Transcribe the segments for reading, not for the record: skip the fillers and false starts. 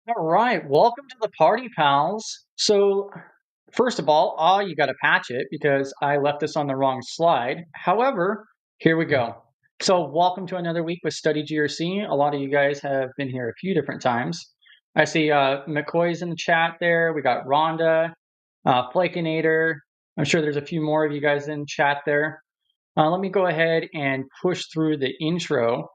All right, welcome to the party, pals. So, first of all, you got to patch it because I left this on the wrong slide. However, here we go. So, welcome to another week with Study GRC. A lot of you guys have been here a few different times. I see McCoy's in the chat there. We got Rhonda, Flakinator. I'm sure there's a few more of you guys in chat there. Let me go ahead and push through the intro.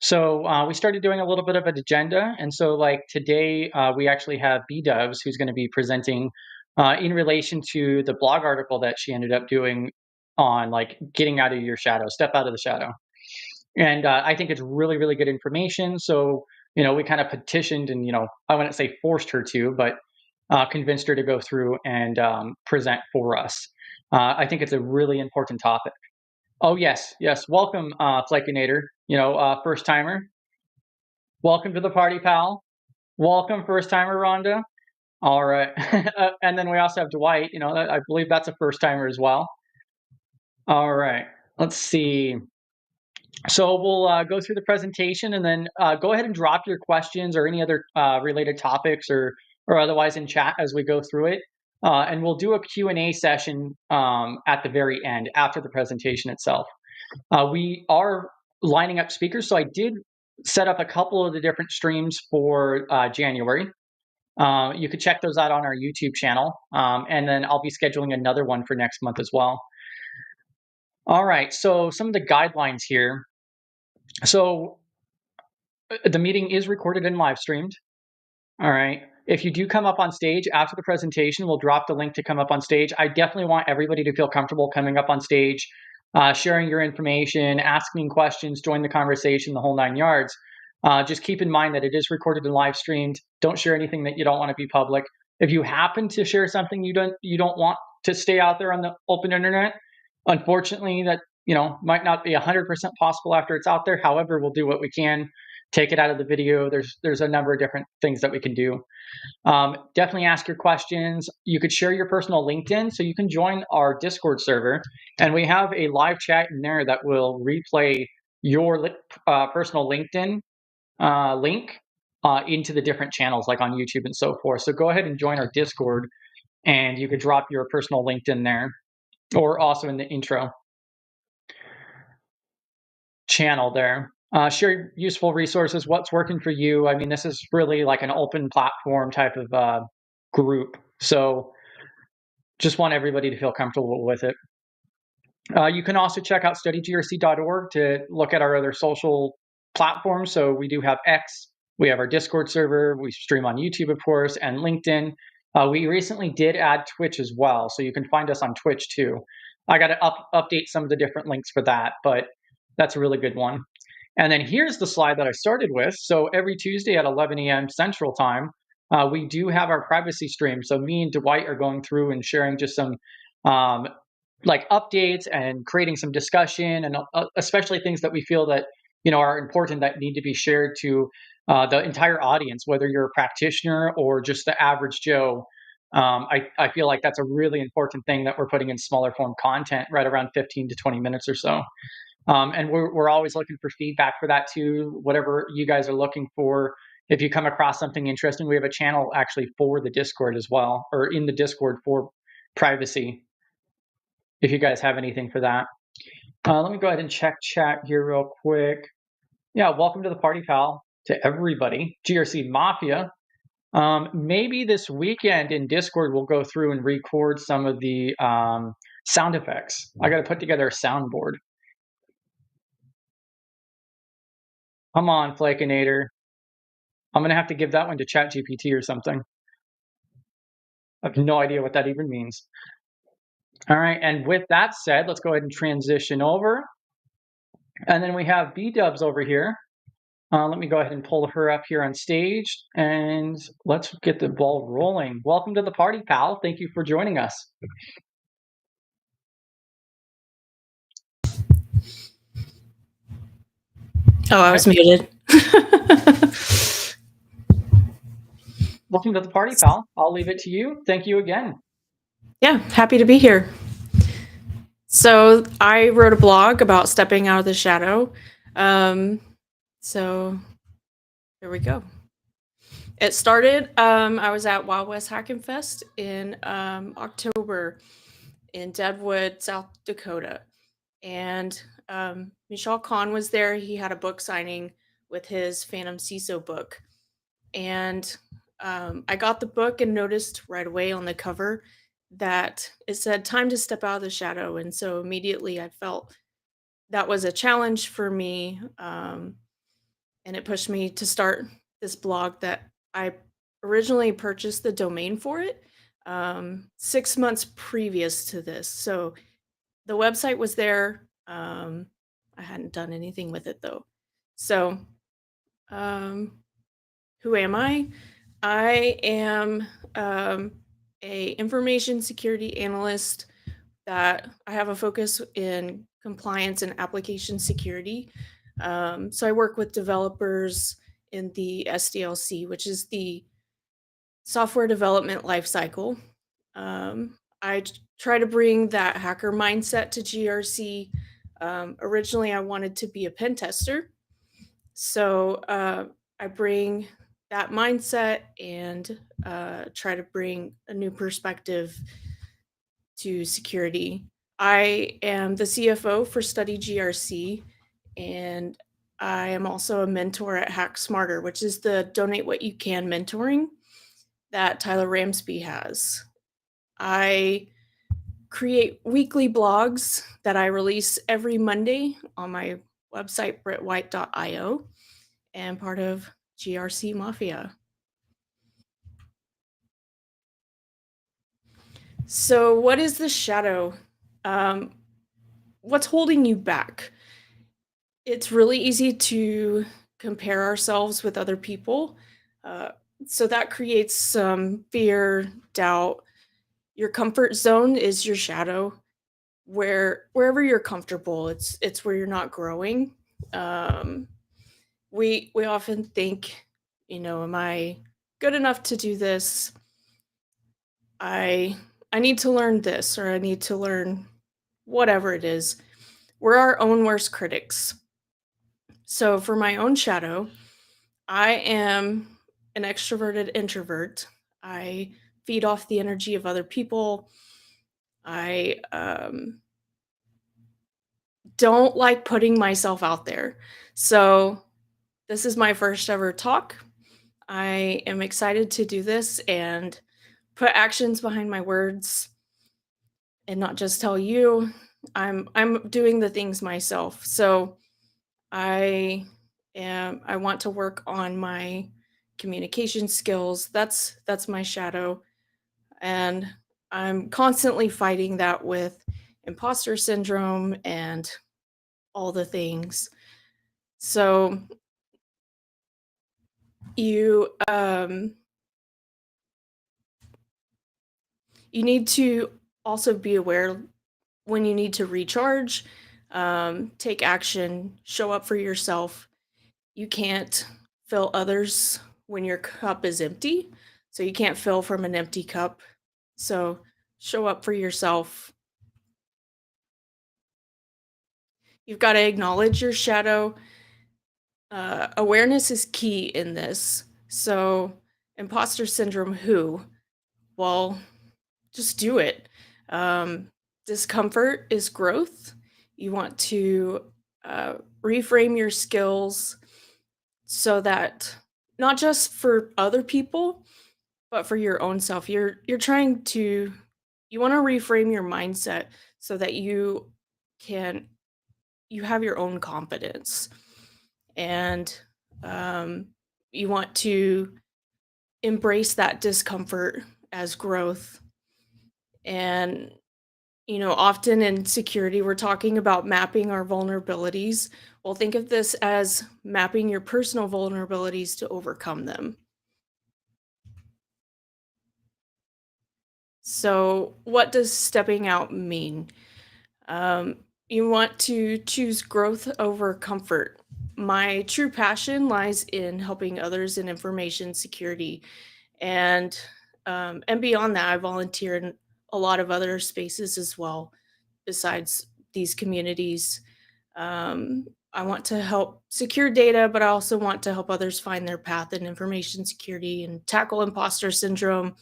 So we started doing a little bit of an agenda. And so like today, we actually have B-Dubs who's going to be presenting in relation to the blog article that she ended up doing on like getting out of your shadow, step out of the shadow. And I think it's really, really good information. So, we kind of petitioned and, I wouldn't say forced her to, but convinced her to go through and present for us. I think it's a really important topic. Oh, yes. Welcome, Flakinator, first timer. Welcome to the party, pal. Welcome, first timer, Rhonda. All right. And then we also have Dwight, I believe that's a first timer as well. All right. Let's see. So we'll go through the presentation and then go ahead and drop your questions or any other related topics or otherwise in chat as we go through it. And we'll do a Q&A session at the very end after the presentation itself. We are lining up speakers. So I did set up a couple of the different streams for January. You could check those out on our YouTube channel. And then I'll be scheduling another one for next month as well. All right, so some of the guidelines here. So the meeting is recorded and live streamed. All right. If you do come up on stage after the presentation, we'll drop the link to come up on stage. I definitely want everybody to feel comfortable coming up on stage, sharing your information, asking questions, join the conversation, the whole 9 yards. Just keep in mind that it is recorded and live streamed. Don't share anything that you don't want to be public. If you happen to share something you don't want to stay out there on the open internet, unfortunately, that might not be 100% possible after it's out there. However, we'll do what we can. Take it out of the video. There's a number of different things that we can do. Definitely ask your questions. You could share your personal LinkedIn, so you can join our Discord server, and we have a live chat in there that will replay your personal LinkedIn link into the different channels like on YouTube and so forth. So go ahead and join our Discord, and you could drop your personal LinkedIn there, or also in the intro channel there. Share useful resources, what's working for you. I mean, this is really like an open platform type of group. So just want everybody to feel comfortable with it. You can also check out studygrc.org to look at our other social platforms. So we do have X, we have our Discord server, we stream on YouTube, of course, and LinkedIn. We recently did add Twitch as well. So you can find us on Twitch too. I got to update some of the different links for that, but that's a really good one. And then here's the slide that I started with. So every Tuesday at 11 a.m. Central Time, we do have our privacy stream. So me and Dwight are going through and sharing just some like updates and creating some discussion, and especially things that we feel that are important that need to be shared to the entire audience, whether you're a practitioner or just the average Joe. I feel like that's a really important thing that we're putting in smaller form content, right around 15 to 20 minutes or so. And we're always looking for feedback for that too, whatever you guys are looking for. If you come across something interesting, we have a channel actually for the Discord as well, or in the Discord for privacy, if you guys have anything for that. Let me go ahead and check chat here real quick. Yeah, welcome to the party, pal, to everybody. GRC Mafia. Maybe this weekend in Discord, we'll go through and record some of the sound effects. I got to put together a soundboard. Come on, Flakinator. I'm going to have to give that one to ChatGPT or something. I have no idea what that even means. All right, and with that said, let's go ahead and transition over. And then we have B-Dubs over here. Let me go ahead and pull her up here on stage, and let's get the ball rolling. Welcome to the party, pal. Thank you for joining us. Oh, I was muted. Welcome to the party, pal. I'll leave it to you. Thank you again. Yeah, happy to be here. So I wrote a blog about stepping out of the shadow. So here we go. It started, I was at Wild West Hackin' Fest in October in Deadwood, South Dakota. And Michal Khan was there. He had a book signing with his Phantom CISO book. And I got the book and noticed right away on the cover that it said, "Time to step out of the shadow." And so immediately I felt that was a challenge for me. And it pushed me to start this blog that I originally purchased the domain for it 6 months previous to this. So the website was there. I hadn't done anything with it though. So, um, who am I? I am a information security analyst that I have a focus in compliance and application security. So I work with developers in the SDLC, which is the software development lifecycle. I try to bring that hacker mindset to GRC. Originally, I wanted to be a pen tester, so I bring that mindset and try to bring a new perspective to security. I am the CFO for Study GRC, and I am also a mentor at Hack Smarter, which is the Donate What You Can mentoring that Tyler Ramsby has. I create weekly blogs that I release every Monday on my website, brittwhite.io, and part of GRC Mafia. So, what is the shadow? Um, what's holding you back? It's really easy to compare ourselves with other people. Uh, so, that creates some fear, doubt. Your comfort zone is your shadow. Wherever you're comfortable, it's where you're not growing. Um, we often think, am I good enough to do this? I I need to learn this, or I need to learn whatever it is. We're our own worst critics. So for my own shadow, I am an extroverted introvert. I feed off the energy of other people. I don't like putting myself out there. So this is my first ever talk. I am excited to do this and put actions behind my words and not just tell you. I'm doing the things myself. So I want to work on my communication skills. That's my shadow, and I'm constantly fighting that with imposter syndrome and all the things. So you you need to also be aware when you need to recharge, take action, show up for yourself. You can't fill others when your cup is empty. So you can't fill from an empty cup. So show up for yourself. You've got to acknowledge your shadow. Awareness is key in this. So, imposter syndrome, who? Well, just do it. Um, Discomfort is growth. You want to reframe your skills so that not just for other people, but for your own self. You're trying to you want to reframe your mindset so that can you have your own confidence, and um, you want to embrace that discomfort as growth. And often in security, we're talking about mapping our vulnerabilities. Well, think of this as mapping your personal vulnerabilities to overcome them. So, what does stepping out mean? Um, you want to choose growth over comfort. My true passion lies in helping others in information security, and beyond that, I volunteer in a lot of other spaces as well, besides these communities. I want to help secure data, but I also want to help others find their path in information security and tackle imposter syndrome.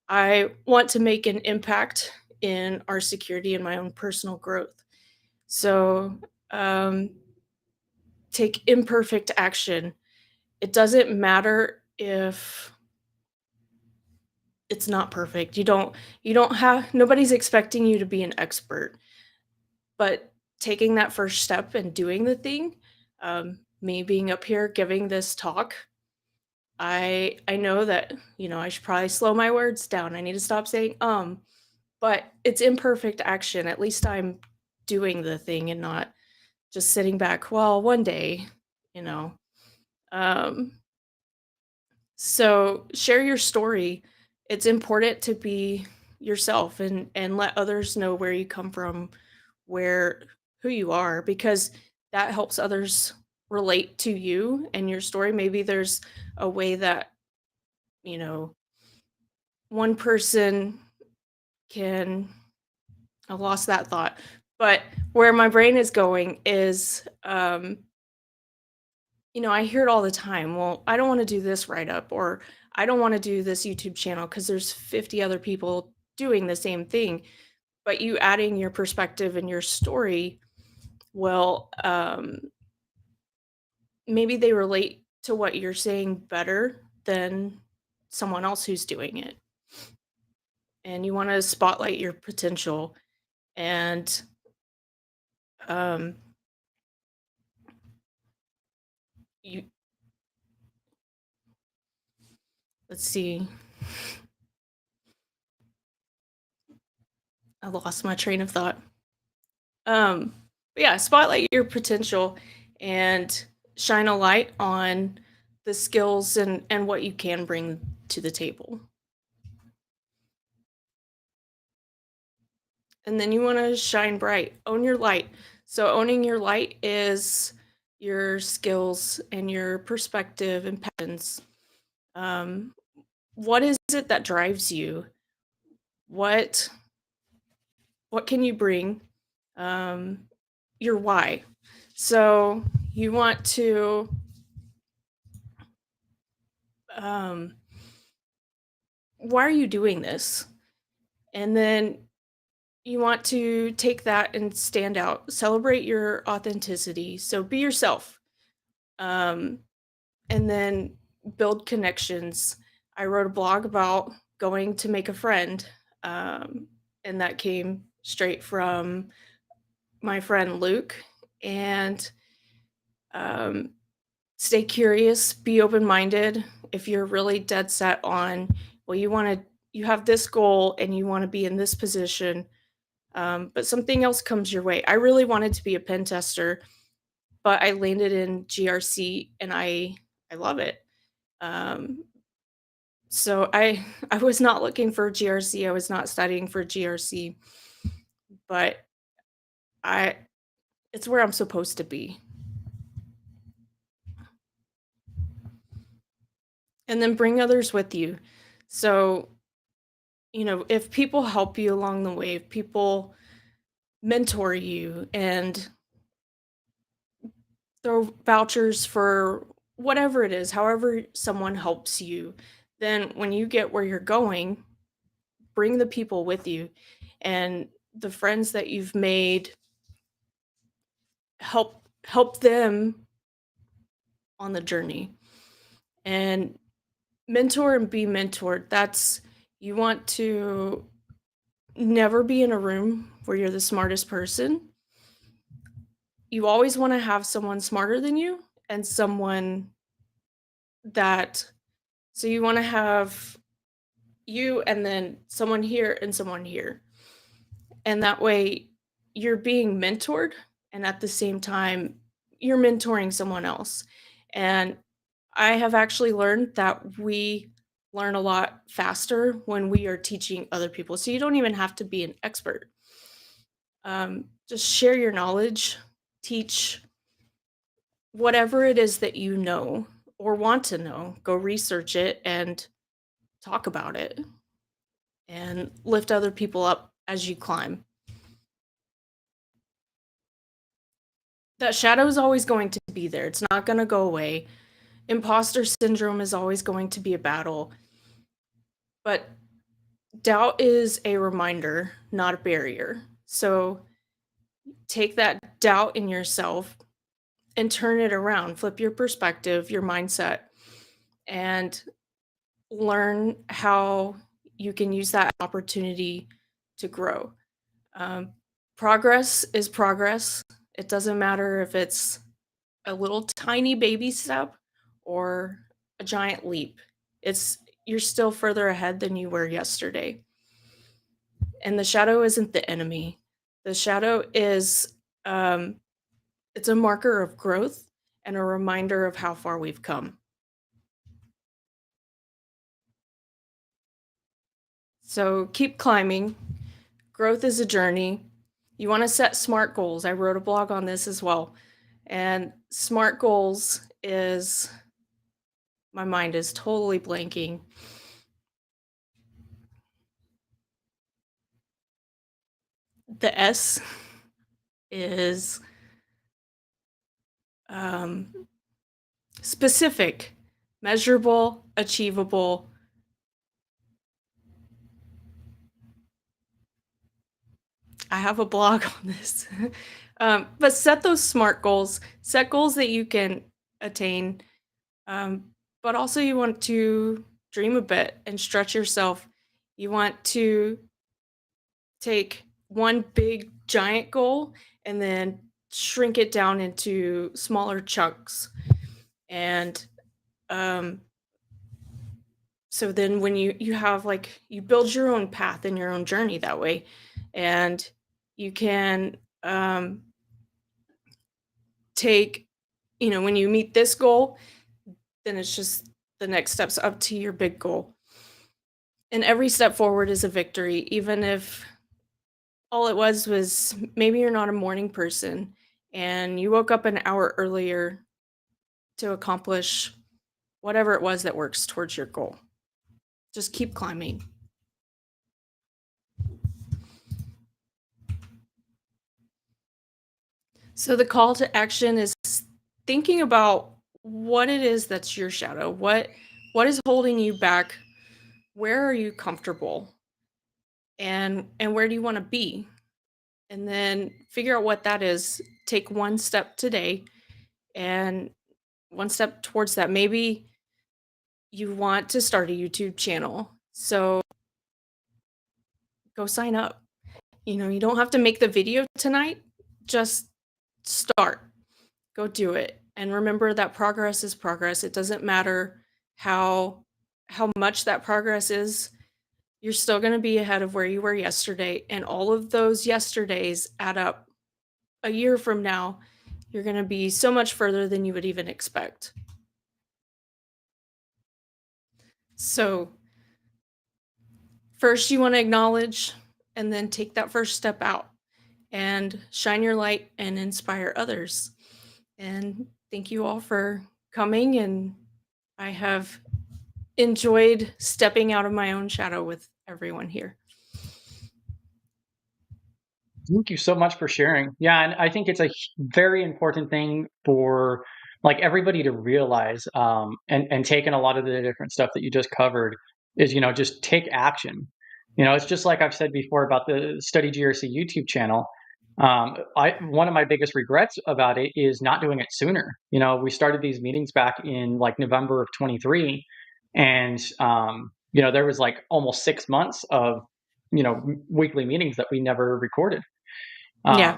I want to make an impact in our security and my own personal growth. So, um, take imperfect action. It doesn't matter if it's not perfect. You don't have nobody's expecting you to be an expert, but taking that first step and doing the thing, me being up here giving this talk, I know that, I should probably slow my words down. I need to stop saying, but it's imperfect action. At least I'm doing the thing and not just sitting back, well, one day, you know. Um, so share your story. It's important to be yourself and let others know where you come from, where who you are, because that helps others relate to you and your story. Maybe there's a way that, you know, one person can I lost that thought. But where my brain is going is, I hear it all the time. Well, I don't want to do this write up, or I don't want to do this YouTube channel because there's 50 other people doing the same thing. But you adding your perspective and your story will, maybe they relate to what you're saying better than someone else who's doing it. And you want to spotlight your potential and, um, you let's see. I lost my train of thought. Um, but yeah, spotlight your potential and shine a light on the skills and what you can bring to the table. And then you want to shine bright, own your light. So owning your light is your skills and your perspective and passions. Um, what is it that drives you? What what can you bring? Um, your why. So you want to, um, why are you doing this? And then you want to take that and stand out, celebrate your authenticity. So be yourself. Um, and then build connections. I wrote a blog about going to make a friend, um, and that came straight from my friend Luke. And, um, stay curious, be open minded. If you're really dead set on, well, you have this goal and you want to be in this position, but something else comes your way. I really wanted to be a pen tester, but I landed in GRC and I love it. Um, so I was not looking for GRC. I was not studying for GRC, but I it's where I'm supposed to be. And then bring others with you. So, if people help you along the way, if people mentor you and throw vouchers for whatever it is, however someone helps you, then when you get where you're going, bring the people with you and the friends that you've made, help them on the journey and mentor and be mentored. That's You want to never be in a room where you're the smartest person. You always want to have someone smarter than you and someone that so you want to have you and then someone here and someone here. And that way you're being mentored and at the same time you're mentoring someone else. And I have actually learned that we learn a lot faster when we are teaching other people. So you don't even have to be an expert. Just share your knowledge, teach whatever it is that you know or want to know. Go research it and talk about it and lift other people up as you climb. That shadow is always going to be there. It's not going to go away. Imposter syndrome is always going to be a battle. But doubt is a reminder, not a barrier. So take that doubt in yourself and turn it around. Flip your perspective, your mindset, and learn how you can use that opportunity to grow. Progress is progress. It doesn't matter if it's a little tiny baby step or a giant leap. You're still further ahead than you were yesterday. And the shadow isn't the enemy. The shadow is it's a marker of growth and a reminder of how far we've come. So keep climbing. Growth is a journey. You want to set SMART goals. I wrote a blog on this as well. And SMART goals is, my mind is totally blanking. The S is specific, measurable, achievable. I have a blog on this. But set those SMART goals, set goals that you can attain. But also you want to dream a bit and stretch yourself. You want to take one big giant goal and then shrink it down into smaller chunks. And so then when you have like, you build your own path and your own journey that way, and you can take, when you meet this goal, then it's just the next steps up to your big goal. And every step forward is a victory, even if all it was maybe you're not a morning person and you woke up an hour earlier to accomplish whatever it was that works towards your goal. Just keep climbing. So the call to action is thinking about what it is that's your shadow. What is holding you back? Where are you comfortable? And where do you want to be? And then figure out what that is. Take one step today and one step towards that. Maybe you want to start a YouTube channel. So go sign up. You don't have to make the video tonight. Just start. Go do it. And remember that progress is progress. It doesn't matter how much that progress is. You're still going to be ahead of where you were yesterday, and all of those yesterdays add up. A year from now, you're going to be so much further than you would even expect. So first you want to acknowledge and then take that first step out and shine your light and inspire others. And thank you all for coming, and I have enjoyed stepping out of my own shadow with everyone here. Thank you so much for sharing. Yeah, and I think it's a very important thing for like everybody to realize, and taking a lot of the different stuff that you just covered is, just take action. It's just like I've said before about the Study GRC YouTube channel. One of my biggest regrets about it is not doing it sooner. We started these meetings back in like November of 23, and there was like almost 6 months of weekly meetings that we never recorded. Yeah.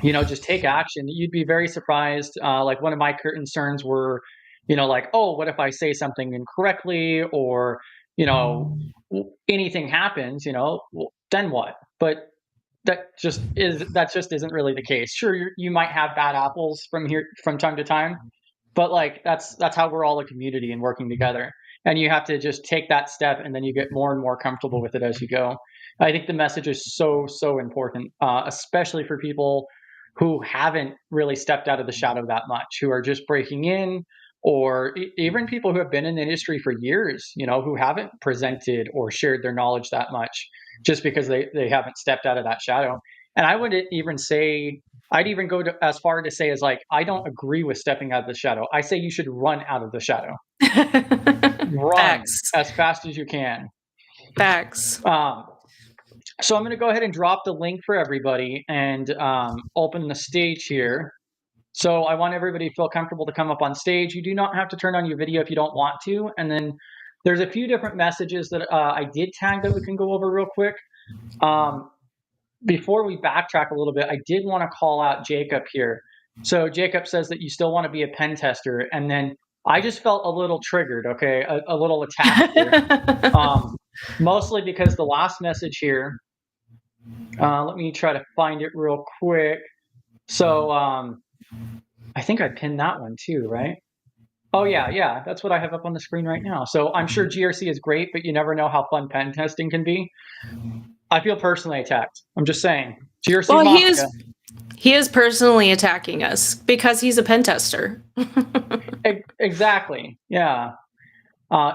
Just take action. You'd be very surprised. Like one of my concerns were, like, oh, what if I say something incorrectly, or anything happens, then what? But that just isn't really the case. Sure, you might have bad apples from time to time, but like that's how we're all a community and working together. And you have to just take that step, and then you get more and more comfortable with it as you go. I think the message is so important, especially for people who haven't really stepped out of the shadow that much, who are just breaking in, or even people who have been in the industry for years, who haven't presented or shared their knowledge that much, just because they haven't stepped out of that shadow. And I would even say, I'd even go as far to say as like, I don't agree with stepping out of the shadow. I say you should run out of the shadow. Run Facts. as fast as you can. Facts. So I'm going to go ahead and drop the link for everybody and open the stage here. So I want everybody to feel comfortable to come up on stage. You do not have to turn on your video if you don't want to. And then there's a few different messages that I did tag that we can go over real quick. Before we backtrack a little bit, I did want to call out Jacob here. So Jacob says that you still want to be a pen tester. And then I just felt a little triggered, okay, a little attacked here. Mostly because the last message here, let me try to find it real quick. So I think I pinned that one too, right? Oh yeah, that's what I have up on the screen right now. So I'm sure GRC is great, but you never know how fun pen testing can be. I feel personally attacked. I'm just saying. GRC Well, Mafia. he is personally attacking us because he's a pen tester. Exactly. Yeah.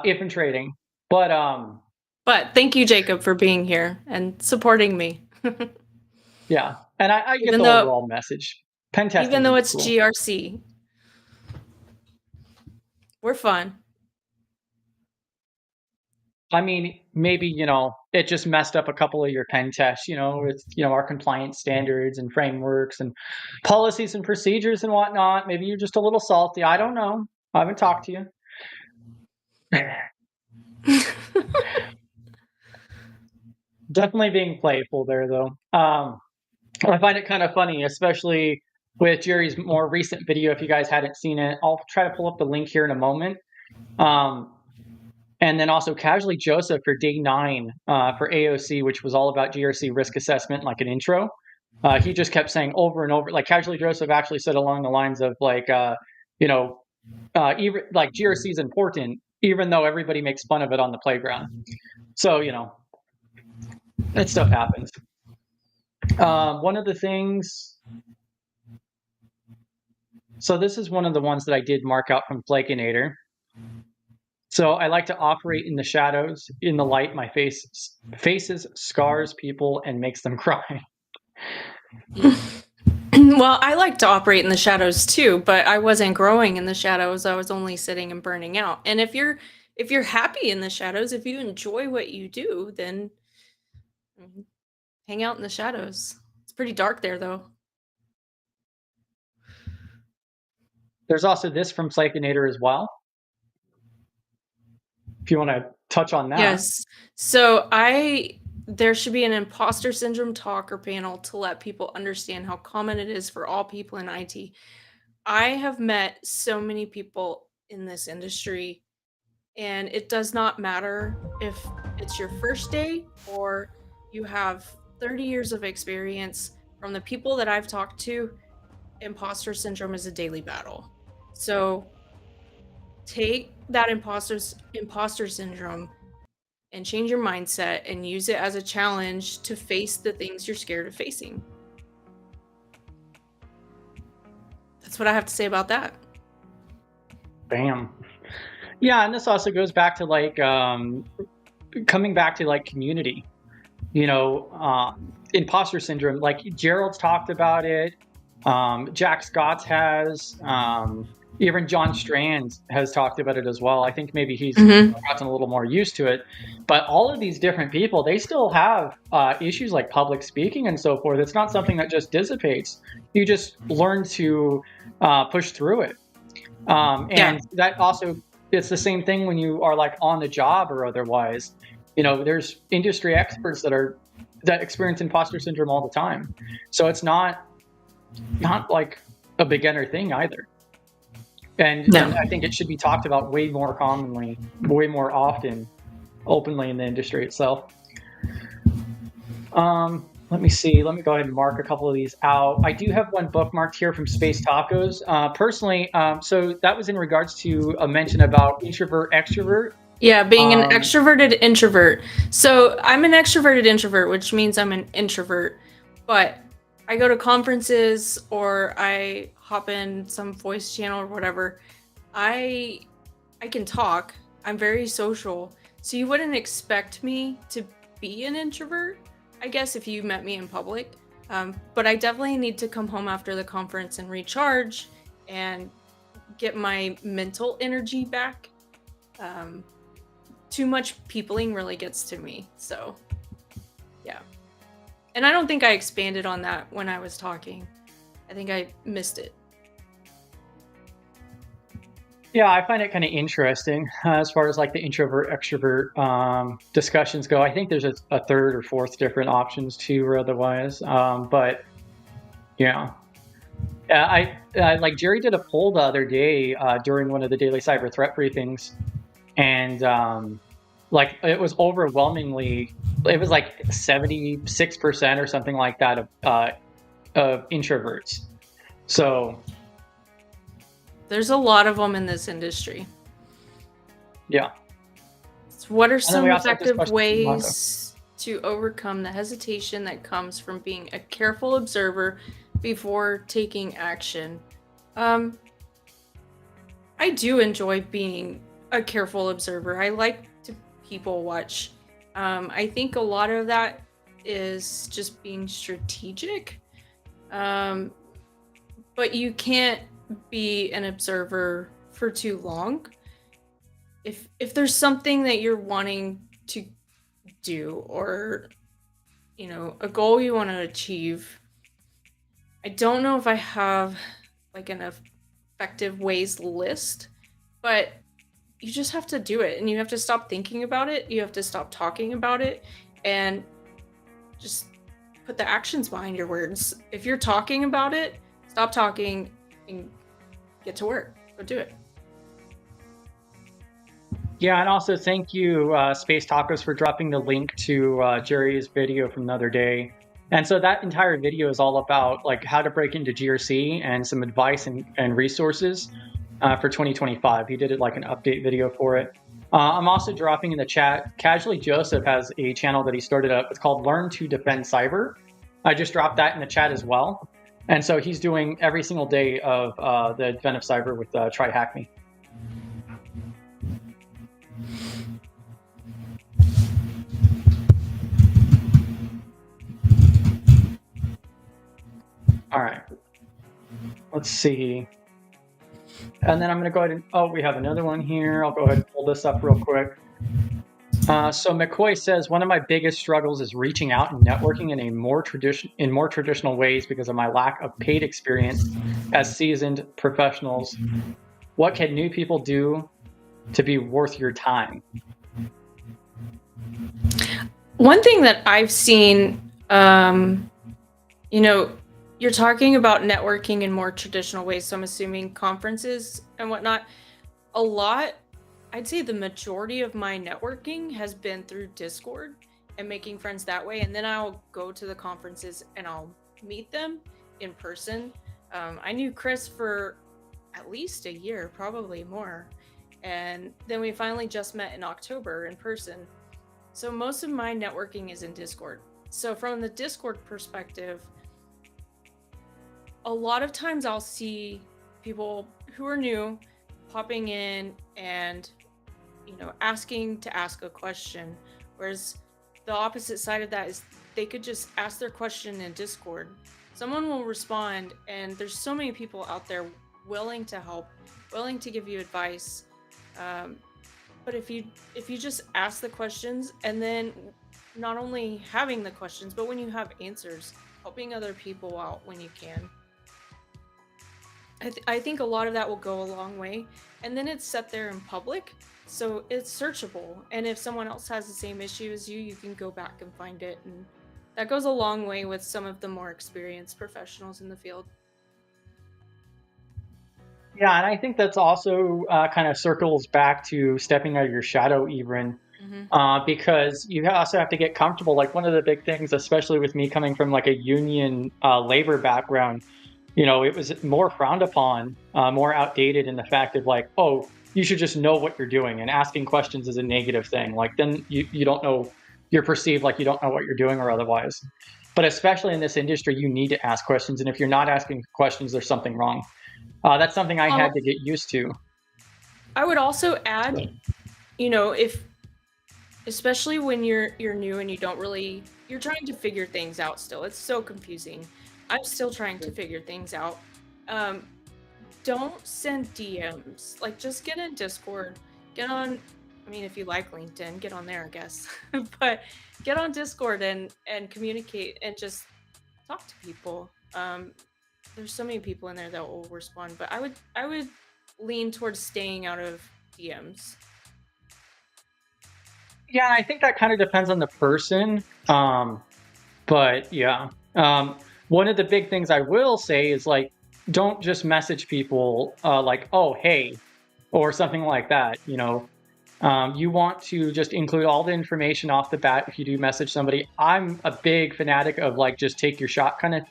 Infiltrating. But thank you, Jacob, for being here and supporting me. Yeah. And I get the overall message. Pen testing. Even though it's cool. GRC. We're fun. I mean, maybe, it just messed up a couple of your pen tests, it's, our compliance standards and frameworks and policies and procedures and whatnot. Maybe you're just a little salty. I don't know. I haven't talked to you. Definitely being playful there, though. I find it kind of funny, especially with Jerry's more recent video. If you guys hadn't seen it, I'll try to pull up the link here in a moment. And then also Casually Joseph for day 9 for AOC, which was all about GRC risk assessment, like an intro. He just kept saying over and over, like Casually Joseph actually said along the lines of like, even like GRC is important, even though everybody makes fun of it on the playground. So, that stuff happens. One of the things, so this is one of the ones that I did mark out from Flakinator. So I like to operate in the shadows. In the light, my faces scars people and makes them cry. Well, I like to operate in the shadows too, but I wasn't growing in the shadows. I was only sitting and burning out. And if you're happy in the shadows, if you enjoy what you do, then hang out in the shadows. It's pretty dark there, though. There's also this from Flakinator as well. If you want to touch on that. Yes. So there should be an imposter syndrome talk or panel to let people understand how common it is for all people in IT. I have met so many people in this industry, and it does not matter if it's your first day or you have 30 years of experience. From the people that I've talked to, imposter syndrome is a daily battle. So take that imposter syndrome and change your mindset and use it as a challenge to face the things you're scared of facing. That's what I have to say about that. Bam. Yeah, and this also goes back to like coming back to like community. Imposter syndrome, like Gerald's talked about it. Jack Scott has. Even John Strand has talked about it as well. I think maybe he's gotten a little more used to it. But all of these different people, they still have issues like public speaking and so forth. It's not something that just dissipates. You just learn to push through it. And that also, it's the same thing when you are like on the job or otherwise. There's industry experts that experience imposter syndrome all the time. So it's not like a beginner thing either. And I think it should be talked about way more commonly, way more often, openly in the industry itself. Let me see. Let me go ahead and mark a couple of these out. I do have one bookmarked here from Space Tacos. Personally, so that was in regards to a mention about introvert, extrovert. Yeah, being an extroverted introvert. So I'm an extroverted introvert, which means I'm an introvert. But I go to conferences or I hop in some voice channel or whatever. I can talk. I'm very social. So you wouldn't expect me to be an introvert, I guess, if you met me in public. But I definitely need to come home after the conference and recharge and get my mental energy back. Too much peopling really gets to me. So, yeah. And I don't think I expanded on that when I was talking. I think I missed it. Yeah, I find it kind of interesting as far as like the introvert extrovert discussions go. I think there's a third or fourth different options too, or otherwise. But yeah, I like Jerry did a poll the other day during one of the daily cyber threat briefings, and like it was overwhelmingly, it was like 76% or something like that of introverts. So there's a lot of them in this industry. yeah. So what are some effective ways to overcome the hesitation that comes from being a careful observer before taking action? I do enjoy being a careful observer. I like to people watch. I think a lot of that is just being strategic. But you can't be an observer for too long. If there's something that you're wanting to do, or a goal you want to achieve, I don't know if I have like an effective ways list, but you just have to do it, and you have to stop thinking about it. You have to stop talking about it and just put the actions behind your words. If you're talking about it, stop talking and get to work. Go do it. Yeah, and also thank you, Space Tacos, for dropping the link to Jerry's video from the other day. And so that entire video is all about like how to break into GRC and some advice and resources for 2025. He did it like an update video for it. I'm also dropping in the chat. Casually Joseph has a channel that he started up. It's called Learn to Defend Cyber. I just dropped that in the chat as well. And so he's doing every single day of the Defend of Cyber with Try Hack Me. All right, let's see. And then I'm going to go ahead and, oh, we have another one here. I'll go ahead and pull this up real quick. So McCoy says, one of my biggest struggles is reaching out and networking in more traditional ways because of my lack of paid experience as seasoned professionals. What can new people do to be worth your time? One thing that I've seen, you're talking about networking in more traditional ways, so I'm assuming conferences and whatnot. A lot, I'd say the majority of my networking has been through Discord and making friends that way, and then I'll go to the conferences and I'll meet them in person. I knew Chris for at least a year, probably more, and then we finally just met in October in person. So most of my networking is in Discord. So from the Discord perspective, a lot of times I'll see people who are new popping in and, asking to ask a question. Whereas the opposite side of that is they could just ask their question in Discord. Someone will respond, and there's so many people out there willing to help, willing to give you advice. But if you just ask the questions, and then not only having the questions, but when you have answers, helping other people out when you can. I think a lot of that will go a long way. And then it's set there in public, so it's searchable. And if someone else has the same issue as you can go back and find it. And that goes a long way with some of the more experienced professionals in the field. Yeah, and I think that's also kind of circles back to stepping out of your shadow, even, because you also have to get comfortable. Like one of the big things, especially with me coming from like a union labor background, it was more frowned upon, more outdated in the fact of like, oh, you should just know what you're doing, and asking questions is a negative thing. Like then you don't know, you're perceived like you don't know what you're doing or otherwise. But especially in this industry, you need to ask questions. And if you're not asking questions, there's something wrong. That's something I had to get used to. I would also add, if especially when you're new and you don't really you're trying to figure things out still. It's so confusing. I'm still trying to figure things out. Don't send DMs. Like, just get in Discord. Get on, I mean, if you like LinkedIn, get on there, I guess. But get on Discord and communicate and just talk to people. There's so many people in there that will respond, but I would lean towards staying out of DMs. Yeah, I think that kind of depends on the person. But yeah, one of the big things I will say is like, don't just message people like, oh, hey, or something like that. You want to just include all the information off the bat if you do message somebody. I'm a big fanatic of like, just take your shot kind of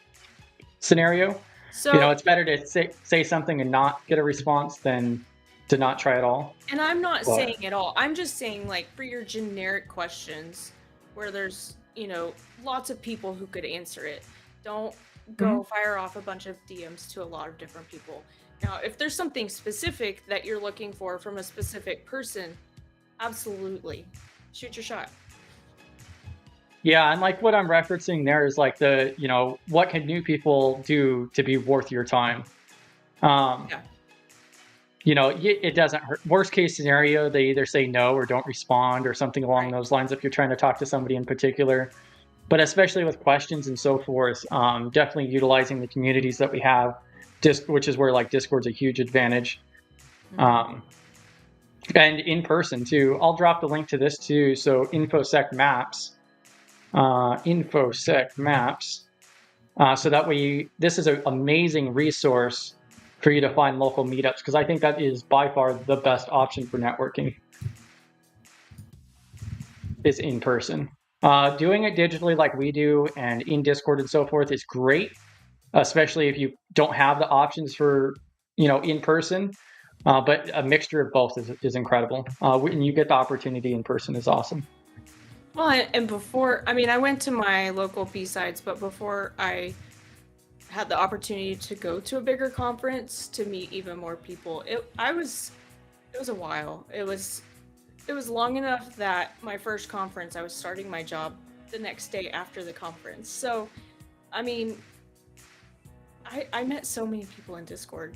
scenario. So It's better to say something and not get a response than to not try at all. And I'm not saying at all. I'm just saying, like, for your generic questions where there's, lots of people who could answer it, don't go fire off a bunch of DMs to a lot of different people. Now, if there's something specific that you're looking for from a specific person, absolutely shoot your shot. Yeah, and like what I'm referencing there is like what can new people do to be worth your time? Yeah. It doesn't hurt. Worst case scenario, they either say no or don't respond or something along those lines if you're trying to talk to somebody in particular. But especially with questions and so forth, definitely utilizing the communities that we have, which is where like Discord's a huge advantage. And in person too. I'll drop the link to this too. So InfoSec Maps. So that way, this is an amazing resource for you to find local meetups, because I think that is by far the best option for networking is in person. Doing it digitally like we do and in Discord and so forth is great, especially if you don't have the options for in person. But a mixture of both is incredible. When you get the opportunity in person is awesome. Well, and before, I went to my local B-Sides, but before I had the opportunity to go to a bigger conference to meet even more people, it was a while. It was long enough that my first conference, I was starting my job the next day after the conference. So, I met so many people in Discord.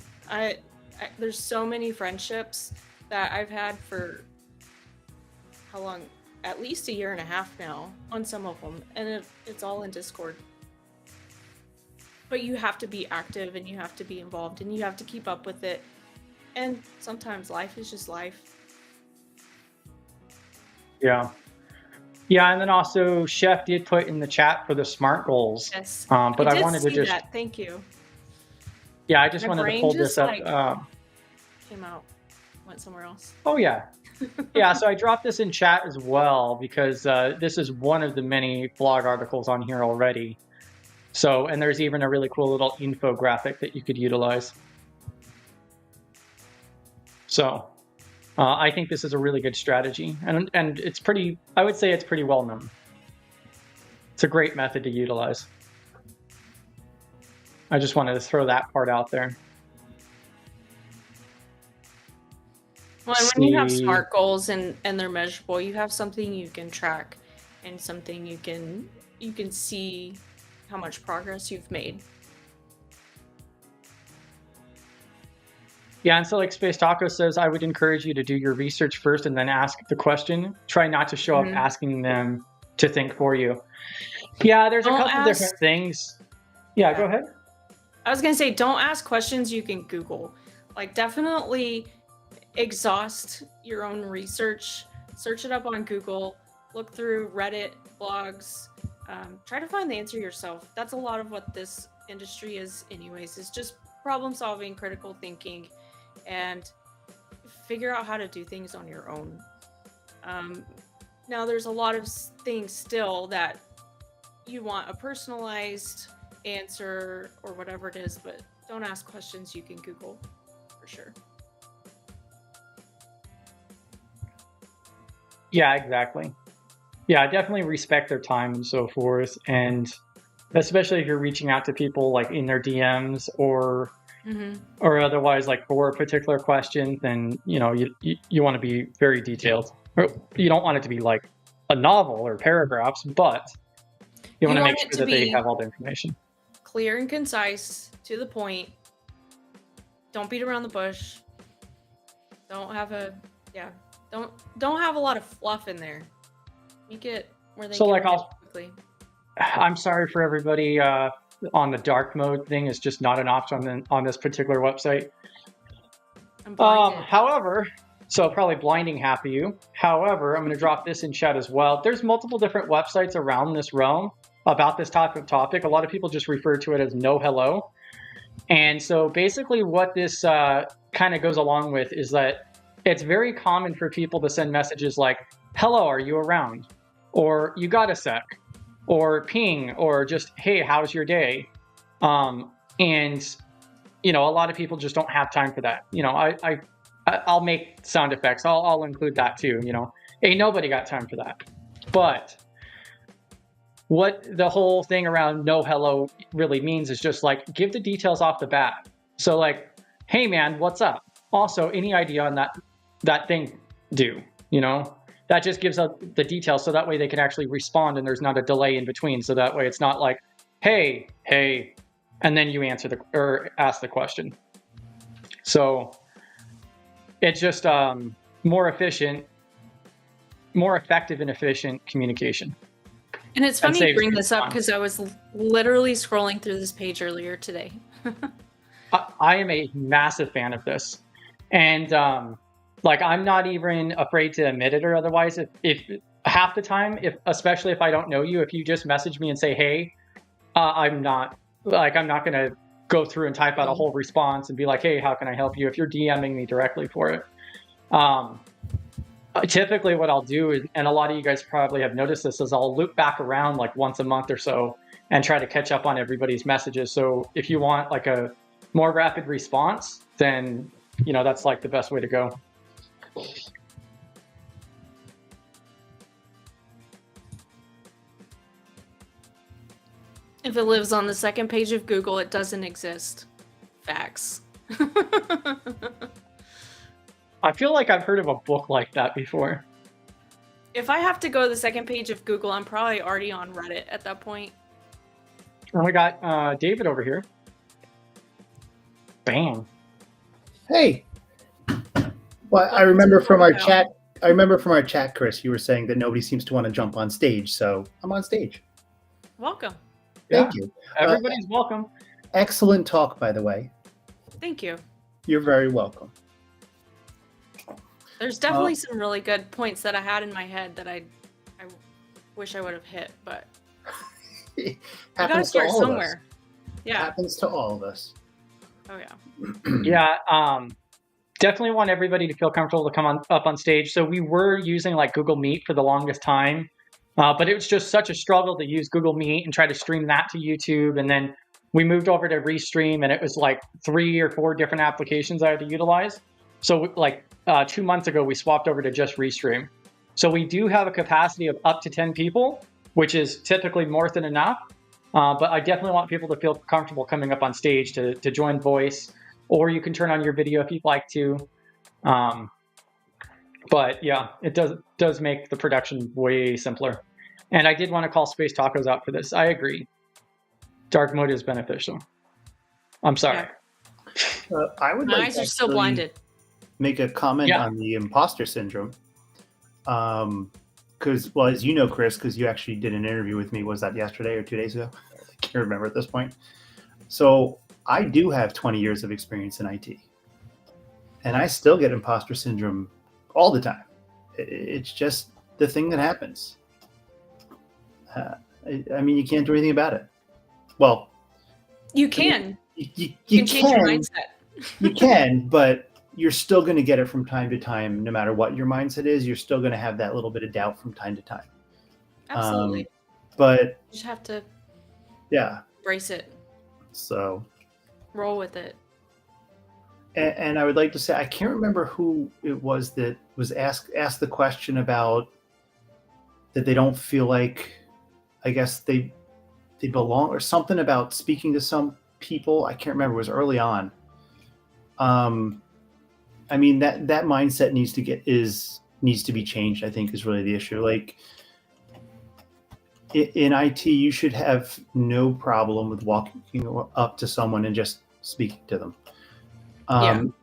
There's so many friendships that I've had for how long? At least a year and a half now on some of them, and it's all in Discord. But you have to be active and you have to be involved and you have to keep up with it. And sometimes life is just life. Yeah. Yeah, and then also Chef did put in the chat for the SMART goals. Yes. But I wanted to just that. Thank you. Yeah, I just wanted to pull this up. Came out, went somewhere else. Oh yeah. Yeah, so I dropped this in chat as well because this is one of the many blog articles on here already. So, and there's even a really cool little infographic that you could utilize. So, I think this is a really good strategy, and it's pretty. I would say it's pretty well known. It's a great method to utilize. I just wanted to throw that part out there. Well, and when you have SMART goals and they're measurable, you have something you can track and something you can see how much progress you've made. Yeah, and so like Space Taco says, I would encourage you to do your research first and then ask the question. Try not to show up asking them to think for you. Yeah, there's a couple of different things. Yeah, go ahead. I was going to say, don't ask questions you can Google. Like, definitely exhaust your own research. Search it up on Google. Look through Reddit, blogs. Try to find the answer yourself. That's a lot of what this industry is anyways. It's just problem solving, critical thinking, and figure out how to do things on your own. Now, there's a lot of things still that you want a personalized answer or whatever it is, but don't ask questions you can Google for sure. Yeah, exactly. Yeah, definitely respect their time and so forth. And especially if you're reaching out to people like in their DMs or otherwise like for a particular question, then, you want to be very detailed. You don't want it to be like a novel or paragraphs, but You want to make want it sure to that they be have all the information. clear and concise, to the point. Don't beat around the bush. Don't have don't have a lot of fluff in there. Make it where they So, can like, read it quickly. I'm sorry for everybody on the dark mode thing. Is just not an option on this particular website. I'm blinded. However, so probably blinding half of you. However, I'm going to drop this in chat as well. There's multiple different websites around this realm about this type of topic. A lot of people just refer to it as no hello. And so basically what this kind of goes along with is that it's very common for people to send messages like, hello, are you around? Or you got a sec? Or ping, or just, hey, how's your day? And a lot of people just don't have time for that. I'll make sound effects. I'll include that too. Ain't nobody got time for that. But what the whole thing around no hello really means is just like, give the details off the bat. So like, hey man, what's up? Also, any idea on that thing do? That just gives up the details, so that way they can actually respond and there's not a delay in between. So that way it's not like, hey, and then you answer or ask the question. So it's just more effective and efficient communication. And it's funny you bring this up because I was literally scrolling through this page earlier today. I am a massive fan of this. And I'm not even afraid to admit it or otherwise. If half the time, especially if I don't know you, if you just message me and say, hey, I'm not going to go through and type out a whole response and be like, hey, how can I help you? If you're DMing me directly for it. Typically what I'll do is, and a lot of you guys probably have noticed this, is I'll loop back around like once a month or so and try to catch up on everybody's messages. So if you want like a more rapid response, then, that's like the best way to go. If it lives on the second page of Google, it doesn't exist. Facts. I feel like I've heard of a book like that before. If I have to go to the second page of Google, I'm probably already on Reddit at that point. And we got David over here. Bam. Hey. Well, I remember from our chat, Chris, you were saying that nobody seems to want to jump on stage, so I'm on stage. Welcome. Thank you. Everybody's welcome. Excellent talk, by the way. Thank you. You're very welcome. There's definitely some really good points that I had in my head that I wish I would have hit, but you gotta start somewhere. Yeah. Happens to all of us. Oh yeah. Yeah. Definitely want everybody to feel comfortable to come up on stage. So we were using like Google Meet for the longest time, but it was just such a struggle to use Google Meet and try to stream that to YouTube. And then we moved over to Restream, and it was like 3 or 4 different applications I had to utilize. So like 2 months ago, we swapped over to just Restream. So we do have a capacity of up to 10 people, which is typically more than enough. But I definitely want people to feel comfortable coming up on stage to join voice, or you can turn on your video if you'd like to. But yeah, it does make the production way simpler. And I did want to call Space Tacos out for this. I agree. Dark mode is beneficial. I'm sorry. Yeah. I would My like eyes are still blinded. Make a comment on the imposter syndrome. Because, well, as you know, Chris, because you actually did an interview with me, was that yesterday or 2 days ago? I can't remember at this point. So I do have 20 years of experience in IT. And I still get imposter syndrome all the time. It's just the thing that happens. I mean, you can't do anything about it. Well, you can. You can change your mindset. You can, but you're still going to get it from time to time. No matter what your mindset is, you're still going to have that little bit of doubt from time to time. Absolutely. But you just have to embrace it. So roll with it. And I would like to say, I can't remember who it was that was asked the question about that they don't feel like, I guess they belong, or something about speaking to some people. I can't remember. It was early on. I mean, that mindset needs to be changed, I think, is really the issue. Like, in IT, you should have no problem with walking up to someone and just speaking to them.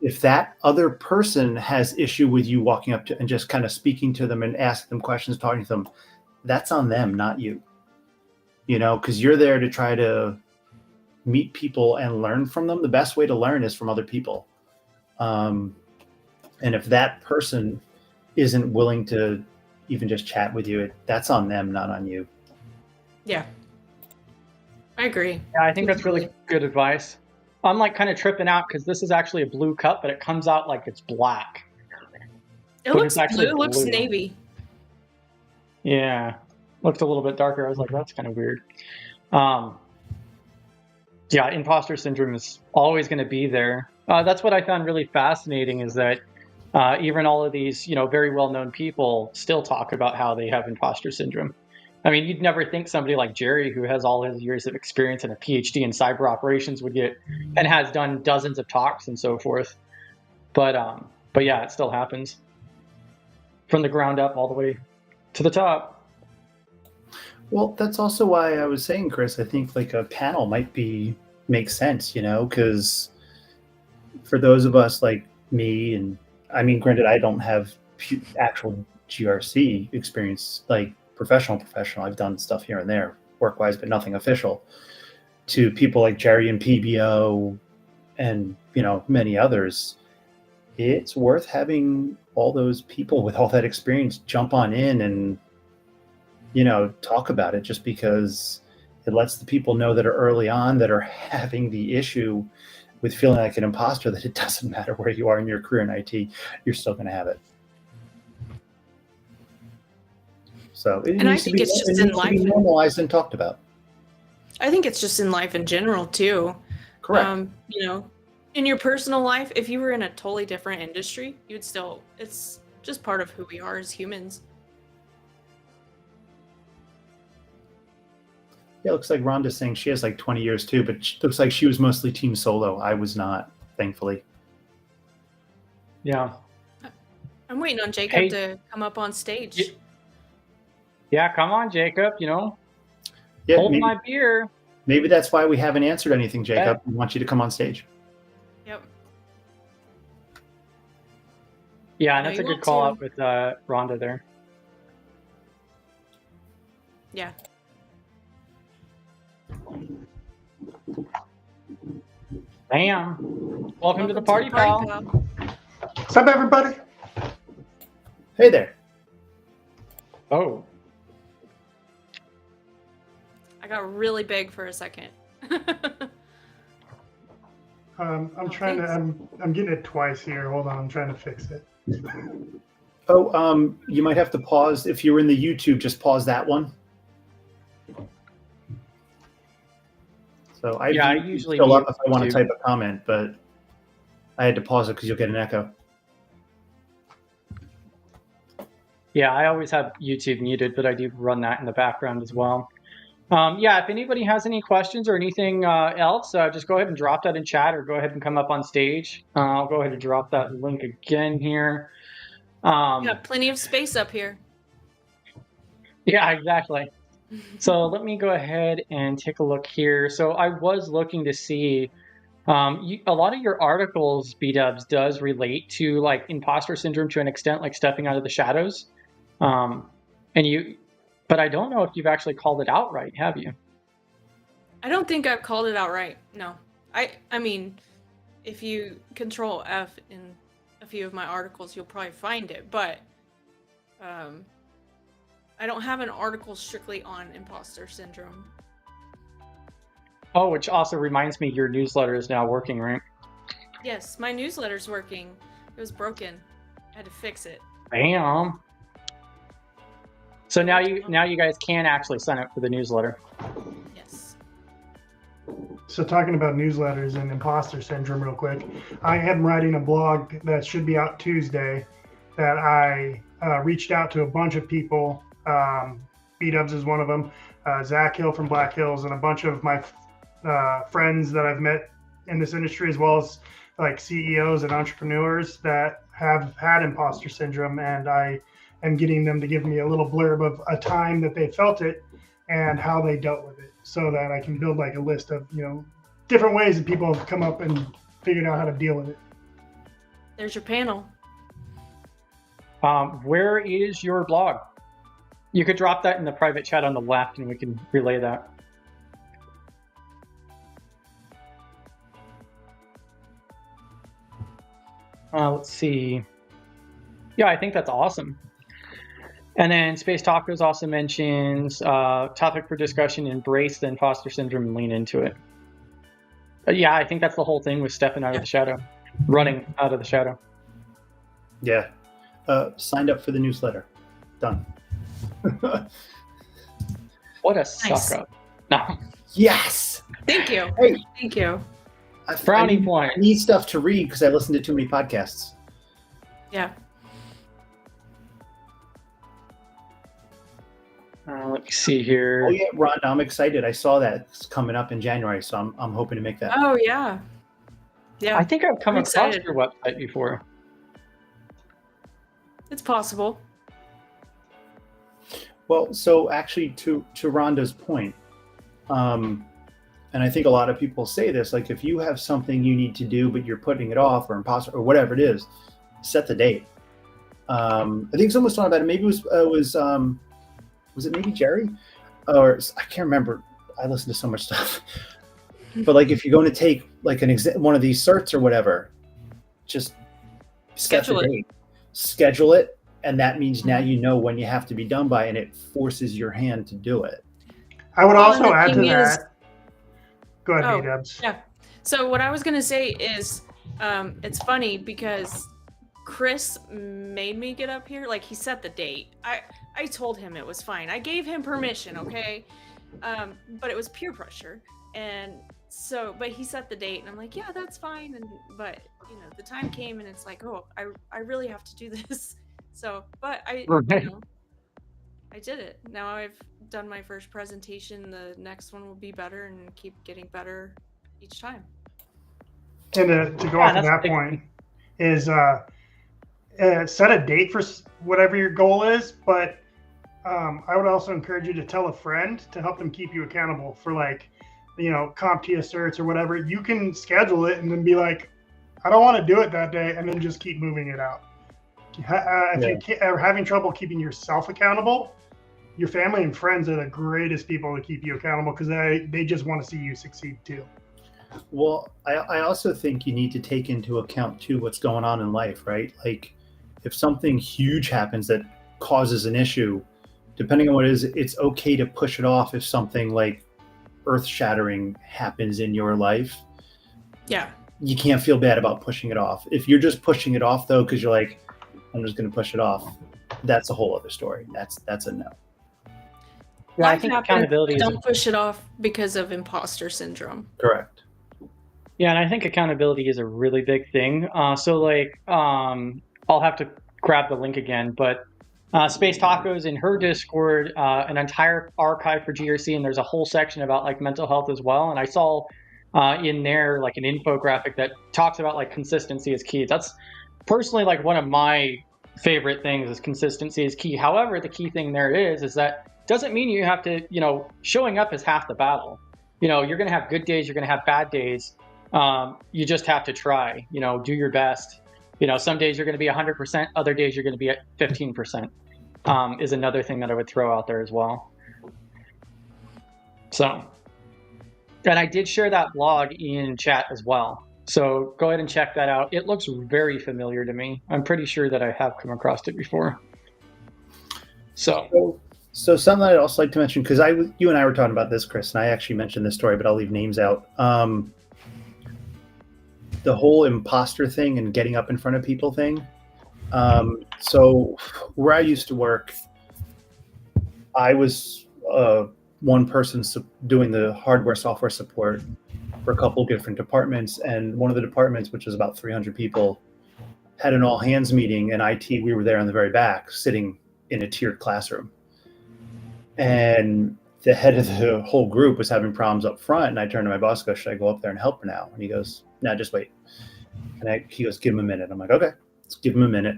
If that other person has issue with you walking up to and just kind of speaking to them and asking them questions, talking to them, that's on them, not you. Because you're there to try to meet people and learn from them. The best way to learn is from other people. And if that person isn't willing to even just chat with you, that's on them, not on you. Yeah. I agree. Yeah, I think that's really good advice. I'm like kind of tripping out because this is actually a blue cup, but it comes out like it's black. It looks blue. It looks navy. Yeah. Looked a little bit darker. I was like, that's kind of weird. Yeah, imposter syndrome is always going to be there. That's what I found really fascinating is that even all of these, very well-known people still talk about how they have imposter syndrome. I mean, you'd never think somebody like Jerry, who has all his years of experience and a PhD in cyber operations, would get and has done dozens of talks and so forth. But yeah, it still happens from the ground up all the way to the top. Well, that's also why I was saying, Chris, I think like a panel might make sense, because for those of us like me, and I mean, granted, I don't have actual GRC experience, like professional. I've done stuff here and there work-wise, but nothing official. To people like Jerry and PBO and, many others, it's worth having all those people with all that experience jump on in and, talk about it, just because it lets the people know that are early on that are having the issue with feeling like an imposter, that it doesn't matter where you are in your career in IT, you're still going to have it. So it needs to be normalized and talked about. I think it's just in life in general too. Correct. In your personal life, if you were in a totally different industry, it's just part of who we are as humans. Yeah, it looks like Rhonda's saying she has like 20 years too, but it looks like she was mostly team solo. I was not, thankfully. Yeah. I'm waiting on Jacob to come up on stage. Yeah, come on, Jacob, hold my beer. Maybe that's why we haven't answered anything, Jacob. We want you to come on stage. Yep. Yeah, and that's a good call out with Rhonda there. Yeah. Bam. Welcome to the party, pal. What's up, everybody? Hey there. Oh. I got really big for a second. I'm trying to. I'm getting it twice here. Hold on, I'm trying to fix it. Oh, you might have to pause. If you're in the YouTube, just pause that one. So I usually fill up if I want to type a comment, but I had to pause it because you'll get an echo. Yeah, I always have YouTube muted, but I do run that in the background as well. Yeah, if anybody has any questions or anything else, just go ahead and drop that in chat or go ahead and come up on stage. I'll go ahead and drop that link again here. We got plenty of space up here. Yeah, exactly. So let me go ahead and take a look here. So I was looking to see a lot of your articles, B-dubs, does relate to like imposter syndrome to an extent, like stepping out of the shadows. But I don't know if you've actually called it out right, have you? I don't think I've called it out right. No. I mean, if you control F in a few of my articles, you'll probably find it, but I don't have an article strictly on imposter syndrome. Oh, which also reminds me your newsletter is now working, right? Yes, my newsletter's working. It was broken. I had to fix it. Bam. So now you guys can actually sign up for the newsletter. Yes. So talking about newsletters and imposter syndrome real quick, I am writing a blog that should be out Tuesday that I reached out to a bunch of people. B-dubs is one of them. Zach Hill from Black Hills and a bunch of my friends that I've met in this industry, as well as like CEOs and entrepreneurs that have had imposter syndrome, and I am getting them to give me a little blurb of a time that they felt it and how they dealt with it, so that I can build like a list of, different ways that people have come up and figured out how to deal with it. There's your panel. Where is your blog? You could drop that in the private chat on the left and we can relay that. Let's see. Yeah, I think that's awesome. And then Space Tacos also mentions topic for discussion, embrace the imposter syndrome and lean into it. Yeah, I think that's the whole thing with stepping out of the shadow, running out of the shadow. Yeah. Signed up for the newsletter. Done. What a suck up. No. Yes. Thank you. Hey. Thank you. Brownie point. I need stuff to read because I listened to too many podcasts. Yeah. Let me see here. Oh yeah, Rhonda, I'm excited. I saw that it's coming up in January, so I'm hoping to make that. Oh yeah. Yeah. I think I've come I'm across excited. your website before. It's possible. Well, so actually, to Rhonda's point, and I think a lot of people say this, like if you have something you need to do but you're putting it off, or imposter, or whatever it is, set the date. I think someone was talking about it. Maybe it was it maybe Jerry, or I can't remember. I listen to so much stuff. But like if you're going to take like one of these certs or whatever, just Schedule it. Schedule it, and that means now you know when you have to be done by, and it forces your hand to do it. I would Well, also and the add to thing is- that. Go ahead, Oh, B-Dubs. Yeah. So what I was gonna say is, it's funny because Chris made me get up here. Like he set the date. I told him it was fine. I gave him permission, okay? But it was peer pressure, and so but he set the date, and I'm like, yeah, that's fine. And but the time came, and it's like, oh, I really have to do this. So, but I did it. Now I've done my first presentation. The next one will be better and keep getting better each time. And to go off of that's that big. point is set a date for whatever your goal is, but I would also encourage you to tell a friend to help them keep you accountable for CompTIA certs or whatever. You can schedule it and then be like, I don't want to do it that day, and then just keep moving it out. If you are having trouble keeping yourself accountable, your family and friends are the greatest people to keep you accountable because they just want to see you succeed too. Well, I also think you need to take into account too what's going on in life, right? Like if something huge happens that causes an issue, depending on what it is, it's okay to push it off if something like earth-shattering happens in your life. Yeah. You can't feel bad about pushing it off. If you're just pushing it off though, because you're like, I'm just going to push it off, that's a whole other story. That's a no. Yeah, I Life think happens, accountability is don't push it off because of imposter syndrome. Correct. Yeah, and I think accountability is a really big thing. I'll have to grab the link again, but Space Tacos in her Discord, an entire archive for GRC, and there's a whole section about like mental health as well. And I saw in there like an infographic that talks about like consistency is key. That's personally like one of my favorite things is consistency is key. However, the key thing there is that doesn't mean you have to, showing up is half the battle. You're going to have good days, you're going to have bad days. You just have to try, do your best. Some days you're going to be 100%, other days you're going to be at 15%, is another thing that I would throw out there as well. So, and I did share that blog in chat as well. So go ahead and check that out. It looks very familiar to me. I'm pretty sure that I have come across it before. So something I'd also like to mention, because you and I were talking about this, Chris, and I actually mentioned this story, but I'll leave names out. The whole imposter thing and getting up in front of people thing. So where I used to work, I was one person doing the hardware software support for a couple different departments, and one of the departments, which was about 300 people, had an all hands meeting, and IT, we were there in the very back, sitting in a tiered classroom. And the head of the whole group was having problems up front, and I turned to my boss and go, should I go up there and help her now? And he goes, no, just wait. And he goes, give him a minute. I'm like, okay, let's give him a minute.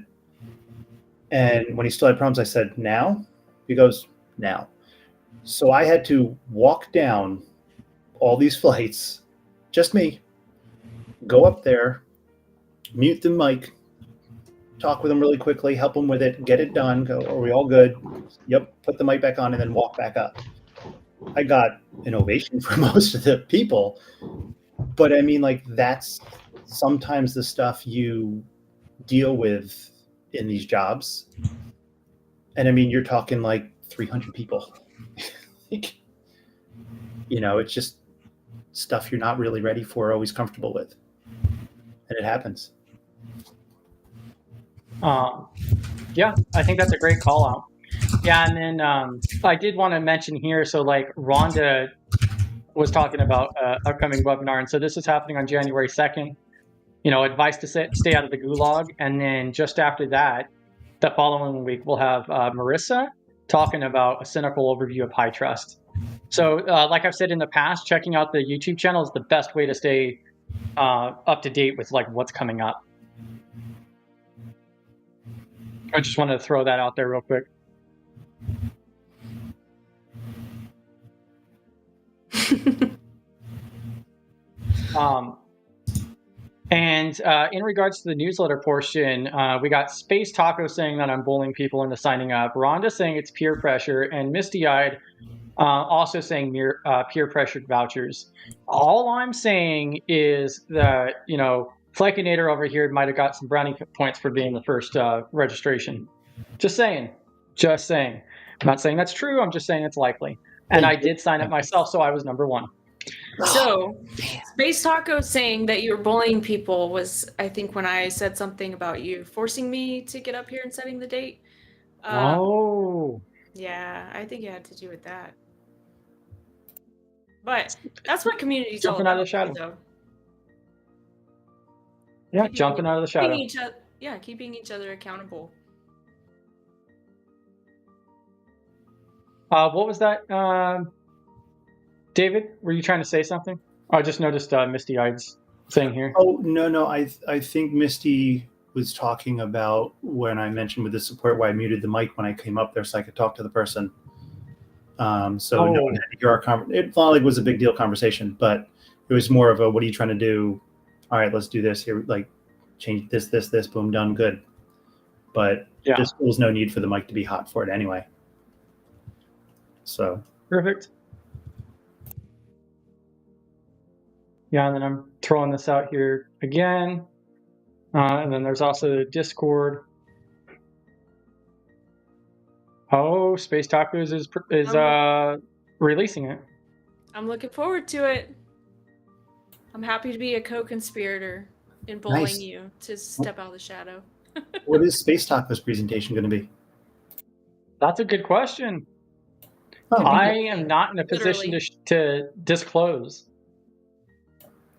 And when he still had problems, I said, now? He goes, now. So I had to walk down all these flights, just me, go up there, mute the mic, talk with them really quickly, help them with it, get it done, go, are we all good? Yep, put the mic back on and then walk back up. I got an ovation for most of the people, but I mean, like, that's sometimes the stuff you deal with in these jobs. And I mean, you're talking like 300 people. You know, it's just stuff you're not really ready for, or always comfortable with. And it happens. Yeah, I think that's a great call out. Yeah, and then I did want to mention here, so like Rhonda was talking about upcoming webinar, and so this is happening on January 2nd. You know, advice to stay out of the gulag, and then just after that, the following week, we'll have Marissa talking about a cynical overview of high trust. So like I've said in the past, checking out the YouTube channel is the best way to stay up to date with like what's coming up. I just wanted to throw that out there real quick. And in regards to the newsletter portion, we got Space Taco saying that I'm bullying people into signing up. Rhonda saying it's peer pressure, and Misty Eyed also saying peer pressured vouchers. All I'm saying is that, you know, Flekinator over here might have got some brownie points for being the first registration. Just saying. Just saying. I'm not saying that's true. I'm just saying it's likely. And I did sign up myself, so I was number one. So, Space Taco saying that you were bullying people was, I think, when I said something about you forcing me to get up here and setting the date. Oh. Yeah, I think it had to do with that. But that's what community is all Jumping out about, of the shadow. though. Yeah, jumping out of the shadow. Keeping each other accountable. What was that, David? Were you trying to say something? I just noticed Misty Eyed's thing here. Oh, no. I think Misty was talking about when I mentioned with the support why I muted the mic when I came up there so I could talk to the person. No one had to hear our conversation. It not like was a big deal conversation, but it was more of a, what are you trying to do? All right, let's do this here. Like, change this, boom, done, good. But there was no need for the mic to be hot for it anyway. So perfect. Yeah, and then I'm throwing this out here again. And then there's also the Discord. Oh, Space Tacos is releasing it. I'm looking forward to it. I'm happy to be a co-conspirator in bullying you to step out of the shadow. What is Space Tacos presentation going to be? That's a good question. I am not in a position to disclose.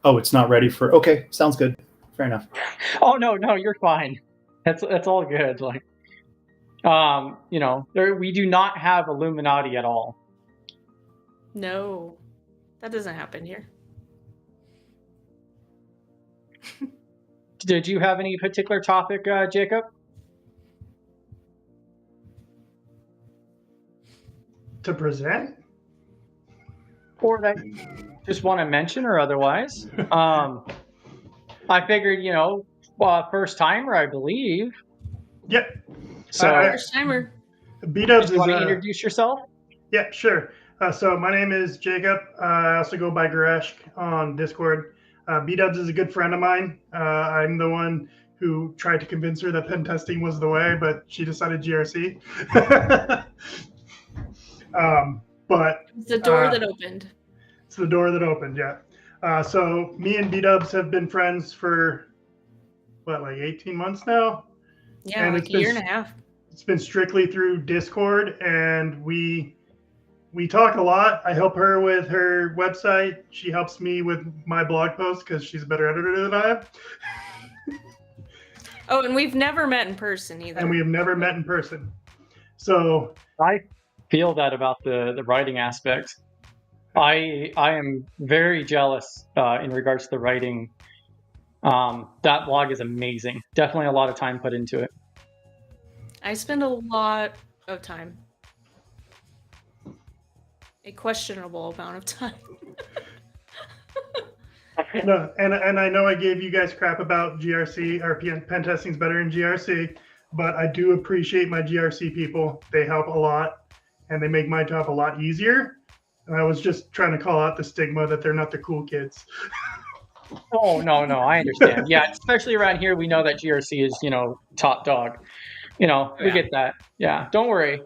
Oh, it's not ready for. Okay, sounds good. Fair enough. Oh no, you're fine. That's all good. Like, you know, we do not have Illuminati at all. No, that doesn't happen here. Did you have any particular topic, Jacob? To present? Or that you just want to mention or otherwise? I figured, you know, first timer, I believe. Yep. So first timer. B-Dubs you want to introduce yourself? Yeah, sure. So my name is Jacob. I also go by Garesh on Discord. B-Dubs is a good friend of mine. I'm the one who tried to convince her that pen testing was the way, but she decided GRC. But it's the door that opened. It's the door that opened, yeah. So me and B-Dubs have been friends for, like 18 months now? Yeah, and like a year and a half. It's been strictly through Discord, and we talk a lot. I help her with her website. She helps me with my blog posts because she's a better editor than I am. Oh, and we've never met in person either. And we have never met in person. So I feel that about the writing aspect. I am very jealous in regards to the writing. That blog is amazing. Definitely a lot of time put into it. I spend a lot of time. a questionable amount of time. No, and I know I gave you guys crap about GRC or pen testing's better in GRC, but I do appreciate my GRC people. They help a lot, and they make my job a lot easier. And I was just trying to call out the stigma that they're not the cool kids. Oh, no, I understand. Yeah, especially around here, we know that GRC is, top dog. We get that. Yeah, don't worry.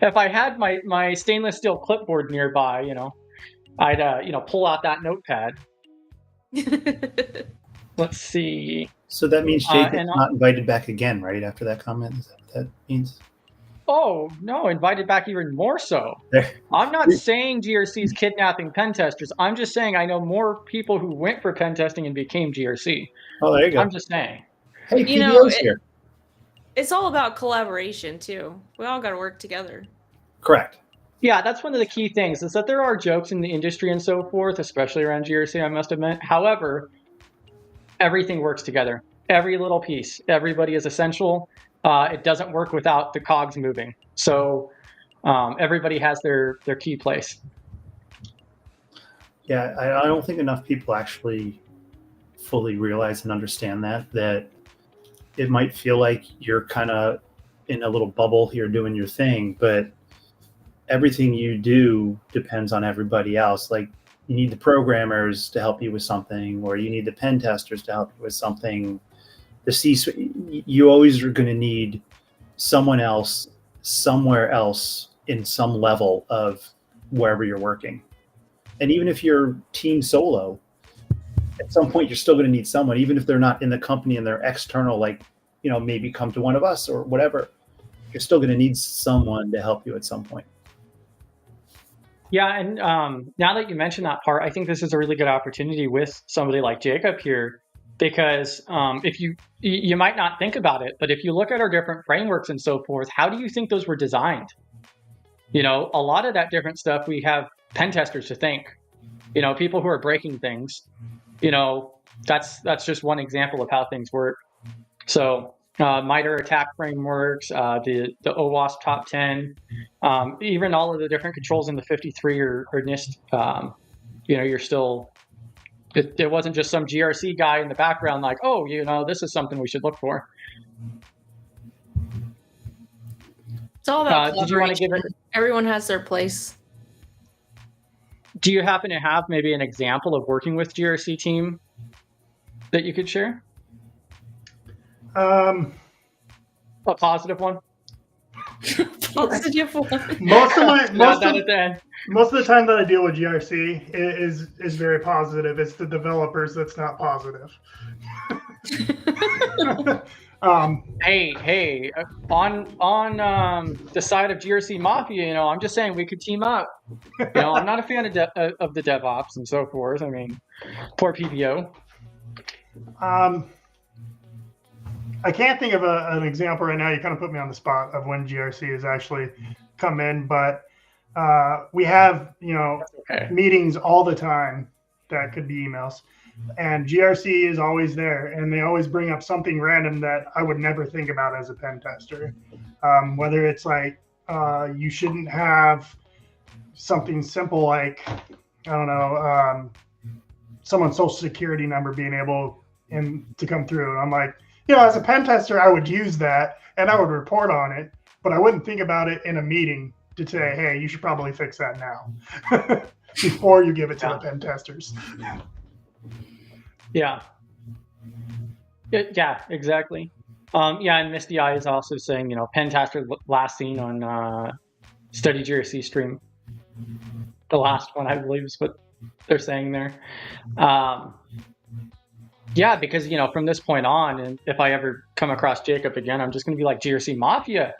If I had my stainless steel clipboard nearby, I'd, pull out that notepad. Let's see. So that means Jacob's not invited back again, right? After that comment, is that what that means? Oh, no, invited back even more so. I'm not saying GRC is kidnapping pen testers. I'm just saying I know more people who went for pen testing and became GRC. Oh, there you go. I'm just saying. Hey, PBO's here. It's all about collaboration, too. We all got to work together. Correct. Yeah, that's one of the key things, is that there are jokes in the industry and so forth, especially around GRC, I must admit. However, everything works together. Every little piece. Everybody is essential. It doesn't work without the cogs moving. So everybody has their key place. Yeah, I don't think enough people actually fully realize and understand that it might feel like you're kind of in a little bubble here doing your thing, but everything you do depends on everybody else. Like, you need the programmers to help you with something, or you need the pen testers to help you with something. The C-suite, you always are going to need someone else somewhere else in some level of wherever you're working. And even if you're team solo, at some point you're still going to need someone, even if they're not in the company and they're external, like, maybe come to one of us or whatever. You're still going to need someone to help you at some point. Yeah, and now that you mention that part, I think this is a really good opportunity with somebody like Jacob here, because if you might not think about it, but if you look at our different frameworks and so forth, how do you think those were designed? A lot of that different stuff, we have pen testers to thank, people who are breaking things. That's just one example of how things work. So MITRE attack frameworks, the OWASP top 10, even all of the different controls in the 53 or NIST, you're still, it wasn't just some GRC guy in the background like, oh, this is something we should look for. It's all about did you want to give it? Everyone has their place. Do you happen to have maybe an example of working with GRC team that you could share? A positive one. Positive one. Most of the time that I deal with GRC is very positive. It's the developers that's not positive. Hey, on the side of GRC Mafia, I'm just saying we could team up. I'm not a fan of the DevOps and so forth. I mean, poor PBO. I can't think of an example right now. You kind of put me on the spot of when GRC has actually come in, but we have, meetings all the time that could be emails, and GRC is always there, and they always bring up something random that I would never think about as a pen tester. Whether it's like you shouldn't have something simple like, I don't know, someone's social security number being able to come through. And I'm like, as a pen tester, I would use that and I would report on it, but I wouldn't think about it in a meeting to say, hey, you should probably fix that now before you give it to the pen testers. Yeah, exactly. And Misty Eye is also saying, pen tester last seen on Study GRC stream. The last one, I believe, is what they're saying there. Yeah, because, from this point on, and if I ever come across Jacob again, I'm just going to be like GRC Mafia.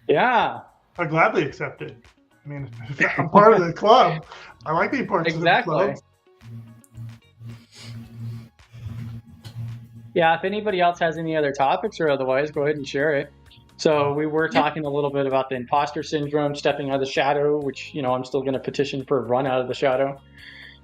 Yeah. I gladly accept it. I mean, if I'm part of the club. I like being part of the club. Yeah, if anybody else has any other topics or otherwise, go ahead and share it. So we were talking a little bit about the imposter syndrome, stepping out of the shadow, which, I'm still going to petition for a run out of the shadow.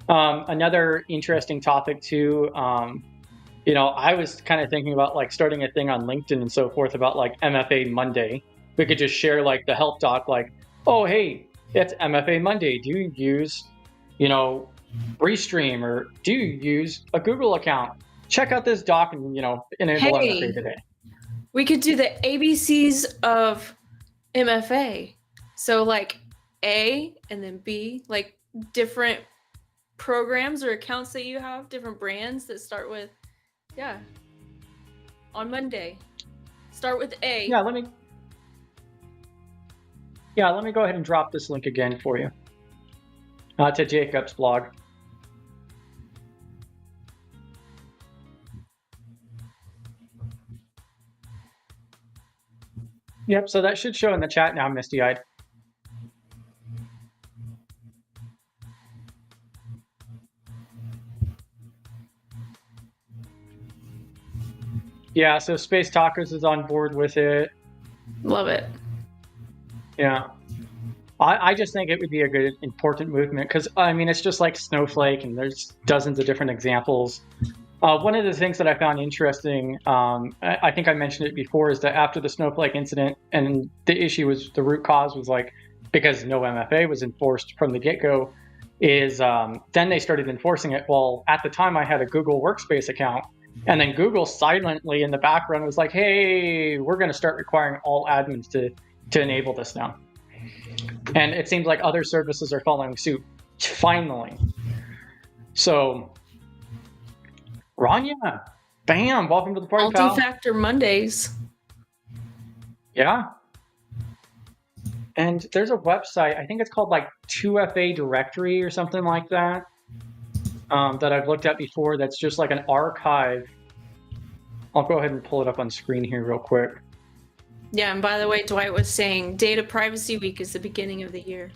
Another interesting topic too, I was kind of thinking about like starting a thing on LinkedIn and so forth about like MFA Monday, we could just share like the help doc, like, oh, hey, it's MFA Monday. Do you use, Restream, or do you use a Google account? Check out this doc and, enable MFA today. We could do the ABCs of MFA. So like A and then B, like different programs or accounts that you have, different brands that start with, on Monday. Start with A. Yeah, let me go ahead and drop this link again for you to Jacob's blog. Yep, so that should show in the chat now, misty-eyed. Yeah, so Space Tacos is on board with it. Love it. Yeah. I just think it would be a good, important movement because, it's just like Snowflake and there's dozens of different examples. One of the things that I found interesting, I think I mentioned it before, is that after the Snowflake incident, and the issue was, the root cause was like, because no MFA was enforced from the get-go, is then they started enforcing it. Well, at the time I had a Google Workspace account, and then Google silently in the background was like, hey, we're going to start requiring all admins to enable this now. And it seems like other services are following suit, finally. So, Rania, bam, welcome to the party, pal. Multi-factor Mondays. Yeah. And there's a website, I think it's called like 2FA Directory or something like that, that I've looked at before, that's just like an archive. I'll go ahead and pull it up on screen here real quick. Yeah, and by the way, Dwight was saying Data Privacy Week is the beginning of the year.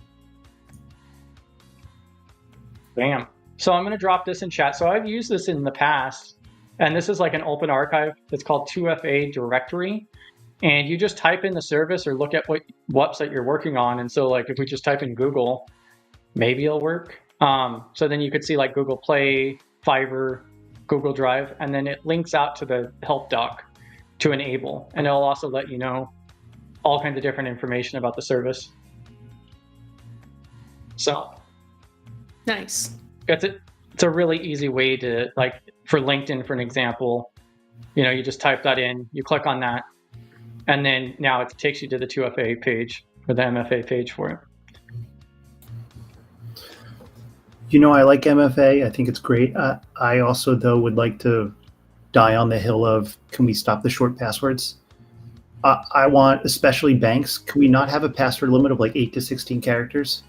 Bam. So I'm going to drop this in chat. So I've used this in the past, and this is like an open archive. It's called 2FA Directory. And you just type in the service or look at what website you're working on. And so like if we just type in Google, maybe it'll work. So then you could see like Google Play, Fiverr, Google Drive, and then it links out to the help doc to enable. And it'll also let you know all kinds of different information about the service. So nice. It's a really easy way to, like, for LinkedIn, for an example, you just type that in, you click on that, and then now it takes you to the 2FA page, or the MFA page for it. I like MFA. I think it's great. I also, though, would like to die on the hill of, can we stop the short passwords? I want, especially banks, can we not have a password limit of like 8 to 16 characters?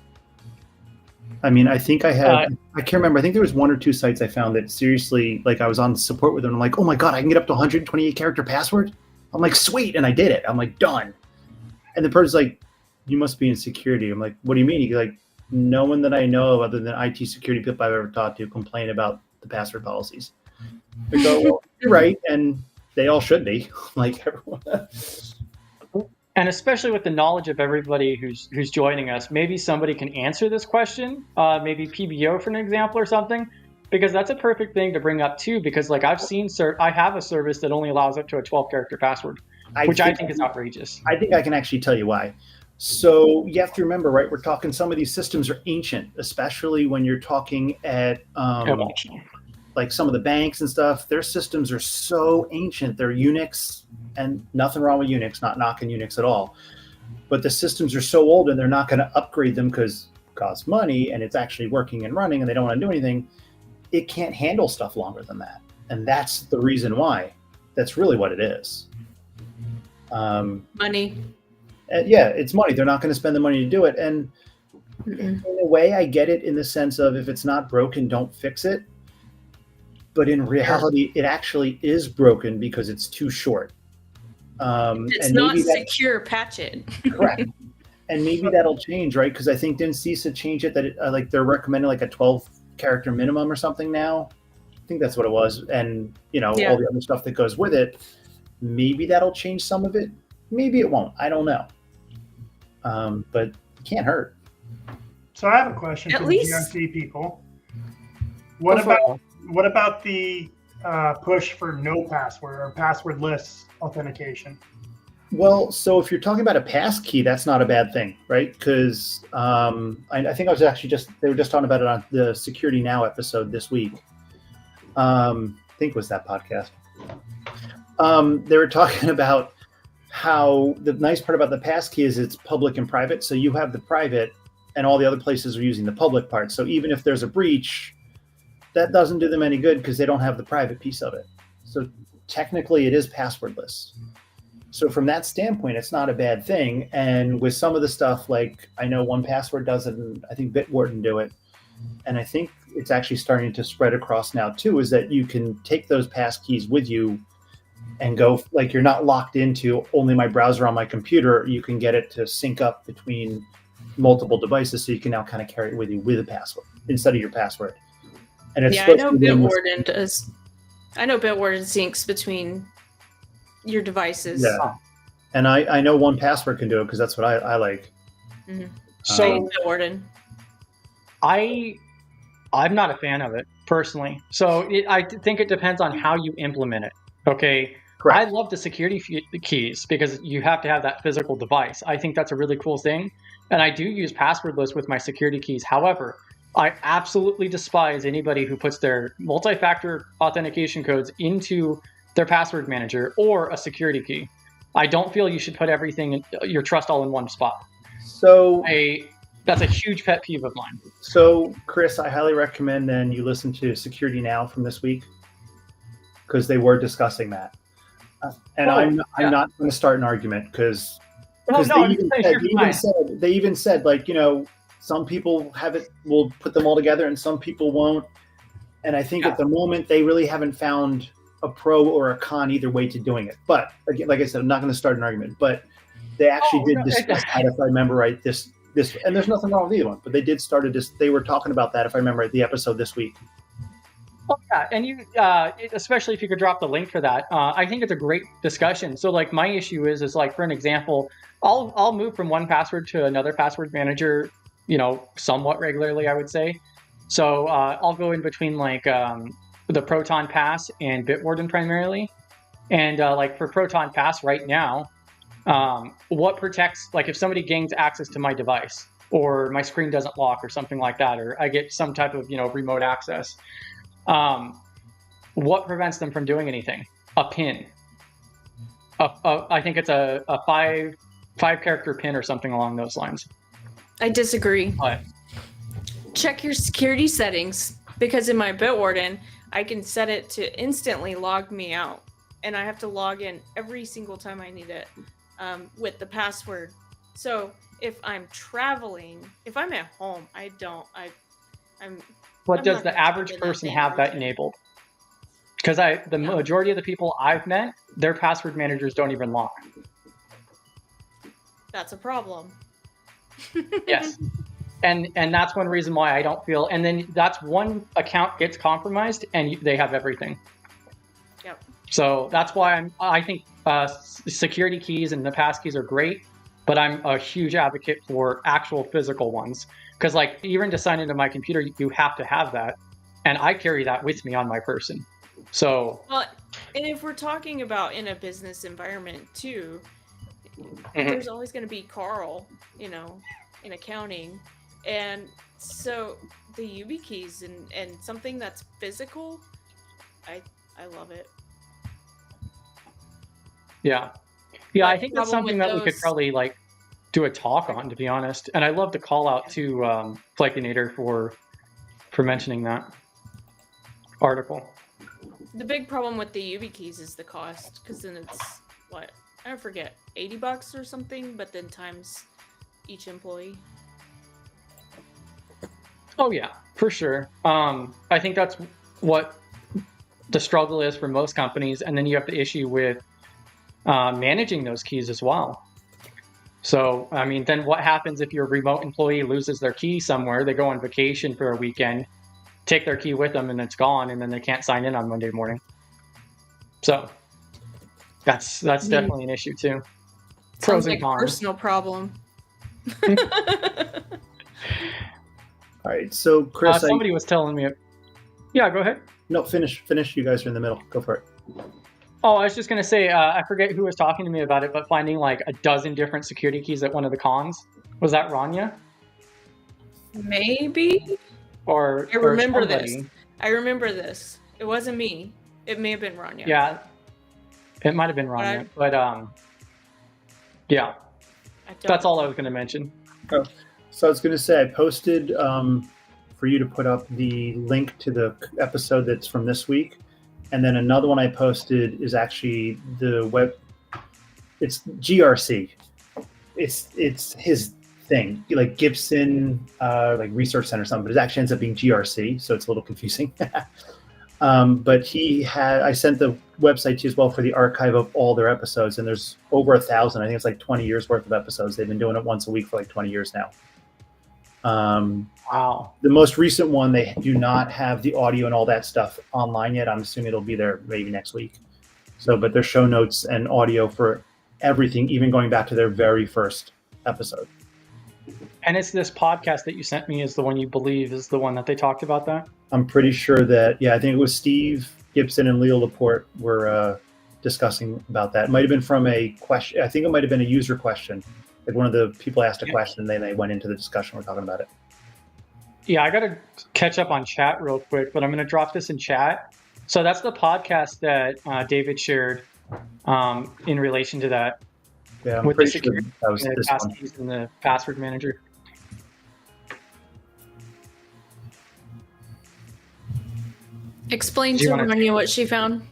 I think I had, I can't remember. I think there was 1 or 2 sites I found that seriously, like I was on support with them. I'm like, oh my God, I can get up to 128 character password. I'm like, sweet. And I did it. I'm like, done. And the person's like, you must be in security. I'm like, what do you mean? He's like, no one that I know of other than IT security people I've ever talked to complain about the password policies. I go, well, you're right. And they all should be, like everyone. And especially with the knowledge of everybody who's joining us, maybe somebody can answer this question, maybe PBO for an example or something, because that's a perfect thing to bring up too, because like I've seen, I have a service that only allows up to a 12-character password, which I think is outrageous. I think I can actually tell you why. So you have to remember, right, we're talking, some of these systems are ancient, especially when you're talking at like some of the banks and stuff. Their systems are so ancient. They're Unix, and nothing wrong with Unix, not knocking Unix at all. But the systems are so old and they're not going to upgrade them because it costs money and it's actually working and running and they don't want to do anything. It can't handle stuff longer than that. And that's the reason why. That's really what it is. Money. Yeah, it's money. They're not going to spend the money to do it. And in a way, I get it in the sense of, if it's not broken, don't fix it. But in reality, it actually is broken because it's too short. It's not secure, patch it. Correct. And maybe that'll change, right? Because I think, didn't CISA change it that like they're recommending like a 12-character minimum or something now? I think that's what it was. And, all the other stuff that goes with it. Maybe that'll change some of it. Maybe it won't. I don't know. But it can't hurt. So I have a question for the GRC people. What about the push for no password or passwordless authentication? Well, so if you're talking about a pass key, that's not a bad thing, right? Because I think I was actually they were just talking about it on the Security Now episode this week. I think it was that podcast. They were talking about how the nice part about the pass key is it's public and private. So you have the private and all the other places are using the public part. So even if there's a breach, that doesn't do them any good because they don't have the private piece of it. So technically it is passwordless. So from that standpoint, it's not a bad thing. And with some of the stuff, like I know 1Password does it, and I think Bitwarden do it. And I think it's actually starting to spread across now too, is that you can take those pass keys with you and go, like you're not locked into only my browser on my computer. You can get it to sync up between multiple devices. So you can now kind of carry it with you with a password instead of your password. And it's I know Bitwarden does. I know Bitwarden syncs between your devices. Yeah. And I know 1Password can do it because that's what I like. Mm-hmm. So Bitwarden. I'm not a fan of it personally. So I think it depends on how you implement it. Okay. Correct. I love the security keys because you have to have that physical device. I think that's a really cool thing. And I do use passwordless with my security keys. However, I absolutely despise anybody who puts their multi-factor authentication codes into their password manager or a security key. I don't feel you should put everything, your trust all in one spot. So that's a huge pet peeve of mine. So Chris, I highly recommend then you listen to Security Now from this week because they were discussing that. And I'm not going to start an argument because they even said like, you know, some people will put them all together and some people won't. And I think at the moment they really haven't found a pro or a con either way to doing it. But again, like I said, I'm not going to start an argument, but they actually did discuss that, if I remember right, this, and there's nothing wrong with either one, but they did start they were talking about that, if I remember right, the episode this week. Oh, yeah, and you, especially if you could drop the link for that, I think it's a great discussion. So, like, my issue is like, for an example, I'll move from 1Password to another password manager, you know, somewhat regularly, I would say. So I'll go in between like the Proton Pass and Bitwarden primarily, and like for Proton Pass right now, what protects, like if somebody gains access to my device or my screen doesn't lock or something like that, or I get some type of, you know, remote access. What prevents them from doing anything? A PIN. I think it's a five character PIN or something along those lines. I disagree. What? Check your security settings, because in my Bitwarden, I can set it to instantly log me out, and I have to log in every single time I need it with the password. So if I'm traveling, if I'm at home, But does the average person have that enabled? Because the majority of the people I've met, their password managers don't even lock. That's a problem. Yes. And that's one reason why I don't feel, and then that's one account gets compromised and they have everything. Yep. So that's why I think security keys and the pass keys are great, but I'm a huge advocate for actual physical ones. Because like even to sign into my computer, you have to have that. And I carry that with me on my person. So. Well, and if we're talking about in a business environment too, Mm-hmm. There's always going to be Carl, you know, in accounting. And so the YubiKeys and something that's physical, I love it. Yeah. Yeah, I think that's something that we could probably like do a talk on, to be honest. And I love to call out to Flecinator for mentioning that article. The big problem with the YubiKeys is the cost, because then it's what? I forget, $80 or something, but then times each employee. Oh yeah, for sure. I think that's what the struggle is for most companies, and then you have the issue with managing those keys as well. So, I mean, then what happens if your remote employee loses their key somewhere? They go on vacation for a weekend, take their key with them, and it's gone, and then they can't sign in on Monday morning. So, that's definitely an issue too. Sounds like a personal problem. All right, so Chris, somebody was telling me. Yeah, go ahead. No, finish. You guys are in the middle. Go for it. Oh, I was just going to say, I forget who was talking to me about it, but finding like a dozen different security keys at one of the cons. Was that Rania? Maybe. Or I remember somebody? this. I remember this. It wasn't me. It may have been Rania. Yeah, it might have been Rania, but yeah, that's all I was going to mention. Oh, so I was going to say, I posted for you to put up the link to the episode that's from this week. And then another one I posted is actually the web. It's GRC. It's his thing, like Gibson, like Research Center or something, but it actually ends up being GRC, so it's a little confusing. But I sent the website to you as well for the archive of all their episodes, and there's over 1,000. I think it's like 20 years worth of episodes. They've been doing it once a week for like 20 years now. Wow. The most recent one, they do not have the audio and all that stuff online yet. I'm assuming it'll be there maybe next week. So, but there's show notes and audio for everything, even going back to their very first episode. And it's this podcast that you sent me is the one you believe is the one that they talked about that? I'm pretty sure that, I think it was Steve Gibson and Leo Laporte were discussing about that. It might have been from a question. I think it might have been a user question. Like one of the people asked a question and then they went into the discussion. We're talking about it. Yeah, I got to catch up on chat real quick, but I'm going to drop this in chat. So that's the podcast that David shared in relation to that. Yeah, I'm with the pretty sure security that was and the this one. passkeys and the password manager. Explain Do you to wanna- Rania what she found.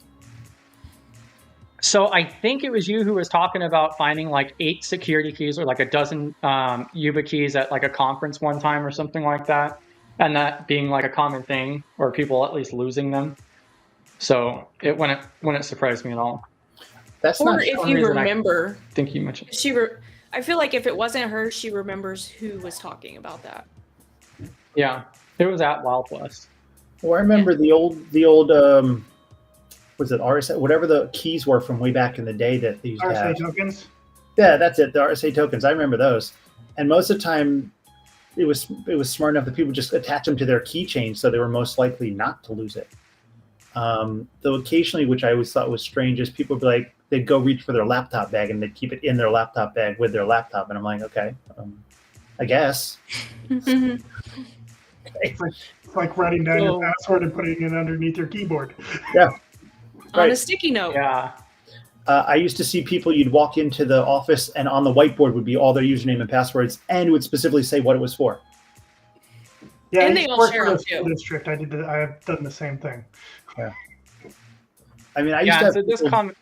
So I think it was you who was talking about finding like 8 security keys or like a dozen Yuba keys at like a conference one time or something like that. And that being like a common thing, or people at least losing them. So it wouldn't surprise me at all. That's Or not if one you reason remember, I think you mentioned. I feel like if it wasn't her, she remembers who was talking about that. Yeah, it was at Wild West. Well, I remember the old was it RSA, whatever the keys were from way back in the day that they used to have. RSA tokens. Yeah, that's it. The RSA tokens. I remember those. And most of the time, it was smart enough that people just attach them to their keychain, so they were most likely not to lose it. Though occasionally, which I always thought was strange, is people would be like, they'd go reach for their laptop bag and they'd keep it in their laptop bag with their laptop. And I'm like, okay, I guess. It's like writing down your password and putting it underneath your keyboard. Yeah. On a sticky note. Yeah. I used to see people, you'd walk into the office and on the whiteboard would be all their username and passwords, and it would specifically say what it was for. Yeah, And I they used to all work share for them the school too. district. I have done the same thing. Yeah. I mean, I used to Yeah, have so this people- comment.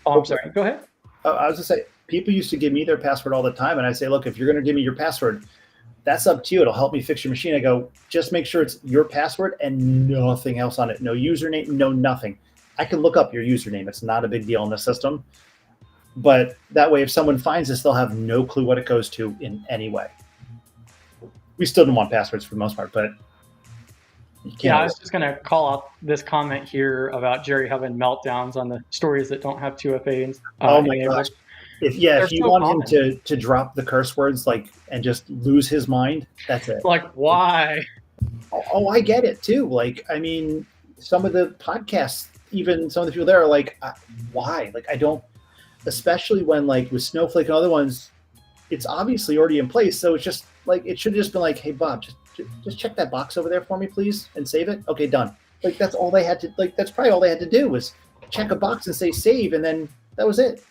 Oh, I'm sorry. Go ahead. I was going to say, people used to give me their password all the time, and I say, look, if you're going to give me your password, that's up to you. It'll help me fix your machine. I go, just make sure it's your password and nothing else on it. No username, no nothing. I can look up your username. It's not a big deal in the system. But that way, if someone finds this, they'll have no clue what it goes to in any way. We still don't want passwords for the most part, but you can't. Yeah, I was just going to call out this comment here about Jerry having meltdowns on the stories that don't have 2FA. Oh my enabled. gosh. If They're you so want common. him to drop the curse words and just lose his mind, that's it. Like, why? Oh, I get it too. Like, I mean, some of the podcasts, even some of the people there are like, why? Like, I don't, especially when like with Snowflake and other ones, it's obviously already in place. So it's just like, it should have just been like, hey, Bob, just check that box over there for me, please, and save it. Okay, done. Like, that's all they had to, like, that's probably all they had to do was check a box and say save, and then that was it.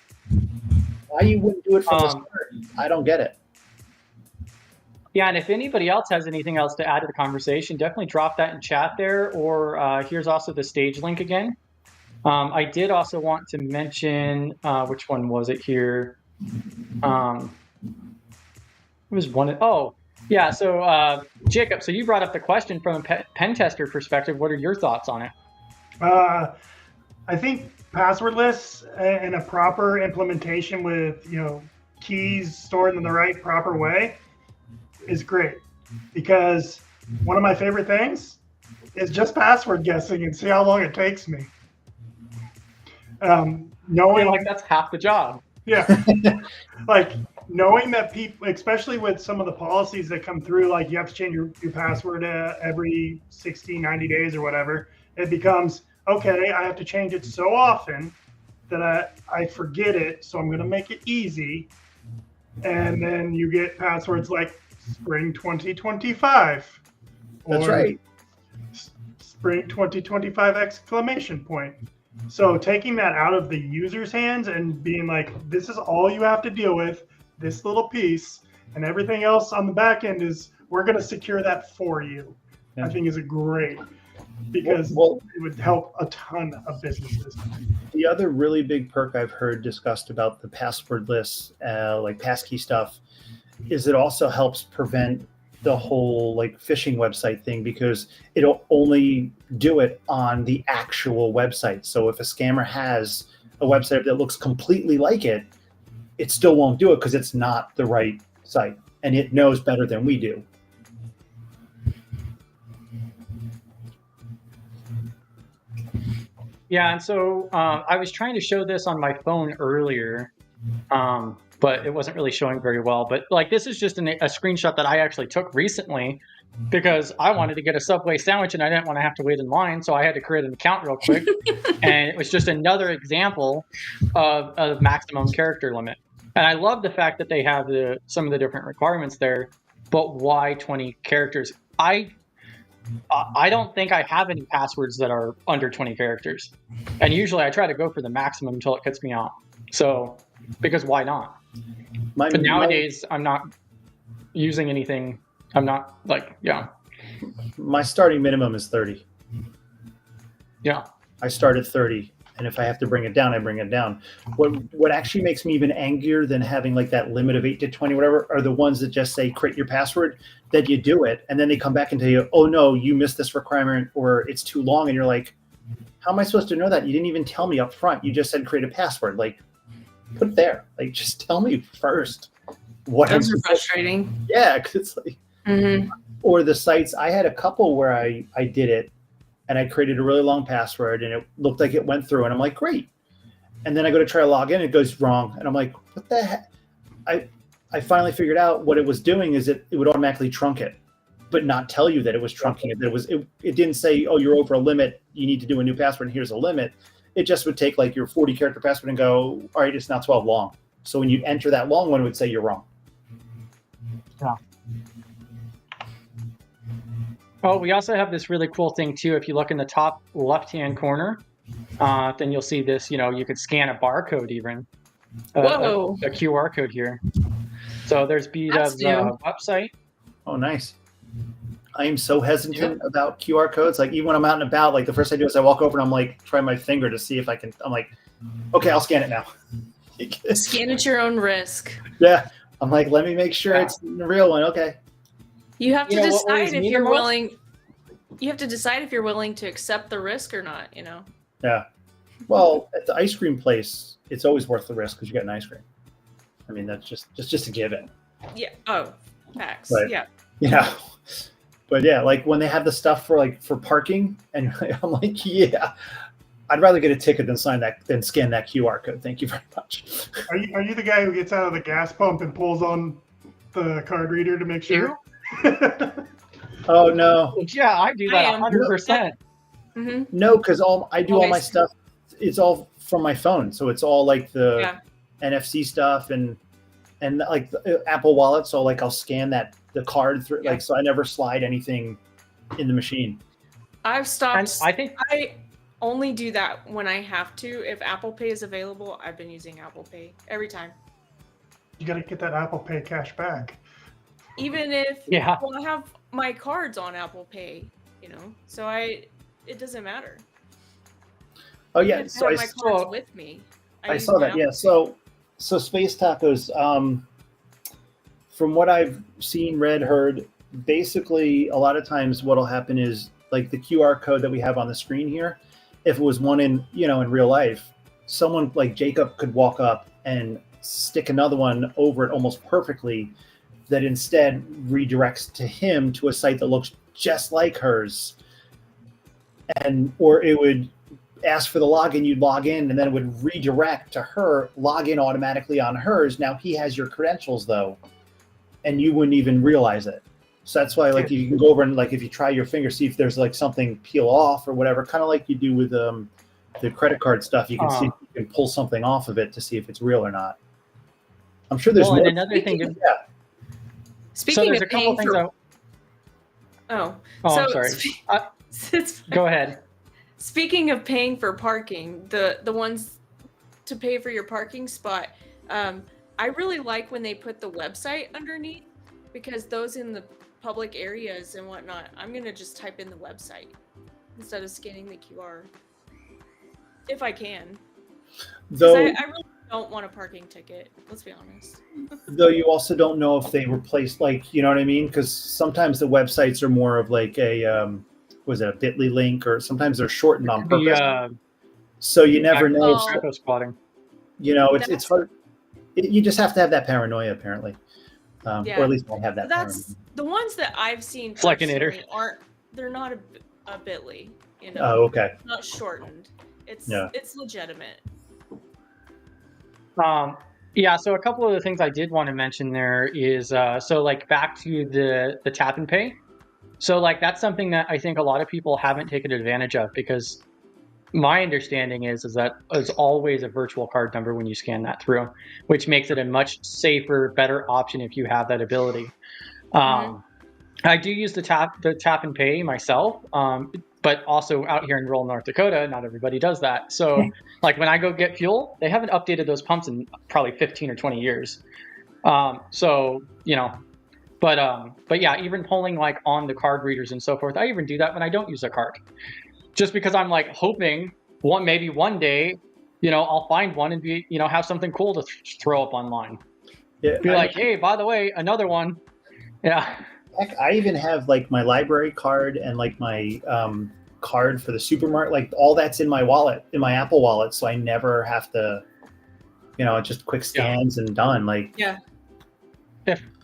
Why you wouldn't do it from the start? I don't get it. Yeah, and if anybody else has anything else to add to the conversation, definitely drop that in chat there, or here's also the stage link again. I did also want to mention, which one was it here? It was one, yeah, so Jacob, so you brought up the question from a pen tester perspective. What are your thoughts on it? I think passwordless and a proper implementation with keys stored in the right proper way is great, because one of my favorite things is just password guessing and see how long it takes me. Knowing like that's half the job. Yeah. Like knowing that people, especially with some of the policies that come through, like you have to change your password every 60, 90 days or whatever, it becomes, okay, I have to change it so often that I forget it. So I'm going to make it easy. And then you get passwords like spring 2025. That's right. Spring 2025 exclamation point. So taking that out of the user's hands and being like, this is all you have to deal with, this little piece, and everything else on the back end is, we're going to secure that for you. Yeah. I think is a great, because Well, it would help a ton of businesses. the other really big perk I've heard discussed about the passwordless, like passkey stuff, is it also helps prevent the whole like phishing website thing, because it'll only do it on the actual website. So if a scammer has a website that looks completely like it, it still won't do it because it's not the right site, and it knows better than we do. Yeah, and so I was trying to show this on my phone earlier, but it wasn't really showing very well. But like, this is just a screenshot that I actually took recently because I wanted to get a Subway sandwich and I didn't want to have to wait in line, so I had to create an account real quick. And it was just another example of maximum character limit. And I love the fact that they have some of the different requirements there, but why 20 characters? I don't think I have any passwords that are under 20 characters. And usually I try to go for the maximum until it kicks me out. So, because why not? But nowadays, I'm not using anything. I'm not like, yeah. My starting minimum is 30. Yeah. I start at 30. And if I have to bring it down, I bring it down. What actually makes me even angrier than having like that limit of 8 to 20, whatever, are the ones that just say create your password, that you do it, and then they come back and tell you, oh no, you missed this requirement, or it's too long, and you're like, how am I supposed to know that? You didn't even tell me up front. You just said create a password. Like, put it there. Like, just tell me first what Those are frustrating. Yeah, because it's like, or the sites. I had a couple where I did it, and I created a really long password, and it looked like it went through, and I'm like, great. And then I go to try to log in, and it goes wrong, and I'm like, what the heck? I finally figured out what it was doing is it would automatically trunk it, but not tell you that it was trunking it. That it didn't say, oh, you're over a limit, you need to do a new password, and here's a limit. It just would take like your 40 character password and go, all right, it's now 12 long. So when you enter that long one, it would say you're wrong. Yeah. Oh, we also have this really cool thing too. If you look in the top left-hand corner, then you'll see this, you could scan a barcode even. Whoa. A QR code here. So there's B-Dub's website. Oh, nice. I am so hesitant about QR codes. Like even when I'm out and about, like the first thing I do is I walk over and I'm like, try my finger to see if I can. I'm like, okay, I'll scan it now. Scan at your own risk. Yeah. I'm like, let me make sure it's the real one. Okay. You have to decide if you're willing. You have to decide if you're willing to accept the risk or not, Yeah. Well, at the ice cream place, it's always worth the risk because you get an ice cream. I mean, that's just a given. Yeah. Oh, facts. But, yeah. Yeah. But yeah, like when they have the stuff for parking, and I'm like, yeah, I'd rather get a ticket than scan that QR code. Thank you very much. Are you the guy who gets out of the gas pump and pulls on the card reader to make sure? Oh no. Yeah, I do that 100%. No, because I do all my stuff. It's all from my phone, so it's all like the NFC stuff and like the Apple Wallet. So like I'll scan the card through, so I never slide anything in the machine. I've stopped. And I think I only do that when I have to. If Apple Pay is available, I've been using Apple Pay every time. You got to get that Apple Pay cash back. Even if well, I have my cards on Apple Pay, so it doesn't matter. Oh yeah, so I have my cards with me. I saw that. Yeah, so Space Tacos. From what I've seen, read, heard, basically a lot of times what'll happen is like the QR code that we have on the screen here. If it was one in real life, someone like Jacob could walk up and stick another one over it almost perfectly. That instead redirects to him to a site that looks just like hers, or it would ask for the login, you'd log in, and then it would redirect to her, log in automatically on hers. Now he has your credentials though, and you wouldn't even realize it. So that's why, like, you can go over and, like, if you try your finger, see if there's like something peel off or whatever, kind of like you do with the credit card stuff. You can see if you can pull something off of it to see if it's real or not. I'm sure there's more. And another thing. Speaking of paying for. I'm sorry. Go ahead. Speaking of paying for parking, the ones to pay for your parking spot, I really like when they put the website underneath, because those in the public areas and whatnot, I'm gonna just type in the website instead of scanning the QR if I can. Though I really don't want a parking ticket. Let's be honest. Though you also don't know if they replaced, like, you know what I mean? Because sometimes the websites are more of like a was it a Bitly link, or sometimes they're shortened on purpose. So you never know. Squatting. You know, it's hard. You just have to have that paranoia, apparently, or at least I have that. That's paranoia. The ones that I've seen. They're not a Bitly. You know. Oh, okay. It's not shortened. It's legitimate. So a couple of the things I did want to mention there is so like back to the tap and pay. So like that's something that I think a lot of people haven't taken advantage of, because my understanding is that it's always a virtual card number when you scan that through, which makes it a much safer, better option if you have that ability. I do use the tap and pay myself, but also out here in rural North Dakota, not everybody does that. So like when I go get fuel, they haven't updated those pumps in probably 15 or 20 years. So, you know, but yeah, even pulling like on the card readers and so forth, I even do that when I don't use a card, just because I'm like hoping maybe one day, you know, I'll find one and be, you know, have something cool to throw up online. Yeah, like, hey, by the way, another one. Yeah. Heck, I even have like my library card and like my card for the supermarket, like all that's in my wallet, in my Apple wallet. So I never have to, you know, just quick scans and done. Like,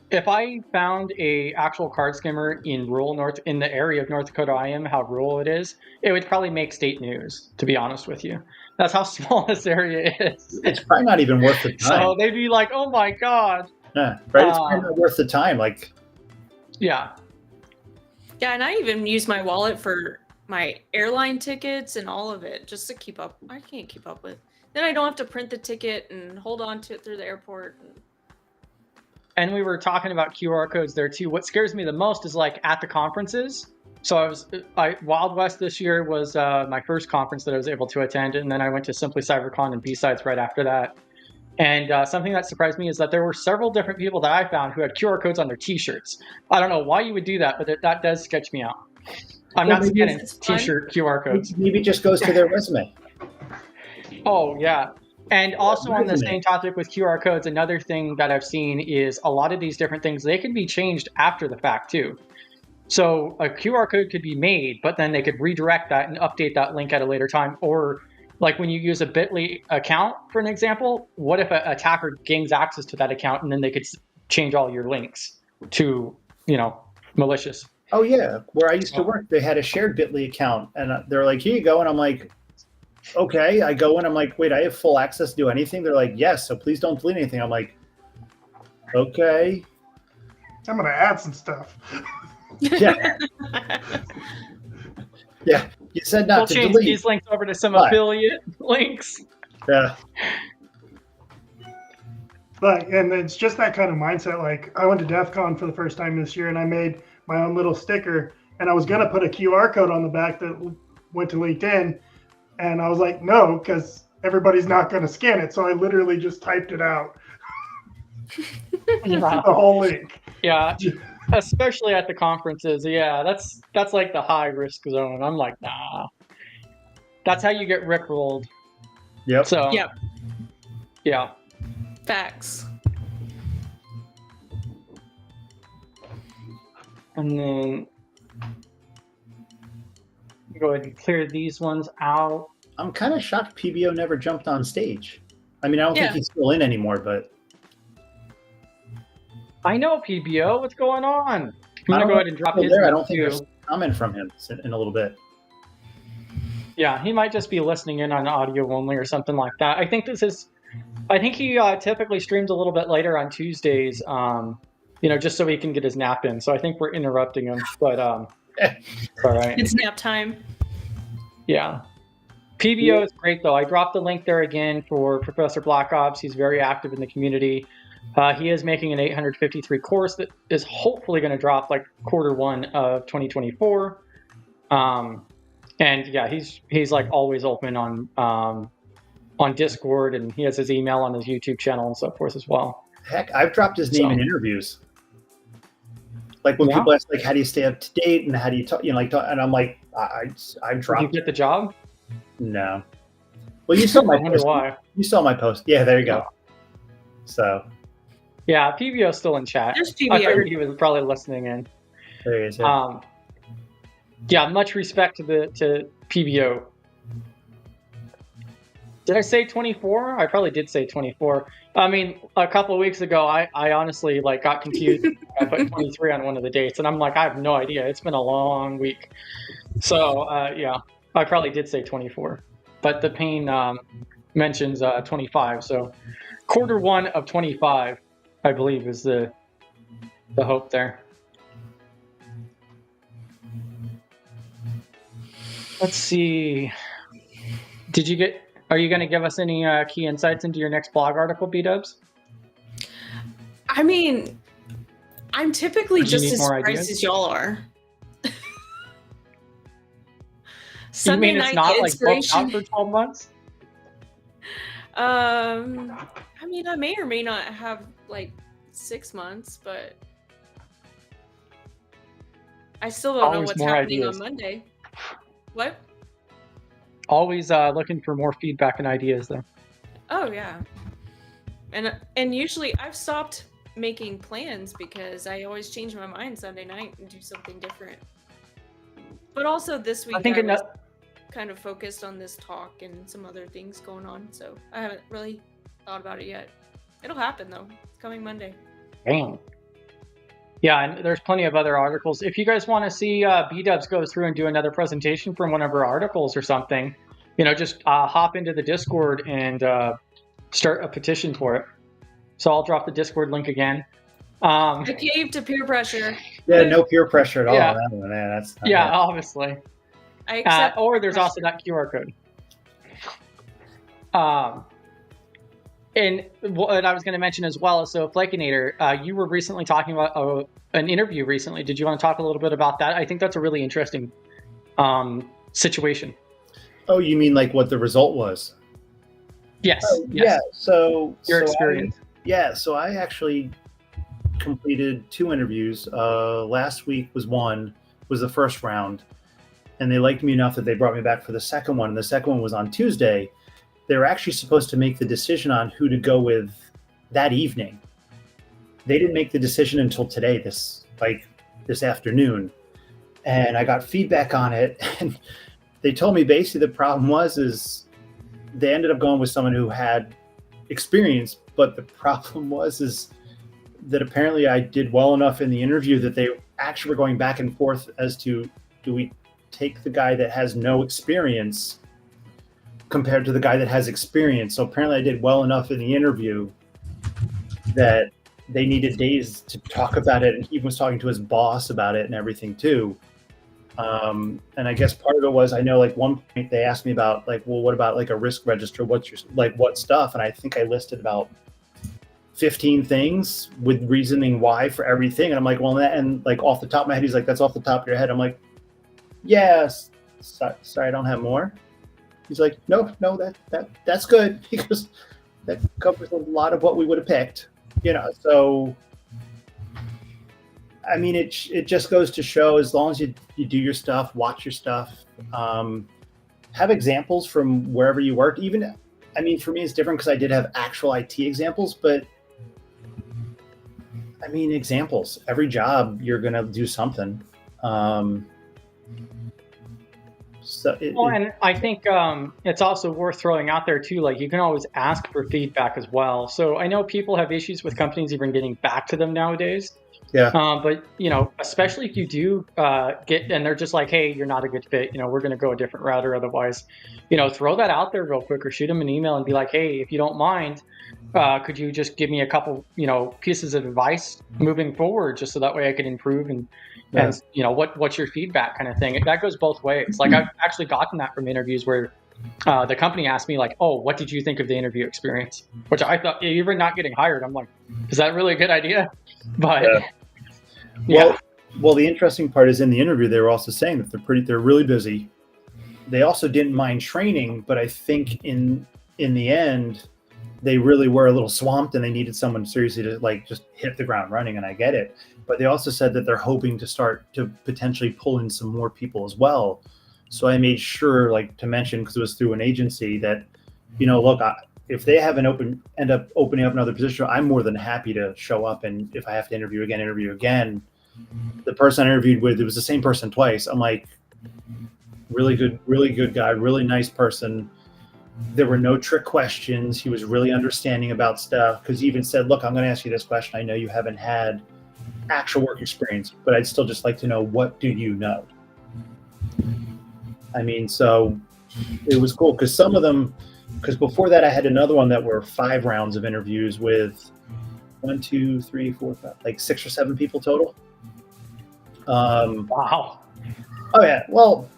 If I found a actual card skimmer in the area of North Dakota I am, how rural it is, it would probably make state news, to be honest with you. That's how small this area is. It's probably not even worth the time. So they'd be like, oh my God. Yeah, right. It's probably not worth the time. Like, yeah, and I even use my wallet for my airline tickets and all of it, just to keep up. I can't keep up with. Then I don't have to print the ticket and hold on to it through the airport. And we were talking about QR codes there too. What scares me the most is like at the conferences. So Wild West this year was my first conference that I was able to attend, and then I went to Simply CyberCon and B-Sides right after that. And something that surprised me is that there were several different people that I found who had QR codes on their T-shirts. I don't know why you would do that, but that does sketch me out. I'm not scanning T-shirt QR codes. Maybe it just goes to their resume. Oh, yeah. And also on the same topic with QR codes, another thing that I've seen is a lot of these different things, they can be changed after the fact too. So a QR code could be made, but then they could redirect that and update that link at a later time. Or like when you use a Bitly account, for an example, what if an attacker gains access to that account and then they could change all your links to, you know, malicious? Oh, yeah. Where I used to work, they had a shared Bitly account and they're like, here you go. And I'm like, okay. I go and I'm like, wait, I have full access to do anything? They're like, yes. So please don't delete anything. I'm like, okay. I'm going to add some stuff. Yeah. Yeah. You said not to delete. We'll change these links over to some affiliate links. Yeah. But, and it's just that kind of mindset. Like, I went to DEF CON for the first time this year and I made my own little sticker, and I was going to put a QR code on the back that went to LinkedIn. And I was like, no, because everybody's not going to scan it. So I literally just typed it out. The whole link. Yeah. Especially at the conferences. Yeah, that's like the high risk zone. I'm like, nah. That's how you get rickrolled. Yep. So, yeah. Facts. And then go ahead and clear these ones out. I'm kind of shocked PBO never jumped on stage. I mean, I don't think he's still in anymore, but. I know PBO. What's going on? I'm going to go ahead and drop his. I don't think there's a comment from him in a little bit. Yeah, he might just be listening in on audio only or something like that. I think he typically streams a little bit later on Tuesdays. just so he can get his nap in. So I think we're interrupting him, but all right. It's nap time. Yeah. PBO is great, though. I dropped the link there again for Professor Black Ops. He's very active in the community. He is making an 853 course that is hopefully going to drop like Q1 of 2024. And yeah, he's like always open on Discord, and he has his email on his YouTube channel and so forth as well. Heck, I've dropped his name in interviews. Like when people ask, like, how do you stay up to date and how do you talk, and I'm like, I dropped. Did you get the job? No. Well, you saw my post. Why. You saw my post. Yeah, there you go. So. Yeah, PBO's still in chat. There's PBO. I figured he was probably listening in. There he is. Yeah. Yeah, much respect to PBO. Did I say 24? I probably did say 24. I mean, a couple of weeks ago, I honestly like got confused. I put 23 on one of the dates, and I'm like, I have no idea. It's been a long week. So yeah, I probably did say 24, but the pane mentions 25. So Q1 of 25, I believe, is the hope there. Let's see. Are you going to give us any key insights into your next blog article, B-dubs? I mean, I'm typically just as surprised as y'all are. Sunday you mean it's not like booked out for 12 months? I mean, I may or may not have like 6 months, but I still don't know what's happening on Monday. What? Always looking for more feedback and ideas, though. Oh yeah, and usually I've stopped making plans because I always change my mind Sunday night and do something different. But also this week I was kind of focused on this talk and some other things going on, so I haven't really thought about it yet. It'll happen though. It's coming Monday. Damn. Yeah, and there's plenty of other articles. If you guys want to see B-dubs go through and do another presentation from one of our articles or something, just hop into the Discord and start a petition for it. So I'll drop the Discord link again. I caved to peer pressure. Yeah, no peer pressure at all. Yeah, that's obviously. I accept or there's also that QR code. And what I was going to mention as well, so Flakinator, you were recently talking about an interview recently. Did you want to talk a little bit about that? I think that's a really interesting situation. Oh, you mean like what the result was? Yes. Yeah, so your experience. So I actually completed 2 interviews. Last week was the first round, and they liked me enough that they brought me back for the second one. And the second one was on Tuesday. They were actually supposed to make the decision on who to go with that evening. They didn't make the decision until today, this afternoon. And I got feedback on it, and they told me basically the problem is they ended up going with someone who had experience, but the problem is that apparently I did well enough in the interview that they actually were going back and forth as to, do we take the guy that has no experience compared to the guy that has experience. So apparently I did well enough in the interview that they needed days to talk about it. And he was talking to his boss about it and everything too. And I guess part of it was, I know like one point they asked me about like, well, what about like a risk register? What's your, like what stuff? And I think I listed about 15 things with reasoning why for everything. And I'm like, well, and like off the top of my head, he's like, that's off the top of your head. I'm like, yes, sorry, I don't have more. He's like, no, that's good, because that covers a lot of what we would have picked, so I mean, it just goes to show, as long as you do your stuff, watch your stuff, have examples from wherever you work. Even, I mean, for me, it's different because I did have actual IT examples, but I mean, examples, every job you're going to do something. And I think it's also worth throwing out there too, like you can always ask for feedback as well. So I know people have issues with companies even getting back to them nowadays. Yeah. But especially if you do get, and they're just like, hey, you're not a good fit. We're going to go a different route or otherwise. Throw that out there real quick, or shoot them an email and be like, hey, if you don't mind, could you just give me a couple, pieces of advice moving forward, just so that way I can improve and what's your feedback kind of thing. That goes both ways. Like I've actually gotten that from interviews where the company asked me like, oh, what did you think of the interview experience? Which I thought, even not getting hired, I'm like, is that really a good idea? But well, the interesting part is in the interview, they were also saying that they're really busy. They also didn't mind training, but I think in the end, they really were a little swamped and they needed someone seriously to like just hit the ground running. And I get it, but they also said that they're hoping to start to potentially pull in some more people as well. So I made sure to mention, because it was through an agency, that, look, if they have end up opening up another position, I'm more than happy to show up. And if I have to interview again. The person I interviewed with, it was the same person twice. I'm like, really good guy, really nice person. There were no trick questions. He was really understanding about stuff, because he even said, look, I'm going to ask you this question. I know you haven't had actual work experience, but I'd still just like to know, what do you know? I mean, so it was cool, because some of them, because before that I had another one that were 5 rounds of interviews with 1, 2, 3, 4, 5, like 6 or 7 people total. Wow. Oh yeah. Well,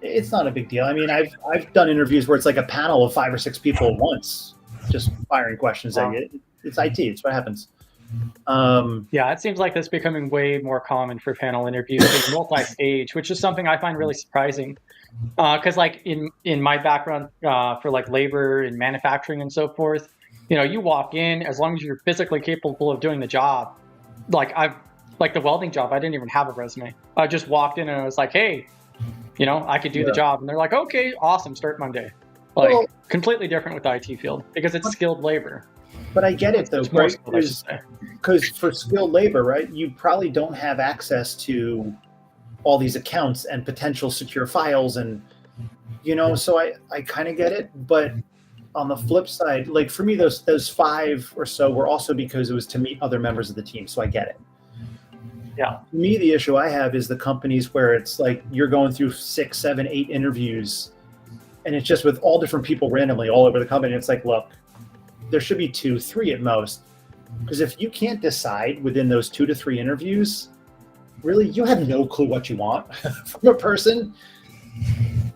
it's not a big deal. I mean, I've done interviews where it's like a panel of 5 or 6 people at once, just firing questions at you. It's IT. It's what happens. Yeah, it seems like that's becoming way more common for panel interviews and multi-stage, which is something I find really surprising. Because in my background for labor and manufacturing and so forth, you walk in, as long as you're physically capable of doing the job. Like the welding job, I didn't even have a resume. I just walked in and I was like, hey, I could do the job. And they're like, okay, awesome, start Monday. Completely different with the IT field, because it's skilled labor. But I get it though, right? Because for skilled labor, right, you probably don't have access to all these accounts and potential secure files, and so I kind of get it. But on the flip side, like for me, those 5 or so were also because it was to meet other members of the team, so I get it. Yeah. To me, the issue I have is the companies where it's like you're going through 6, 7, 8 interviews, and it's just with all different people randomly all over the company. It's like, look, there should be 2, 3 at most, because if you can't decide within those 2 to 3 interviews, really, you have no clue what you want from a person,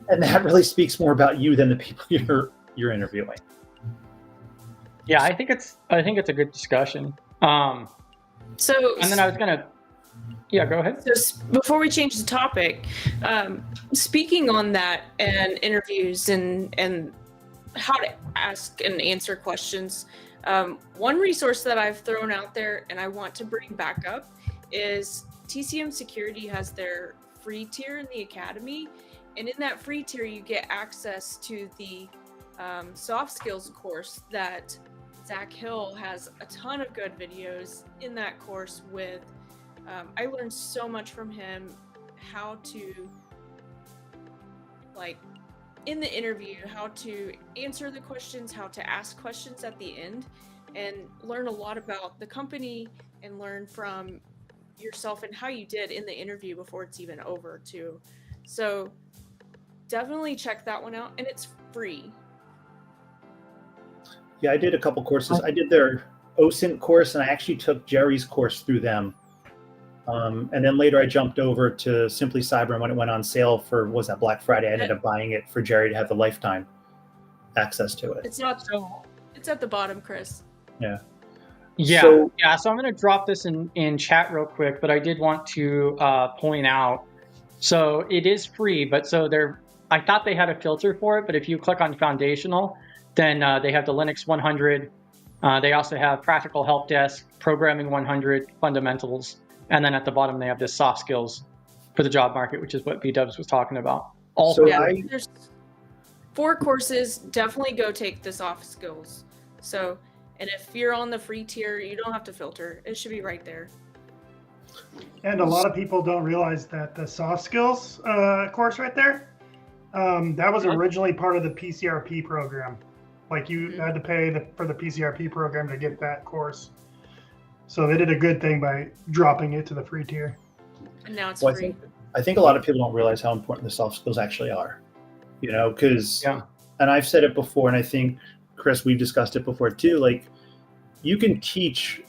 and that really speaks more about you than the people you're interviewing. Yeah, I think it's a good discussion. And then I was gonna. Yeah, go ahead. So before we change the topic, speaking on that and interviews and how to ask and answer questions, one resource that I've thrown out there and I want to bring back up is TCM Security has their free tier in the Academy. And in that free tier, you get access to the soft skills course that Zach Hill has a ton of good videos in that course with. I learned so much from him, how to, in the interview, how to answer the questions, how to ask questions at the end, and learn a lot about the company and learn from yourself and how you did in the interview before it's even over too. So definitely check that one out, and it's free. Yeah, I did a couple courses. I did their OSINT course, and I actually took Jerry's course through them. And then later I jumped over to Simply Cyber, and when it went on sale for, was that Black Friday, I ended up buying it for Jerry to have the lifetime access to it. It's not so. It's at the bottom, Chris. Yeah. Yeah. So I'm going to drop this in chat real quick, but I did want to point out. So it is free, but I thought they had a filter for it, but if you click on foundational, then they have the Linux 100. They also have practical help desk, programming 100, fundamentals. And then at the bottom, they have this soft skills for the job market, which is what B-Dubs was talking about. Also, there's 4 courses. Definitely go take the soft skills. So, and if you're on the free tier, you don't have to filter. It should be right there. And a lot of people don't realize that the soft skills course right there, that was originally part of the PCRP program. Like you had to pay for the PCRP program to get that course. So they did a good thing by dropping it to the free tier. And now it's Well, free. I think a lot of people don't realize how important the soft skills actually are. Because, Yeah. and I've said it before, and I think, Chris, we've discussed it before too, like, you can teach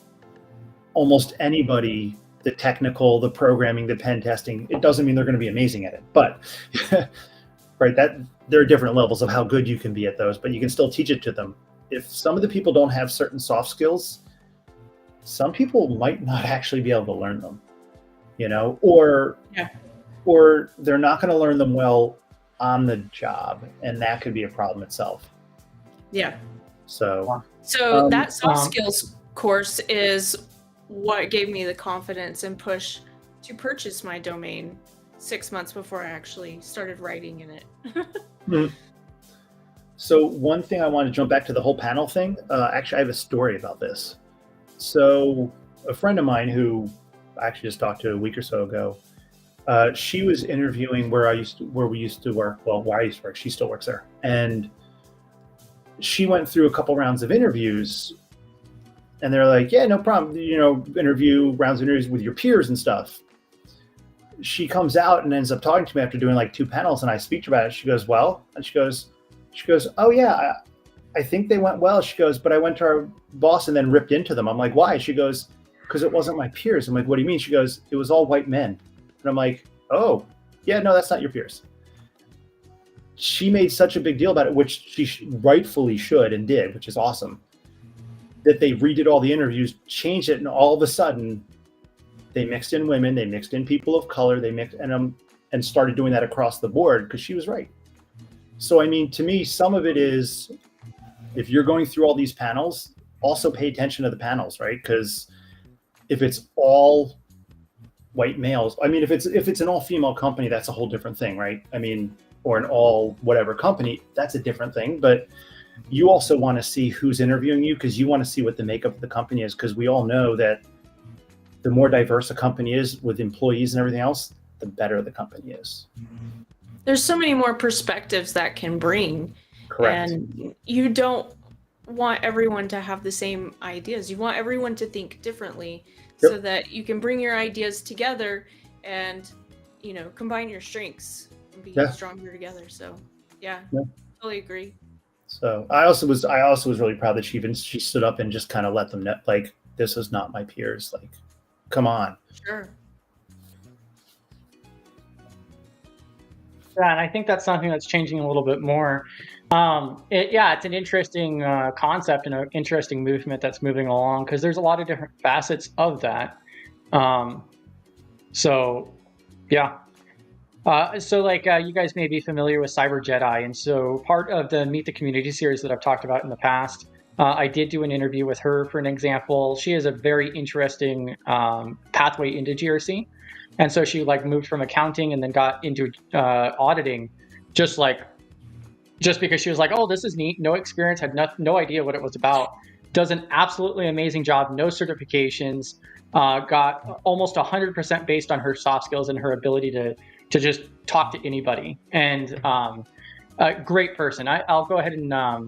almost anybody the technical, the programming, the pen testing. It doesn't mean they're going to be amazing at it, but right, that there are different levels of how good you can be at those, but you can still teach it to them. If some of the people don't have certain soft skills, some people might not actually be able to learn them, or they're not going to learn them well on the job, and that could be a problem itself. Yeah. So that soft skills course is what gave me the confidence and push to purchase my domain 6 months before I actually started writing in it. So one thing I want to jump back to the whole panel thing. Actually, I have a story about this. So a friend of mine who I actually just talked to a week or so ago, she was interviewing where we used to work. Well, where I used to work, she still works there, and she went through a couple rounds of interviews, and they're like, "Yeah, no problem. Rounds of interviews with your peers and stuff." She comes out and ends up talking to me after doing like 2 panels, and I speak to her about it. She goes, "Well," and she goes, "Oh yeah, I think they went well." She goes, "But I went to our boss and then ripped into them." I'm like, "Why?" She goes, "Because it wasn't my peers." I'm like, "What do you mean?" She goes, "It was all white men." And I'm like, "Oh, yeah, no, that's not your peers." She made such a big deal about it, which she rightfully should and did, which is awesome, that they redid all the interviews, changed it, and all of a sudden they mixed in women, they mixed in people of color, they mixed and started doing that across the board because she was right. So, I mean, to me, some of it is, if you're going through all these panels, also pay attention to the panels, right? Because if it's all white males, I mean, if it's an all-female company, that's a whole different thing, right? I mean, or an all whatever company, that's a different thing. But you also want to see who's interviewing you, because you want to see what the makeup of the company is, because we all know that the more diverse a company is with employees and everything else, the better the company is. There's so many more perspectives that can bring. Correct. And you don't want everyone to have the same ideas. You want everyone to think differently, so that you can bring your ideas together and, combine your strengths and be stronger together. So, totally agree. So I also was really proud that she stood up and just kind of let them know, like, this is not my peers. Like, come on. Sure. Yeah, and I think that's something that's changing a little bit more. It's an interesting concept and an interesting movement that's moving along, because there's a lot of different facets of that. You guys may be familiar with Cyber Jedi, and so part of the Meet the Community series that I've talked about in the past, I did do an interview with her for an example. She has a very interesting pathway into GRC. And so she moved from accounting and then got into auditing, just because she was like, "Oh, this is neat." No experience, had no idea what it was about. Does an absolutely amazing job, no certifications, got almost 100% based on her soft skills and her ability to just talk to anybody. And a great person. I'll go ahead and I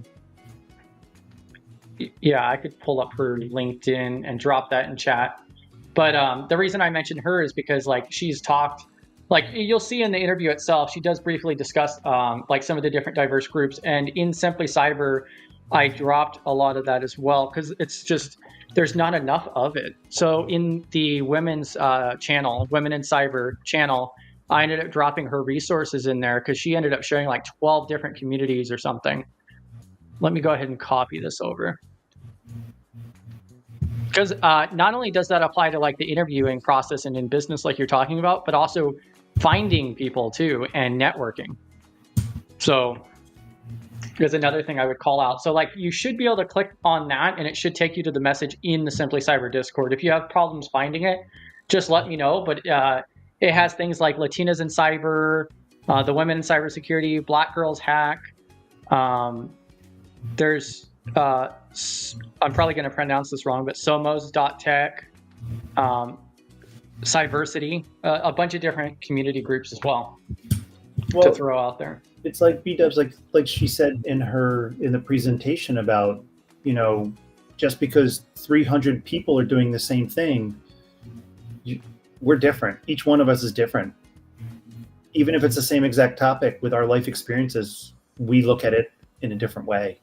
could pull up her LinkedIn and drop that in chat. But the reason I mentioned her is because she's talked, you'll see in the interview itself, she does briefly discuss some of the different diverse groups. And in Simply Cyber, I dropped a lot of that as well, because it's just, there's not enough of it. So in the women's channel, Women in Cyber channel, I ended up dropping her resources in there because she ended up showing 12 different communities or something. Let me go ahead and copy this over. Because not only does that apply to the interviewing process and in business like you're talking about, but also finding people too and networking. So there's another thing I would call out. So you should be able to click on that and it should take you to the message in the Simply Cyber Discord. If you have problems finding it, just let me know. But it has things like Latinas in Cyber, the Women in Cybersecurity, Black Girls Hack. There's I'm probably going to pronounce this wrong, but somos.tech, Cyversity, a bunch of different community groups as well to throw out there. It's like B-dubs, like she said in the presentation about, just because 300 people are doing the same thing, we're different. Each one of us is different. Even if it's the same exact topic, with our life experiences, we look at it in a different way,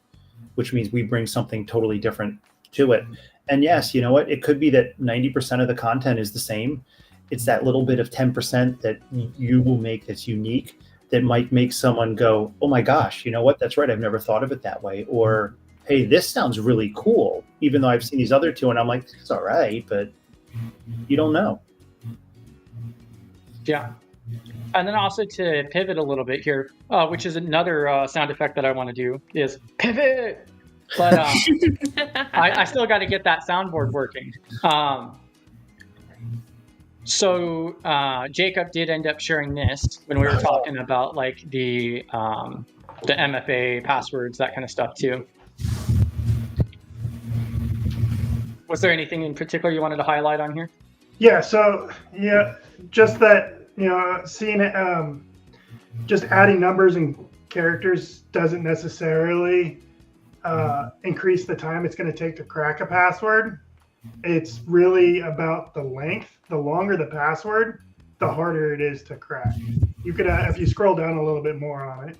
which means we bring something totally different to it. And yes, you know what? It could be that 90% of the content is the same. It's that little bit of 10% that you will make that's unique, that might make someone go, oh my gosh, you know what? That's right. I've never thought of it that way. Or, hey, this sounds really cool, even though I've seen these other two and I'm like, it's all right, but you don't know. Yeah. And then also to pivot a little bit here, which is another sound effect that I want to do, is pivot. But I still got to get that soundboard working. So Jacob did end up sharing this when we were talking about like the MFA passwords, that kind of stuff too. Was there anything in particular you wanted to highlight on here? Yeah. So just that, seeing it, just adding numbers and characters doesn't necessarily increase the time it's going to take to crack a password. It's really about the length. The longer the password, the harder it is to crack. You could, if you scroll down a little bit more on it,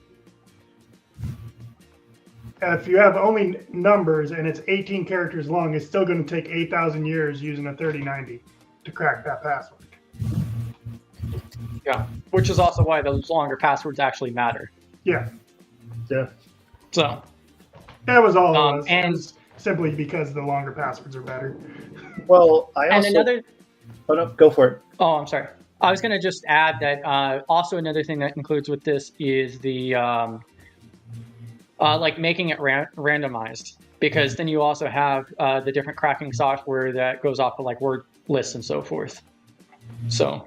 if you have only numbers and it's 18 characters long, it's still going to take 8,000 years using a 3090 to crack that password. Yeah, which is also why those longer passwords actually matter. Yeah. Yeah. So that was all it was. And it was simply because the longer passwords are better. Well, I also... And another... Oh, no, go for it. Oh, I'm sorry. I was going to just add that also another thing that includes with this is the like making it randomized, because then you also have the different cracking software that goes off of like word lists and so forth. So,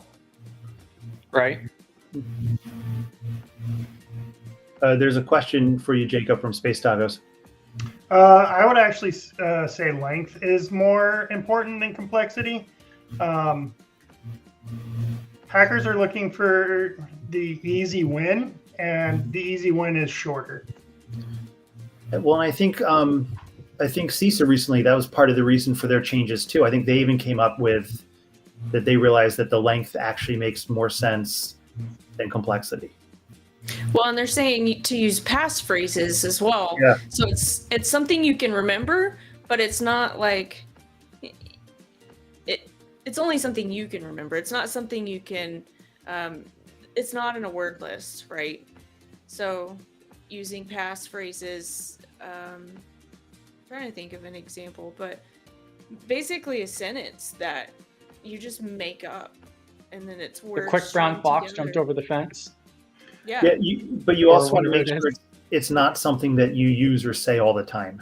right? There's a question for you, Jacob, from Space Dagos. I would actually say length is more important than complexity. Hackers are looking for the easy win, and the easy win is shorter. Well, I think CISA recently, that was part of the reason for their changes too. I think they even came up with that they realized that the length actually makes more sense than complexity. Well, and they're saying to use passphrases as well. Yeah. So it's something you can remember, but it's not like it's only something you can remember. It's not something you can. It's not in a word list, right? So using passphrases. Trying to think of an example, but basically a sentence that you just make up, and then it's words. The quick brown fox together. jumped over the fence. Yeah. Yeah, but you also want to make sure it's not something that you use or say all the time.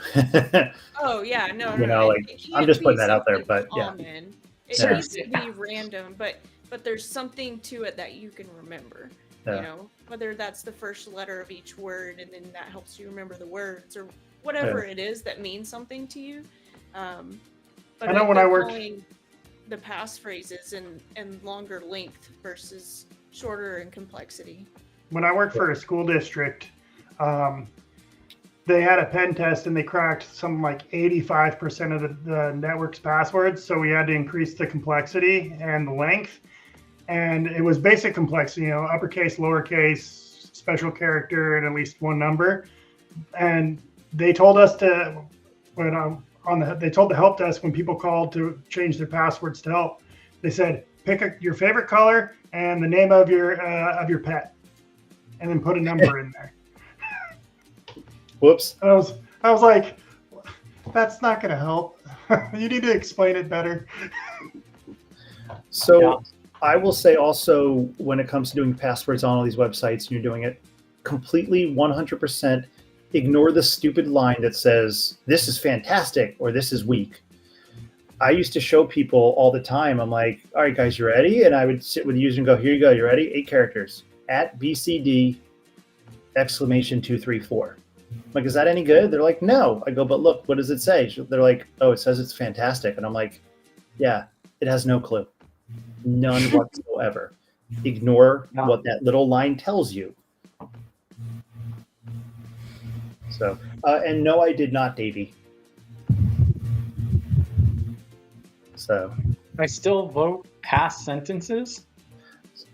Oh yeah, no. You know, like I'm just putting that out there, but common. yeah. It needs to be random, but there's something to it that you can remember. Yeah. You know, whether that's the first letter of each word, and then that helps you remember the words, or whatever it is that means something to you. But I know when I worked the passphrases and longer length versus shorter in complexity. When I worked for a school district, they had a pen test and they cracked something like 85% of the network's passwords. So we had to increase the complexity and the length. And it was basic complexity, uppercase, lowercase, special character, and at least one number. And they told us to, they told the help desk when people called to change their passwords to help, they said, pick your favorite color and the name of your pet, and then put a number in there. Whoops. I was like, that's not going to help. You need to explain it better. So Yeah. I will say also, when it comes to doing passwords on all these websites, and you're doing it completely 100%, ignore the stupid line that says, this is fantastic or this is weak. I used to show people all the time. I'm like, all right, guys, you ready? And I would sit with the user and go, here you go. You ready? 8 characters. @BCD ! 234. I'm like, is that any good? They're like, no. I go, but look, what does it say? They're like, oh, it says it's fantastic. And I'm like, yeah, it has no clue. None whatsoever. Ignore what that little line tells you. So, and no, I did not, Davey. So I still vote past sentences.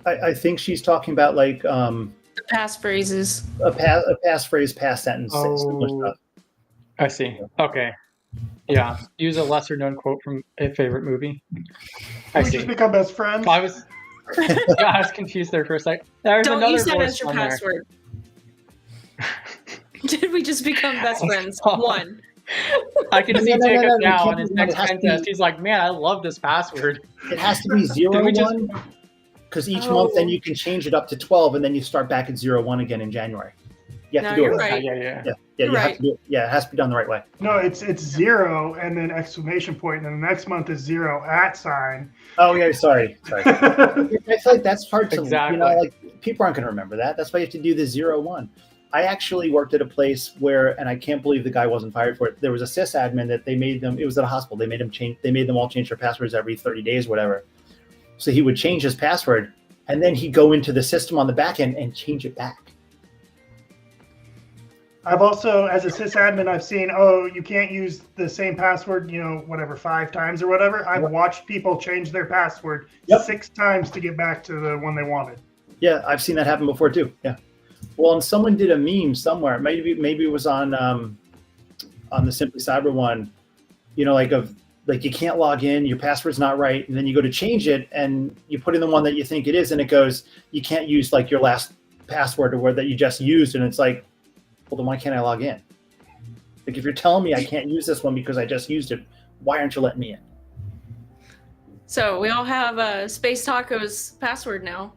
I think she's talking about like The passphrases. a passphrase, past sentence, similar Oh, stuff. I see. Okay. Yeah. Use a lesser known quote from a favorite movie. I Can we see. just become best friends? I was confused there for a sec. There's Don't another use that voice as your on there. password. Did we just become best friends? Oh. One. I can No, see no, no, Jacob no, now you on his can't- next it has pen to be- test. He's like, man, I love this password. It has to be 0, we just- 1, because each month then Oh. you can change it up to 12, and then you start back at 0, 1 again in January. You have No, to do you're it. right. Yeah. Yeah, You're you have right. to do it. Yeah, it has to be done the right way. No, it's 0 and then exclamation point, and the next month is 0 @ Oh yeah, sorry. I feel like that's hard to, Exactly. like people aren't going to remember that. That's why you have to do the 0, 1. I actually worked at a place where, and I can't believe the guy wasn't fired for it. There was a sysadmin that they made them. It was at a hospital. They made them all change their passwords every 30 days, whatever. So he would change his password, and then he'd go into the system on the back end and change it back. I've also, as a sysadmin, I've seen, oh, you can't use the same password, whatever, 5 times or whatever. I've watched people change their password 6 times to get back to the one they wanted. Yeah, I've seen that happen before too. Yeah. Well, and someone did a meme somewhere. Maybe it was on the Simply Cyber one. Like you can't log in, your password's not right, and then you go to change it, and you put in the one that you think it is, and it goes, you can't use like your last password or word that you just used, and it's like, well, then why can't I log in? Like if you're telling me I can't use this one because I just used it, why aren't you letting me in? So we all have Space Taco's password now.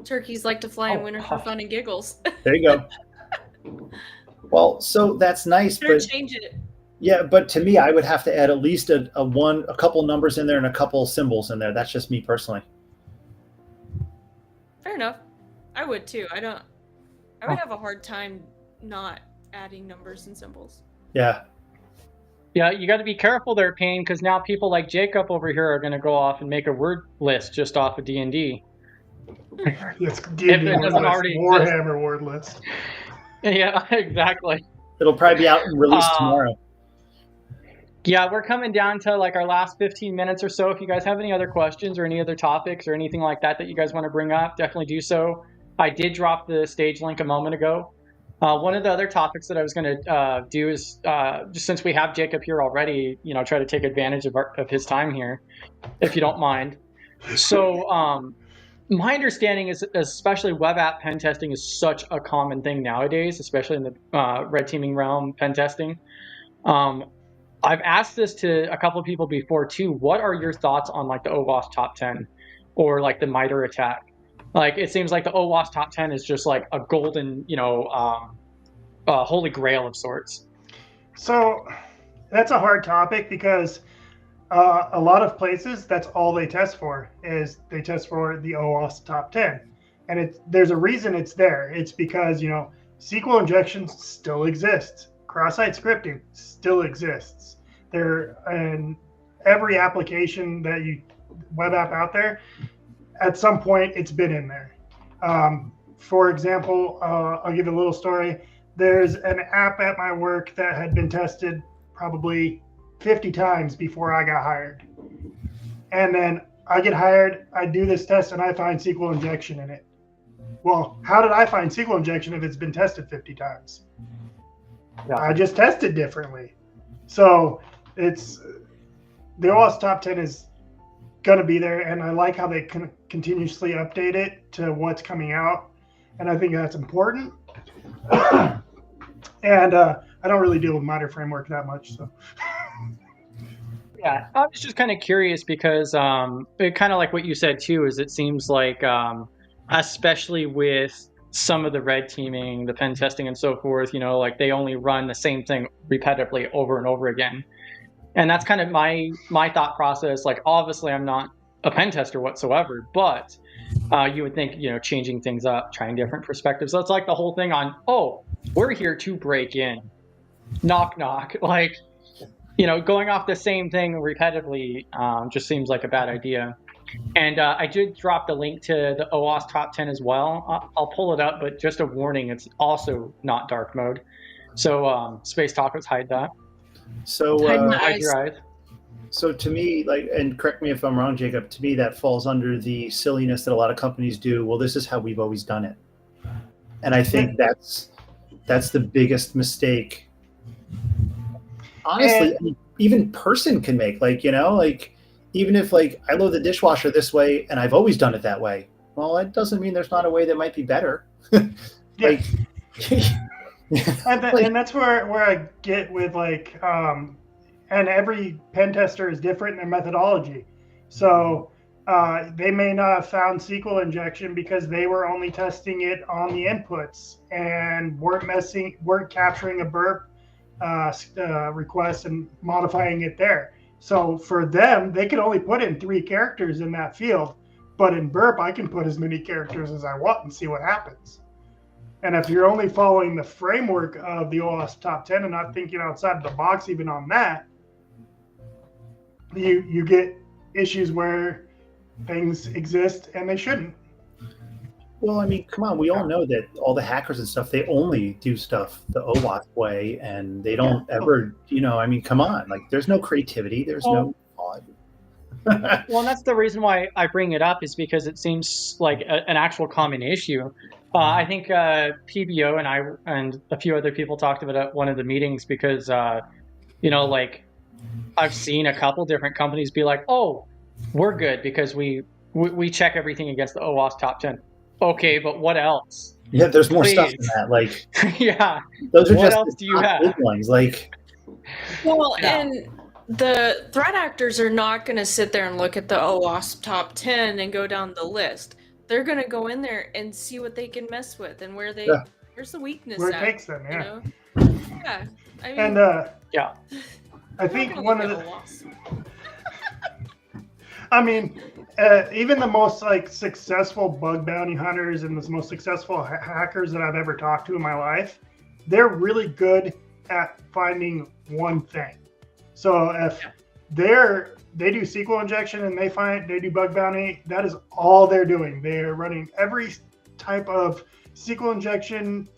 Turkeys like to fly in Oh, winter for fun and giggles. There you go. Well, so that's nice, Better but change it. yeah, but to me, I would have to add at least a couple numbers in there and a couple symbols in there. That's just me personally. Fair enough. I would too. I would have a hard time not adding numbers and symbols. Yeah. Yeah, you got to be careful there, Payne, because now people like Jacob over here are going to go off and make a word list just off of D&D. Yes, If it doesn't already exist. Warhammer word list. Yeah, exactly. It'll probably be out and released tomorrow. Yeah, we're coming down to like our last 15 minutes or so. If you guys have any other questions or any other topics or anything like that you guys want to bring up, definitely do so. I did drop the stage link a moment ago. One of the other topics that I was going to do is, just since we have Jacob here already, try to take advantage of his time here, if you don't mind. So my understanding is, especially web app pen testing is such a common thing nowadays, especially in the red teaming realm, pen testing. I've asked this to a couple of people before too. What are your thoughts on like the OWASP top 10 or like the MITRE attack? Like it seems like the OWASP top 10 is just like a golden, holy grail of sorts. So that's a hard topic because a lot of places, that's all they test for is they test for the OWASP top 10. And there's a reason it's there. It's because, SQL injection still exists. Cross-site scripting still exists. And every application web app out there, at some point it's been in there. For example, I'll give you a little story. There's an app at my work that had been tested probably 50 times before I got hired. And then I get hired, I do this test, and I find SQL injection in it. Well, how did I find SQL injection if it's been tested 50 times? Yeah. I just tested differently. So the OWASP top 10 is going to be there, and I like how they can continuously update it to what's coming out, and I think that's important. And I don't really deal with MITRE framework that much, so. Yeah, I was just kind of curious because it kind of like what you said too, is it seems like, especially with some of the red teaming, the pen testing and so forth, like they only run the same thing repetitively over and over again. And that's kind of my thought process. Like, obviously I'm not a pen tester whatsoever, but you would think, changing things up, trying different perspectives. So it's like the whole thing on, oh, we're here to break in, knock, knock. Like, going off the same thing repetitively just seems like a bad idea. And I did drop the link to the OWASP top 10 as well. I'll pull it up, but just a warning, it's also not dark mode. So Space Tacos, hide that. So Hide my hide eyes. your eyes. So to me, like, and correct me if I'm wrong, Jacob, to me that falls under the silliness that a lot of companies do. Well, this is how we've always done it. And I think that's the biggest mistake. Honestly, And- even person can make, like, like, even if, like, I load the dishwasher this way and I've always done it that way. Well, that doesn't mean there's not a way that might be better. Like, and that's where I get with, like, and every pen tester is different in their methodology. So they may not have found SQL injection because they were only testing it on the inputs and weren't capturing a burp request and modifying it there. So for them, they could only put in 3 characters in that field, but in burp, I can put as many characters as I want and see what happens. And if you're only following the framework of the OWASP top 10 and not thinking outside the box even on that, you get issues where things exist and they shouldn't. well, I mean, come on, we all know that all the hackers and stuff, they only do stuff the OWASP way, and they don't ever, I mean, come on, like, there's no creativity, there's no thought. Well, and that's the reason why I bring it up, is because it seems like an actual common issue. I think PBO and I and a few other people talked about it at one of the meetings, because, like, I've seen a couple different companies be like, "Oh, we're good because we check everything against the OWASP top 10." Okay, but what else? Yeah, there's more stuff Please. than that. Like, Yeah. those are What just else do you top have? big ones. Like, Well, Yeah. and the threat actors are not going to sit there and look at the OWASP top 10 and go down the list. They're going to go in there and see what they can mess with and where's the weakness Where it at, takes them, yeah. you know? Yeah. I mean, And Yeah. I think I'm not one gonna of look the, at OWASP. I mean, even the most, like, successful bug bounty hunters and the most successful hackers that I've ever talked to in my life, they're really good at finding one thing. So if they do SQL injection and they do bug bounty, that is all they're doing. They're running every type of SQL injection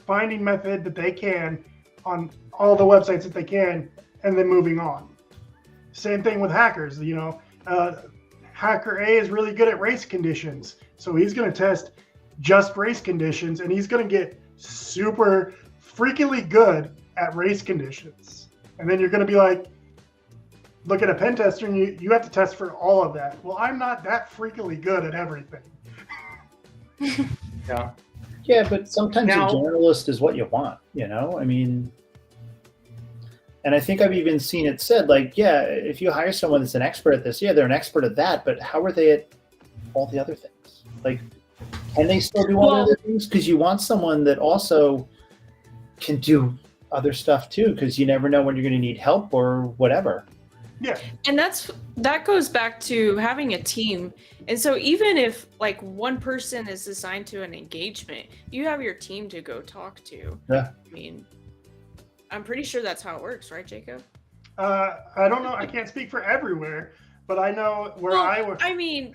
finding method that they can on all the websites that they can, and then moving on. Same thing with hackers. Hacker A is really good at race conditions, so he's going to test just race conditions, and he's going to get super freakily good at race conditions. And then you're going to be like, look at a pen tester, and you have to test for all of that. Well, I'm not that freakily good at everything. Yeah. yeah, but sometimes Now- a generalist is what you want, I mean, and I think I've even seen it said, like, yeah, if you hire someone that's an expert at this, yeah, they're an expert at that, but how are they at all the other things? Like, can they still do all the other things? Because you want someone that also can do other stuff too, because you never know when you're going to need help or whatever. Yeah. And that goes back to having a team. And so even if, like, one person is assigned to an engagement, you have your team to go talk to. Yeah. I mean, I'm pretty sure that's how it works, right, Jacob? I don't know. I can't speak for everywhere, but I know where I work. I mean,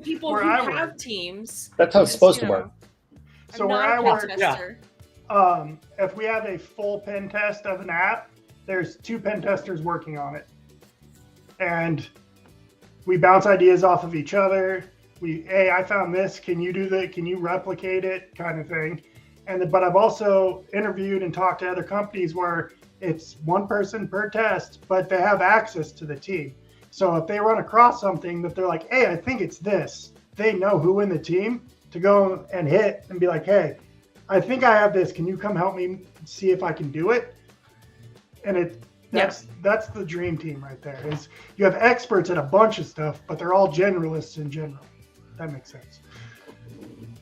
people Where who I have work. teams. That's how it's just, supposed you to work. know, So I'm where not I a work, pen yeah. tester. If we have a full pen test of an app, there's 2 pen testers working on it. And we bounce ideas off of each other. Hey, I found this. Can you do that? Can you replicate it? Kind of thing. But I've also interviewed and talked to other companies where it's one person per test, but they have access to the team. So if they run across something that they're like, hey, I think it's this, they know who in the team to go and hit and be like, hey, I think I have this. Can you come help me see if I can do it? And that's the dream team right there. Is you have experts at a bunch of stuff, but they're all generalists in general. That makes sense.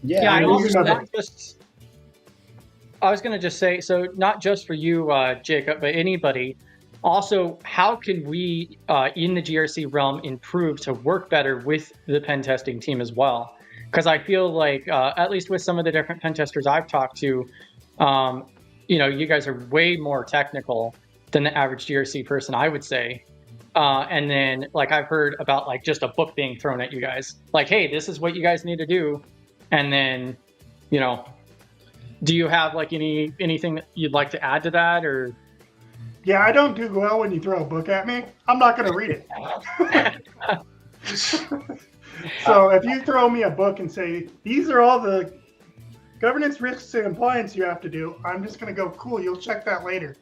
Yeah, I and mean, also not just. I was going to just say, so not just for you, Jacob, but anybody. Also, how can we, in the GRC realm, improve to work better with the pen testing team as well? Because I feel like, at least with some of the different pen testers I've talked to, you guys are way more technical than the average GRC person, I would say. And then, like, I've heard about, like, just a book being thrown at you guys. Like, hey, this is what you guys need to do. And then, do you have, like, anything that you'd like to add to that? Or Yeah, I don't do well when you throw a book at me. I'm not going to read it. So if you throw me a book and say, these are all the governance risks and compliance you have to do, I'm just going to go, cool, you'll check that later.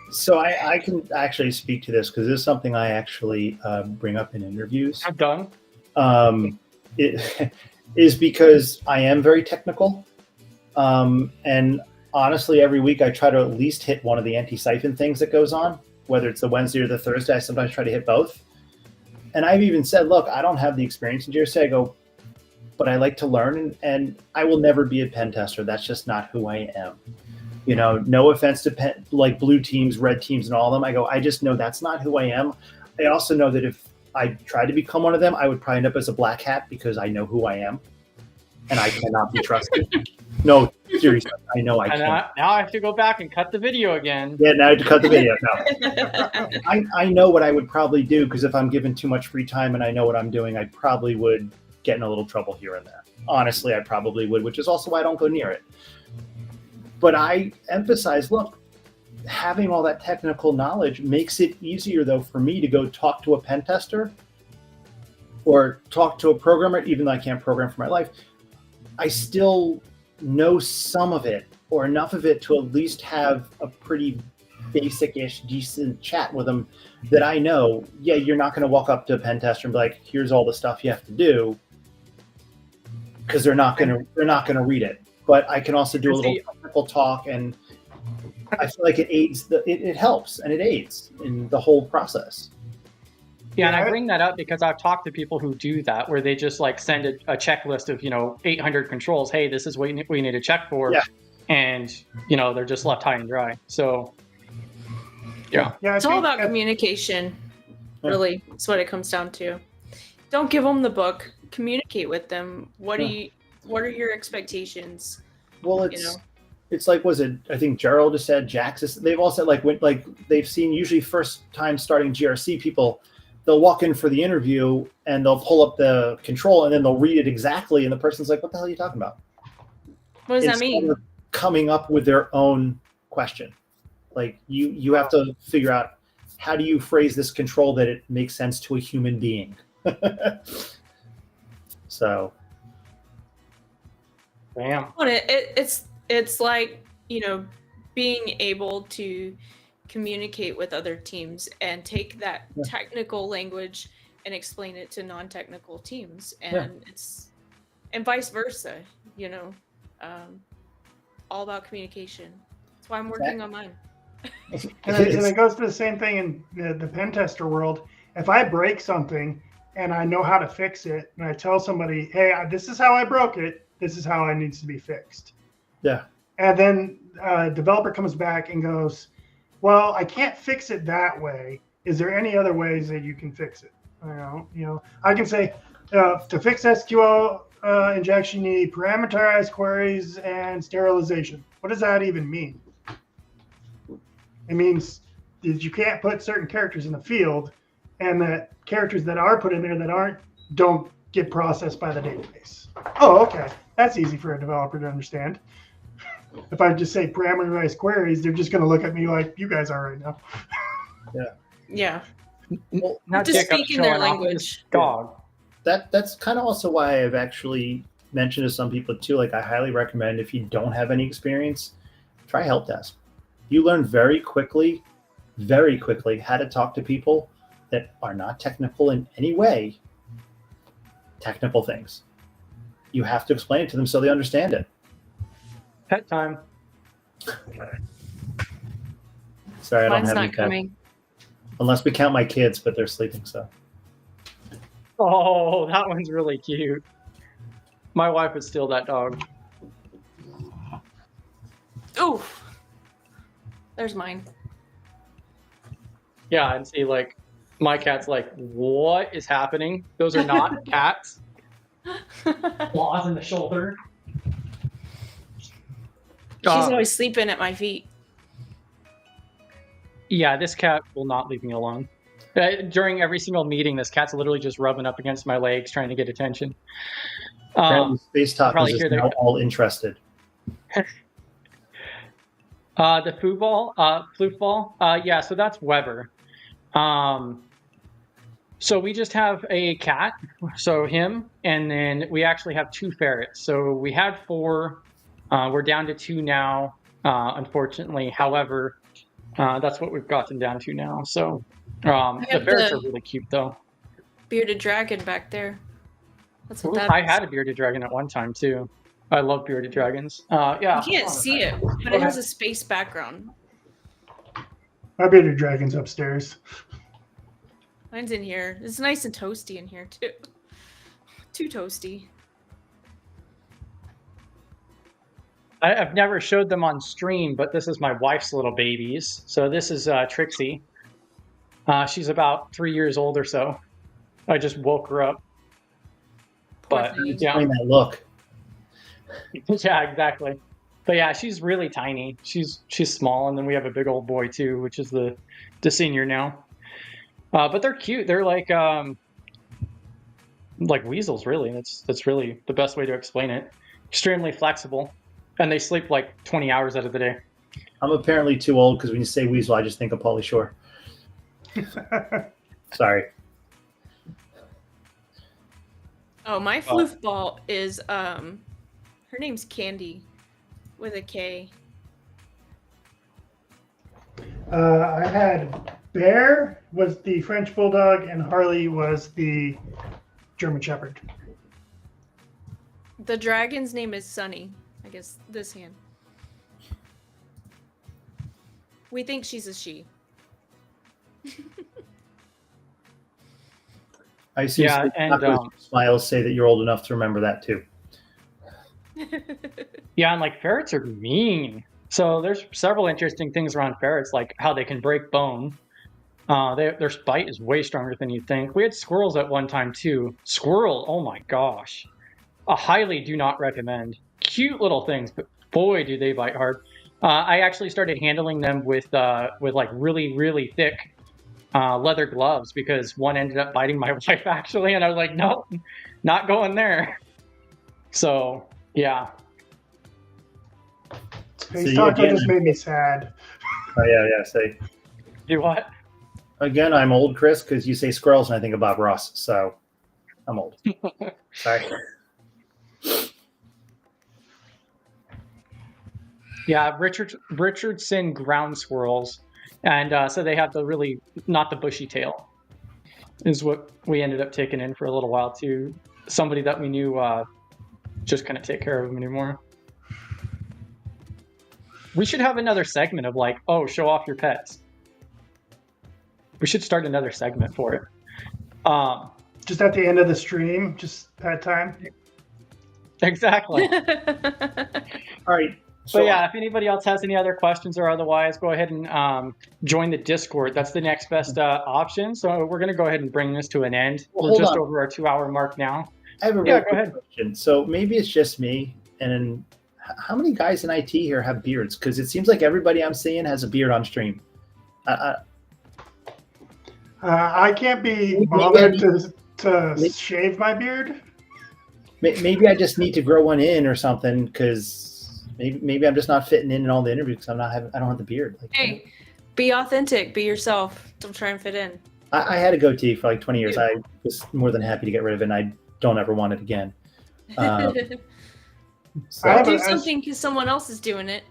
So I can actually speak to this because this is something I actually bring up in interviews. I'm done. It is because I am very technical. And honestly, every week I try to at least hit one of the anti-siphon things that goes on, whether it's the Wednesday or the Thursday. I sometimes try to hit both. And I've even said, look, I don't have the experience in GRC. I go, but I like to learn, and I will never be a pen tester. That's just not who I am. You know, no offense to like blue teams, red teams, and all of them. I go, I just know that's not who I am. I also know that if I tried to become one of them, I would probably end up as a black hat because I know who I am, and I cannot be trusted. No, seriously, I know I can't. Now I have to go back and cut the video again. Yeah, now I have to cut the video. No. I know what I would probably do, because if I'm given too much free time and I know what I'm doing, I probably would get in a little trouble here and there. Honestly, I probably would, which is also why I don't go near it. But I emphasize, look, having all that technical knowledge makes it easier, though, for me to go talk to a pen tester or talk to a programmer, even though I can't program for my life. I still know some of it, or enough of it to at least have a pretty basic-ish, decent chat with them that I know, yeah, you're not going to walk up to a pen tester and be like, here's all the stuff you have to do, because they're not going to read it. But I can also do a little technical talk, and I feel like it aids, it helps and it aids in the whole process. Yeah, and I bring that up because I've talked to people who do that, where they just like send a checklist of 800 controls. Hey, this is what we need to check for, and they're just left high and dry. So yeah, it's all about communication. Really, that's what it comes down to. Don't give them the book. Communicate with them. What are your expectations? Well, it's like, I think Gerald just said, Jax, they've all said, they've seen, usually first time starting GRC people, they'll walk in for the interview and they'll pull up the control and then they'll read it exactly. And the person's like, what the hell are you talking about? What does that mean? Coming up with their own question. Like you have to figure out, how do you phrase this control that it makes sense to a human being? So. Damn. It's like, being able to communicate with other teams and take that technical language and explain it to non-technical teams, and and vice versa, all about communication. That's why I'm working on mine. And it goes to the same thing in the pen tester world. If I break something and I know how to fix it, and I tell somebody, hey, this is how I broke it, this is how it needs to be fixed. Yeah. And then a developer comes back and goes, well, I can't fix it that way. Is there any other ways that you can fix it? I can say, to fix SQL injection, you need parameterized queries and sterilization. What does that even mean? It means that you can't put certain characters in the field, and that characters that are put in there that don't get processed by the database. Oh, okay. That's easy for a developer to understand. If I just say parameterized queries, they're just going to look at me like you guys are right now. Yeah. Well, just speak in their language. Dog. That's kind of also why I've actually mentioned to some people too, like I highly recommend, if you don't have any experience, try help desk. You learn very quickly how to talk to people that are not technical in any way. Technical things. You have to explain it to them so they understand it. Pet time. Sorry, I Mine's don't have not any pet. coming. Unless we count my kids, but they're sleeping, so. Oh, that one's really cute. My wife would steal that dog. Ooh. There's mine. Yeah, and see, like, my cat's like, what is happening? Those are not cats. Claws in the shoulder. She's always sleeping at my feet. Yeah, this cat will not leave me alone. During every single meeting, this cat's literally just rubbing up against my legs, trying to get attention. Space Talk is now all interested. The foosball. Yeah, so that's Weber. So we just have a cat, so him, and then we actually have 2 ferrets. So we had 4. We're down to 2 now, unfortunately. However, that's what we've gotten down to now. So the ferrets are really cute, though. Bearded dragon back there. That's what that I is. had a bearded dragon at one time, too. I love bearded dragons. Yeah. You can't see it, but it has a space background. My bearded dragon's upstairs. Mine's in here. It's nice and toasty in here, too. Too toasty. I've never showed them on stream, but this is my wife's little babies. So this is Trixie. She's about 3 years old or so. I just woke her up. But yeah, Explain that look. yeah, exactly. But yeah, she's really tiny. She's small, and then we have a big old boy too, which is the senior now. But they're cute. They're like weasels, really. That's really the best way to explain it. Extremely flexible, and they sleep like 20 hours out of the day. I'm apparently too old because when you say weasel, I just think of Pauly Shore. Sorry. Oh, my floofball is her name's Candy with a K. I had Bear was the French Bulldog and Harley was the German Shepherd. The dragon's name is Sunny. I guess this hand. We think she's a she. I see. Yeah, and smiles say that you're old enough to remember that too. yeah, and like ferrets are mean. So there's several interesting things around ferrets, like how they can break bone. Their bite is way stronger than you think. We had squirrels at one time too. Squirrel, oh my gosh. I highly do not recommend. Cute little things, but boy, do they bite hard. I actually started handling them with like really, really thick leather gloves because one ended up biting my wife actually, and I was like, nope, not going there. So yeah. Space Taco just made me sad. Oh yeah. Say. Do what? Again, I'm old, Chris, because you say squirrels and I think of Bob Ross. So I'm old. Sorry. Yeah, Richardson ground squirrels, and so they have the really not the bushy tail, is what we ended up taking in for a little while too. Somebody that we knew just couldn't take care of them anymore. We should have another segment of like, oh, show off your pets. We should start another segment for it. Just at the end of the stream, just pet time. Exactly. All right. So yeah, if anybody else has any other questions or otherwise, go ahead and join the Discord. That's the next best option. So we're going to go ahead and bring this to an end. Well, we're just over our 2-hour mark now. I have a go quick ahead. question. So maybe it's just me, and how many guys in IT here have beards? Because it seems like everybody I'm seeing has a beard on stream. I can't be bothered to shave my beard. Maybe I just need to grow one in or something, because maybe I'm just not fitting in all the interviews because I don't have the beard. Like, hey, be authentic, be yourself. Don't try and fit in. I had a goatee for like 20 years. I was more than happy to get rid of it, and I don't ever want it again. So do something because someone else is doing it.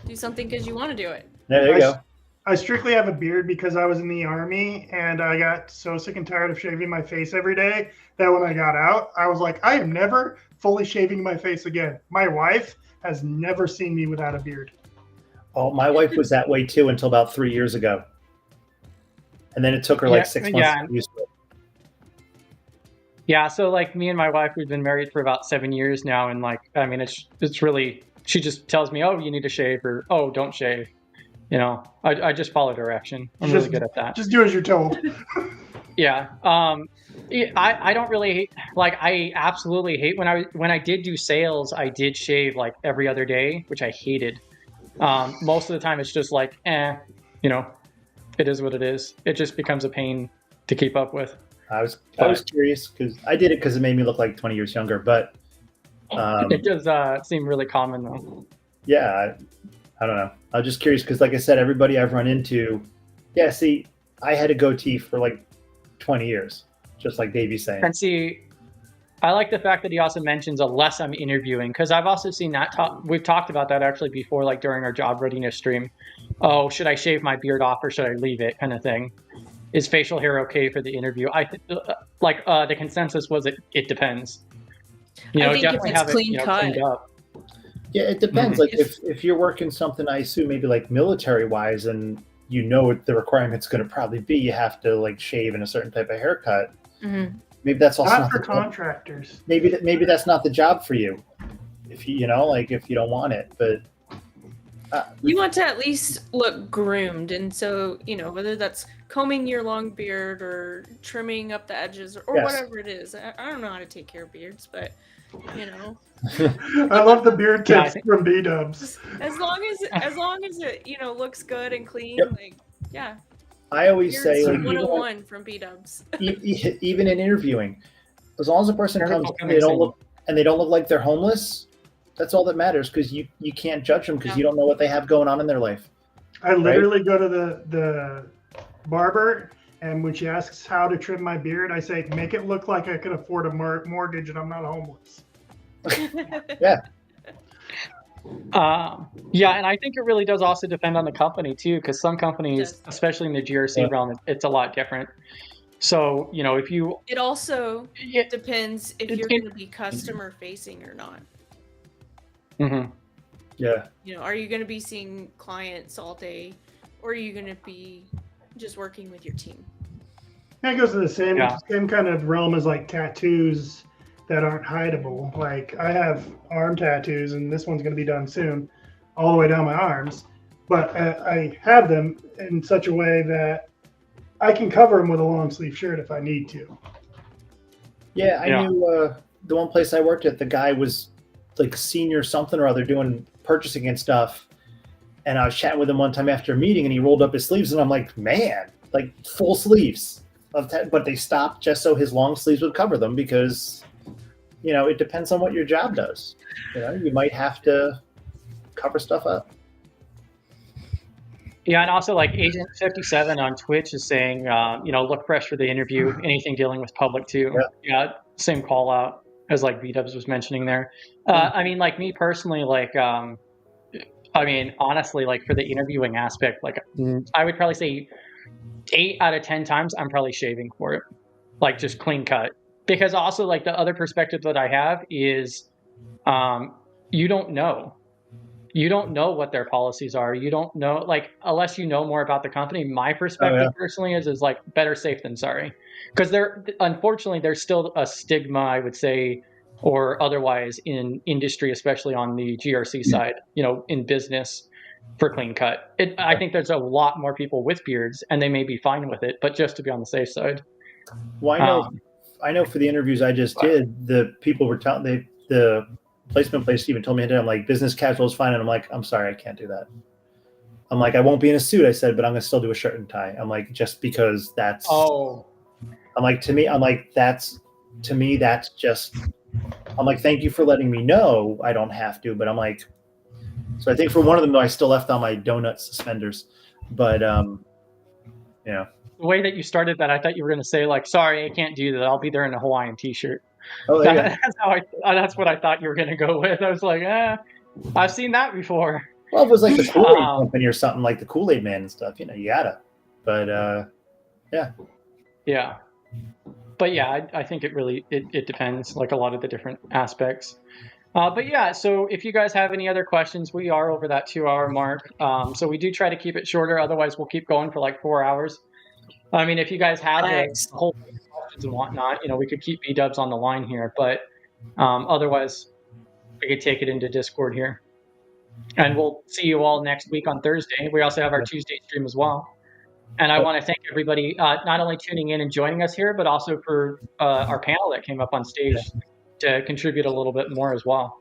Do something because you want to do it. There you go. I strictly have a beard because I was in the Army and I got so sick and tired of shaving my face every day that when I got out, I was like, I am never fully shaving my face again. My wife has never seen me without a beard. Oh, my wife was that way too until about 3 years ago. And then it took her like 6 months to get used to it. Yeah, so like me and my wife, we've been married for about 7 years now, and like, I mean, it's really, she just tells me, oh, you need to shave, or oh, don't shave. You know, I just follow direction. I'm really good at that. Just do as you're told. Yeah. I don't really hate, like, I absolutely hate when I did do sales, I did shave like every other day, which I hated. Most of the time it's just like, you know, it is what it is. It just becomes a pain to keep up with. I was curious because I did it because it made me look like 20 years younger, but it does seem really common though. Yeah, I don't know. I'm just curious because, like I said, everybody I've run into, yeah. See, I had a goatee for like 20 years, just like Davey's saying. And see, I like the fact that he also mentions unless I'm interviewing, because I've also seen that we've talked about that actually before, like during our job readiness stream. Oh, should I shave my beard off or should I leave it, kind of thing. Is facial hair okay for the interview? The consensus was it depends. I think if it's clean cut. Cleaned up. Yeah, it depends. Like if you're working something, I assume maybe like military wise, and you know what the requirement's going to probably be, you have to like shave in a certain type of haircut. Maybe that's also not for contractors. Maybe that's not the job for you. If you if you don't want it, but you want to at least look groomed, and so whether that's combing your long beard or trimming up the edges or whatever it is. I don't know how to take care of beards, but I love the beard tips from B-dubs. As long as it looks good and clean, I always say 101 from B-dubs. Even in interviewing, as long as a person comes and they don't look like they're homeless, that's all that matters, because you can't judge them because you don't know what they have going on in their life. I literally go to the barber, and when she asks how to trim my beard, I say, make it look like I can afford a mortgage and I'm not homeless. Yeah. And I think it really does also depend on the company too, because some companies, especially in the GRC realm, it's a lot different. So, if you... It also depends if you're going to be customer facing or not. Mm-hmm. Yeah. Are you going to be seeing clients all day, or are you going to be just working with your team? That goes to the same kind of realm as like tattoos that aren't hideable. Like I have arm tattoos, and this one's going to be done soon, all the way down my arms. But I have them in such a way that I can cover them with a long sleeve shirt if I need to. Yeah, I knew the one place I worked at, the guy was like senior something or other doing purchasing and stuff. And I was chatting with him one time after a meeting, and he rolled up his sleeves, and I'm like, man, like full sleeves. But they stopped just so his long sleeves would cover them, because, it depends on what your job does. You might have to cover stuff up. Yeah, and also like Agent 57 on Twitch is saying, look fresh for the interview, anything dealing with public too. Yeah, same call out as like B-dubs was mentioning there. I mean, like me personally, like, honestly, like for the interviewing aspect, like I would probably say 8 out of 10 times I'm probably shaving for it, like just clean cut. Because also like the other perspective that I have is you don't know what their policies are. You don't know, like, unless you know more about the company. My perspective personally is like better safe than sorry, because unfortunately there's still a stigma, I would say, or otherwise in industry, especially on the GRC side, in business, for clean cut. I think there's a lot more people with beards, and they may be fine with it, but just to be on the safe side. Well, I know for the interviews I just did, the people were telling the placement place even told me, I'm like, business casual is fine, and I'm like, I'm sorry, I can't do that. I'm like, I won't be in a suit, I said, but I'm gonna still do a shirt and tie. I'm like, just because that's. Oh. I'm like, that's just. I'm like, thank you for letting me know I don't have to, but I'm like, so I think for one of them though, I still left on my donut suspenders, but The way that you started that, I thought you were going to say like, sorry, I can't do that. I'll be there in a Hawaiian t-shirt. Oh, yeah. That's what I thought you were going to go with. I was like, I've seen that before. Well, if it was like the Kool-Aid company or something, like the Kool-Aid man and stuff, you gotta. But yeah. Yeah. But yeah, I think it really it depends, like a lot of the different aspects. But yeah, so if you guys have any other questions, we are over that 2-hour mark. So we do try to keep it shorter. Otherwise, we'll keep going for like 4 hours. I mean, if you guys have the whole questions and whatnot, we could keep B-dubs on the line here. But otherwise, we could take it into Discord here. And we'll see you all next week on Thursday. We also have our Tuesday stream as well. And I want to thank everybody not only tuning in and joining us here, but also for our panel that came up on stage to contribute a little bit more as well.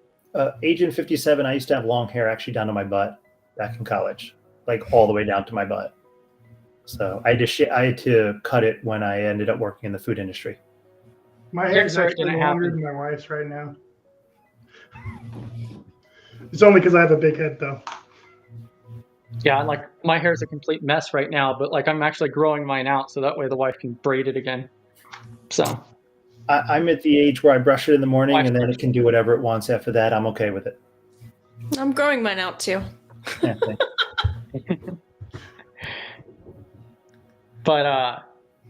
Agent 57, I used to have long hair actually down to my butt back in college, like all the way down to my butt. So I had to cut it when I ended up working in the food industry. My hair's actually longer than my wife's right now. It's only because I have a big head, though. Yeah, like my hair's a complete mess right now, but like I'm actually growing mine out so that way the wife can braid it again. So I'm at the age where I brush it in the morning Wife and then brush. it can do whatever it wants after that. I'm okay with it. I'm growing mine out too. Yeah, thanks. But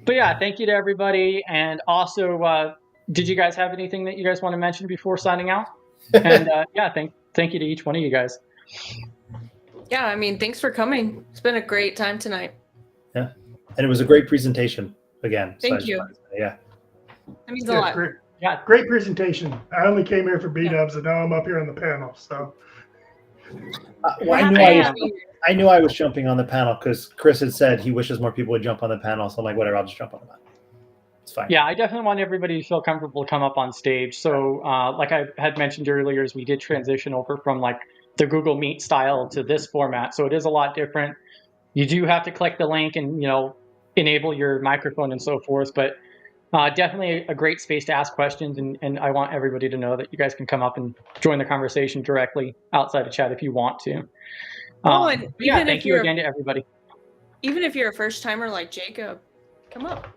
yeah, thank you to everybody. And also, did you guys have anything that you guys want to mention before signing out? And yeah, thank you to each one of you guys. Yeah, I mean, thanks for coming. It's been a great time tonight. Yeah, and it was a great presentation again. So I Thank just you. wanted to say, yeah. That means a lot. Great, Yeah, great presentation. I only came here for B-dubs, and now I'm up here on the panel. So Well, I knew I was jumping on the panel because Chris had said he wishes more people would jump on the panel. So I'm like, whatever, I'll just jump on the panel. It's fine. Yeah, I definitely want everybody to feel comfortable to come up on stage. So like I had mentioned earlier, is we did transition over from like the Google Meet style to this format. So it is a lot different. You do have to click the link and, enable your microphone and so forth. But definitely a great space to ask questions. And I want everybody to know that you guys can come up and join the conversation directly outside of chat if you want to. And yeah, thank you again to everybody. Even if you're a first timer like Jacob, come up.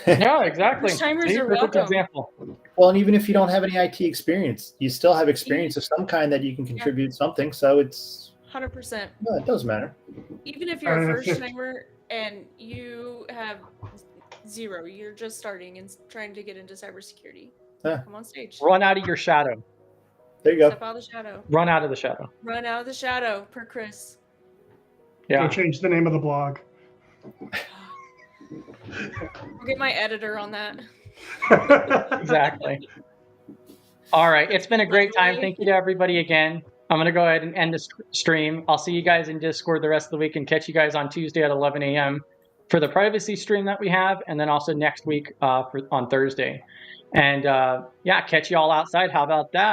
Yeah, exactly. First timers are Perfect welcome. example. Well, and even if you don't have any IT experience, you still have experience of some kind that you can contribute something. So it's 100%. no, it doesn't matter. Even if you're a first timer and you have 0, you're just starting and trying to get into cybersecurity. Come on stage. Run out of your shadow. There you go. Step out of the shadow. Run out of the shadow. Run out of the shadow, per Chris. Yeah. Go change the name of the blog. I'll get my editor on that. Exactly. All right. It's been a great time. Thank you to everybody again. I'm going to go ahead and end the stream. I'll see you guys in Discord the rest of the week and catch you guys on Tuesday at 11 a.m. for the privacy stream that we have. And then also next week on Thursday. And yeah, catch you all outside. How about that?